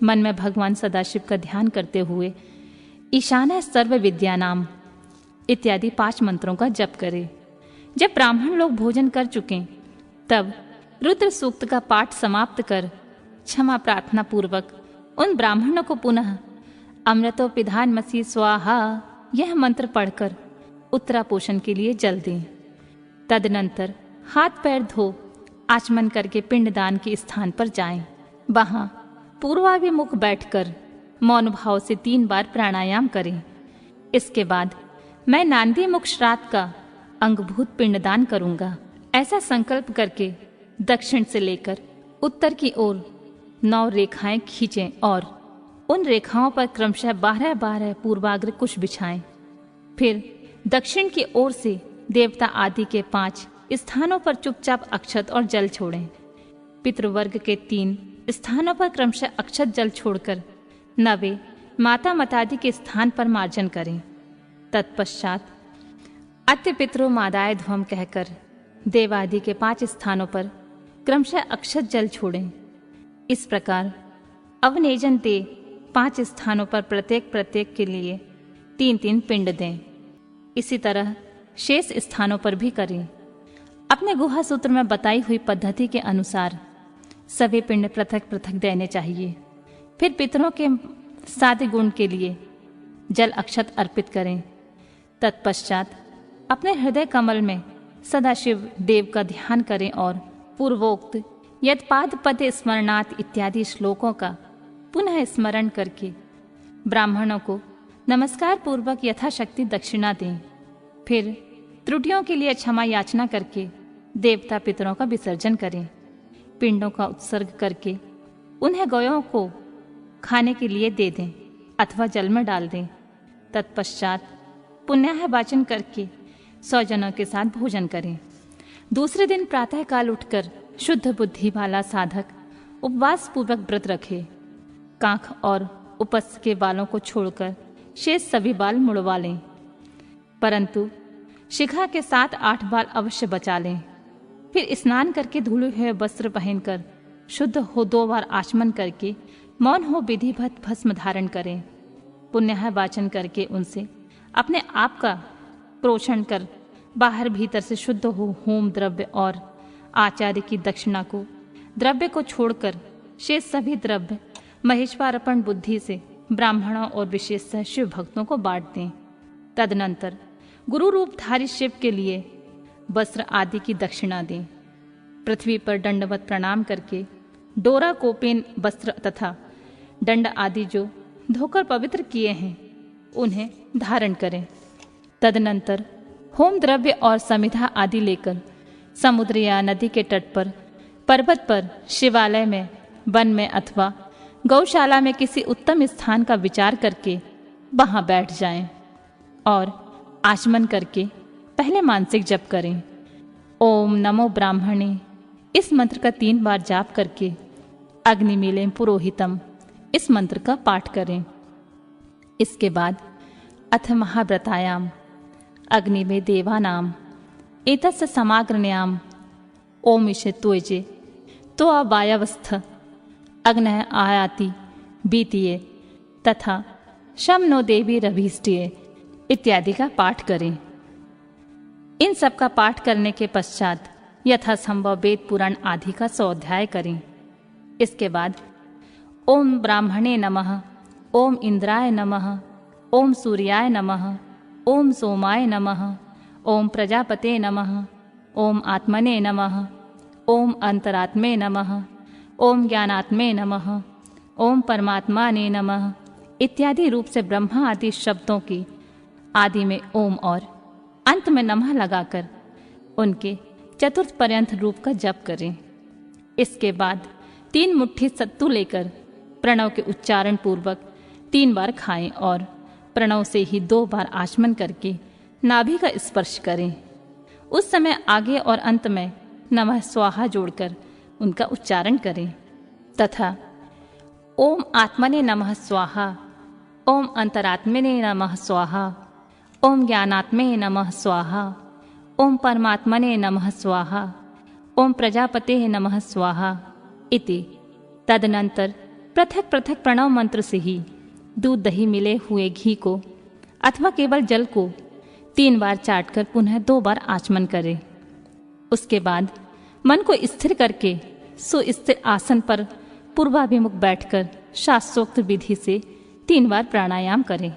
Speaker 1: मन में भगवान सदाशिव का ध्यान करते हुए ईशान सर्व विद्यानाम इत्यादि 5 मंत्रों का जप करें। जब ब्राह्मण लोग भोजन कर चुके तब रुद्र सूक्त का पाठ समाप्त कर क्षमा प्रार्थना पूर्वक उन ब्राह्मणों को पुनः अमृतो पिधानमसि स्वाहा यह मंत्र पढ़कर उत्तरापोषण के लिए जल दें। तदनंतर हाथ पैर धो आचमन करके पिंडदान के स्थान पर जाएं। वहां पूर्वाभिमुख बैठकर मौन भाव से 3 बार प्राणायाम करें। इसके बाद मैं नांदी मुख श्राद्ध का अंगभूत पिंडदान करूंगा, ऐसा संकल्प करके दक्षिण से लेकर उत्तर की ओर 9 रेखाएं खींचें और उन रेखाओं पर क्रमशः 12-12 पूर्वाग्र कुश बिछाएं। फिर दक्षिण की ओर से देवता आदि के 5 स्थानों पर चुपचाप अक्षत और जल छोड़ें। पितृवर्ग के 3 स्थानों पर क्रमशः अक्षत जल छोड़कर 9वें माता मतादि के स्थान पर मार्जन करें। तत्पश्चात अत्य पितरो मादाय ध्वम कहकर देवादि के 5 स्थानों पर क्रमशः अक्षत जल छोड़ें। इस प्रकार अवनेजन दे 5 स्थानों पर प्रत्येक के लिए 3-3 पिंड दें। इसी तरह शेष स्थानों पर भी करें। अपने गुहा सूत्र में बताई हुई पद्धति के अनुसार सभी पिंड पृथक पृथक देने चाहिए। फिर पितरों के सादे गुण के लिए जल अक्षत अर्पित करें। तत्पश्चात अपने हृदय कमल में सदाशिव देव का ध्यान करें और पूर्वोक्त यत्पाद पद स्मरणात् इत्यादि श्लोकों का पुनः स्मरण करके ब्राह्मणों को नमस्कार पूर्वक यथाशक्ति दक्षिणा दें। फिर त्रुटियों के लिए क्षमा याचना करके देवता पितरों का विसर्जन करें। पिंडों का उत्सर्ग करके उन्हें गौयों को खाने के लिए दे दें अथवा जल में डाल दें। तत्पश्चात पुण्याह वाचन करके 100 जनों के साथ भोजन करें। दूसरे दिन प्रातःकाल उठकर शुद्ध बुद्धि वाला साधक उपवास पूर्वक व्रत रखे। कांख और उपस्थ के बालों को छोड़कर शेष सभी बाल मुड़वा लें, परंतु शिखा के 7-8 बाल अवश्य बचा लें। फिर स्नान करके धुले हुए वस्त्र पहनकर शुद्ध हो 2 बार आचमन करके मौन हो विधिवत भस्म धारण करें। पुण्य वाचन करके उनसे अपने आप का प्रोक्षण कर बाहर भीतर से शुद्ध हो होम द्रव्य और आचार्य की दक्षिणा को द्रव्य को छोड़कर शेष सभी द्रव्य महेश्वरार्पण बुद्धि से ब्राह्मणों और विशेषतः शिव भक्तों को बांट दें। तदनंतर गुरु रूपधारी शिव के लिए वस्त्र आदि की दक्षिणा दें। पृथ्वी पर दंडवत प्रणाम करके डोरा कोपेन वस्त्र तथा दंड आदि जो धोकर पवित्र किए हैं उन्हें धारण करें। तदनंतर होम द्रव्य और समिधा आदि लेकर समुद्र या नदी के तट पर, पर्वत पर, शिवालय में, वन में अथवा गौशाला में किसी उत्तम स्थान का विचार करके वहां बैठ जाएं और आचमन करके पहले मानसिक जप करें। ओम नमो ब्राह्मणे इस मंत्र का 3 बार जाप करके अग्निमीलें पुरोहितम इस मंत्र का पाठ करें। इसके बाद अथ महाव्रतायाम अग्नि में देवानाम एतस्य समाग्रण्याम ओमिषे त्वजे तो अवायवस्थ अग्नः आयाति बीतीये तथा शम नो देवी रभीष्टिये इत्यादि का पाठ करें। इन सब का पाठ करने के पश्चात यथासंभव वेद पुराण आदि का स्वाध्याय करें। इसके बाद ओम ब्राह्मणे नमः, ओम इंद्राय नमः, ओम सूर्याय नमः, ओम सोमाय नमः, ओम प्रजापते नमः, ओम आत्मने नमः, ओम अंतरात्मे नमः, ओम ज्ञानात्मे नमः, ओम परमात्माने नमः इत्यादि रूप से ब्रह्मा आदि शब्दों की आदि में ओम और अंत में नमः लगाकर उनके चतुर्थ पर्यंत रूप का जप करें। इसके बाद 3 मुट्ठी सत्तू लेकर प्रणव के उच्चारण पूर्वक 3 बार खाएं और प्रणव से ही 2 बार आचमन करके नाभि का स्पर्श करें। उस समय आगे और अंत में नमः स्वाहा जोड़कर उनका उच्चारण करें तथा ओम आत्मने नमः स्वाहा, ओम अंतरात्मने नमः स्वाहा, ओम ज्ञानात्मे नमः स्वाहा, ओम परमात्मने नमः स्वाहा, ओम प्रजापते नमः स्वाहा इति। तदनंतर पृथक पृथक प्रणव मंत्र से ही दूध दही मिले हुए घी को अथवा केवल जल को 3 बार चाटकर पुनः 2 बार आचमन करें। उसके बाद मन को स्थिर करके सुस्थिर आसन पर पूर्वाभिमुख बैठकर शास्त्रोक्त विधि से 3 बार प्राणायाम करें।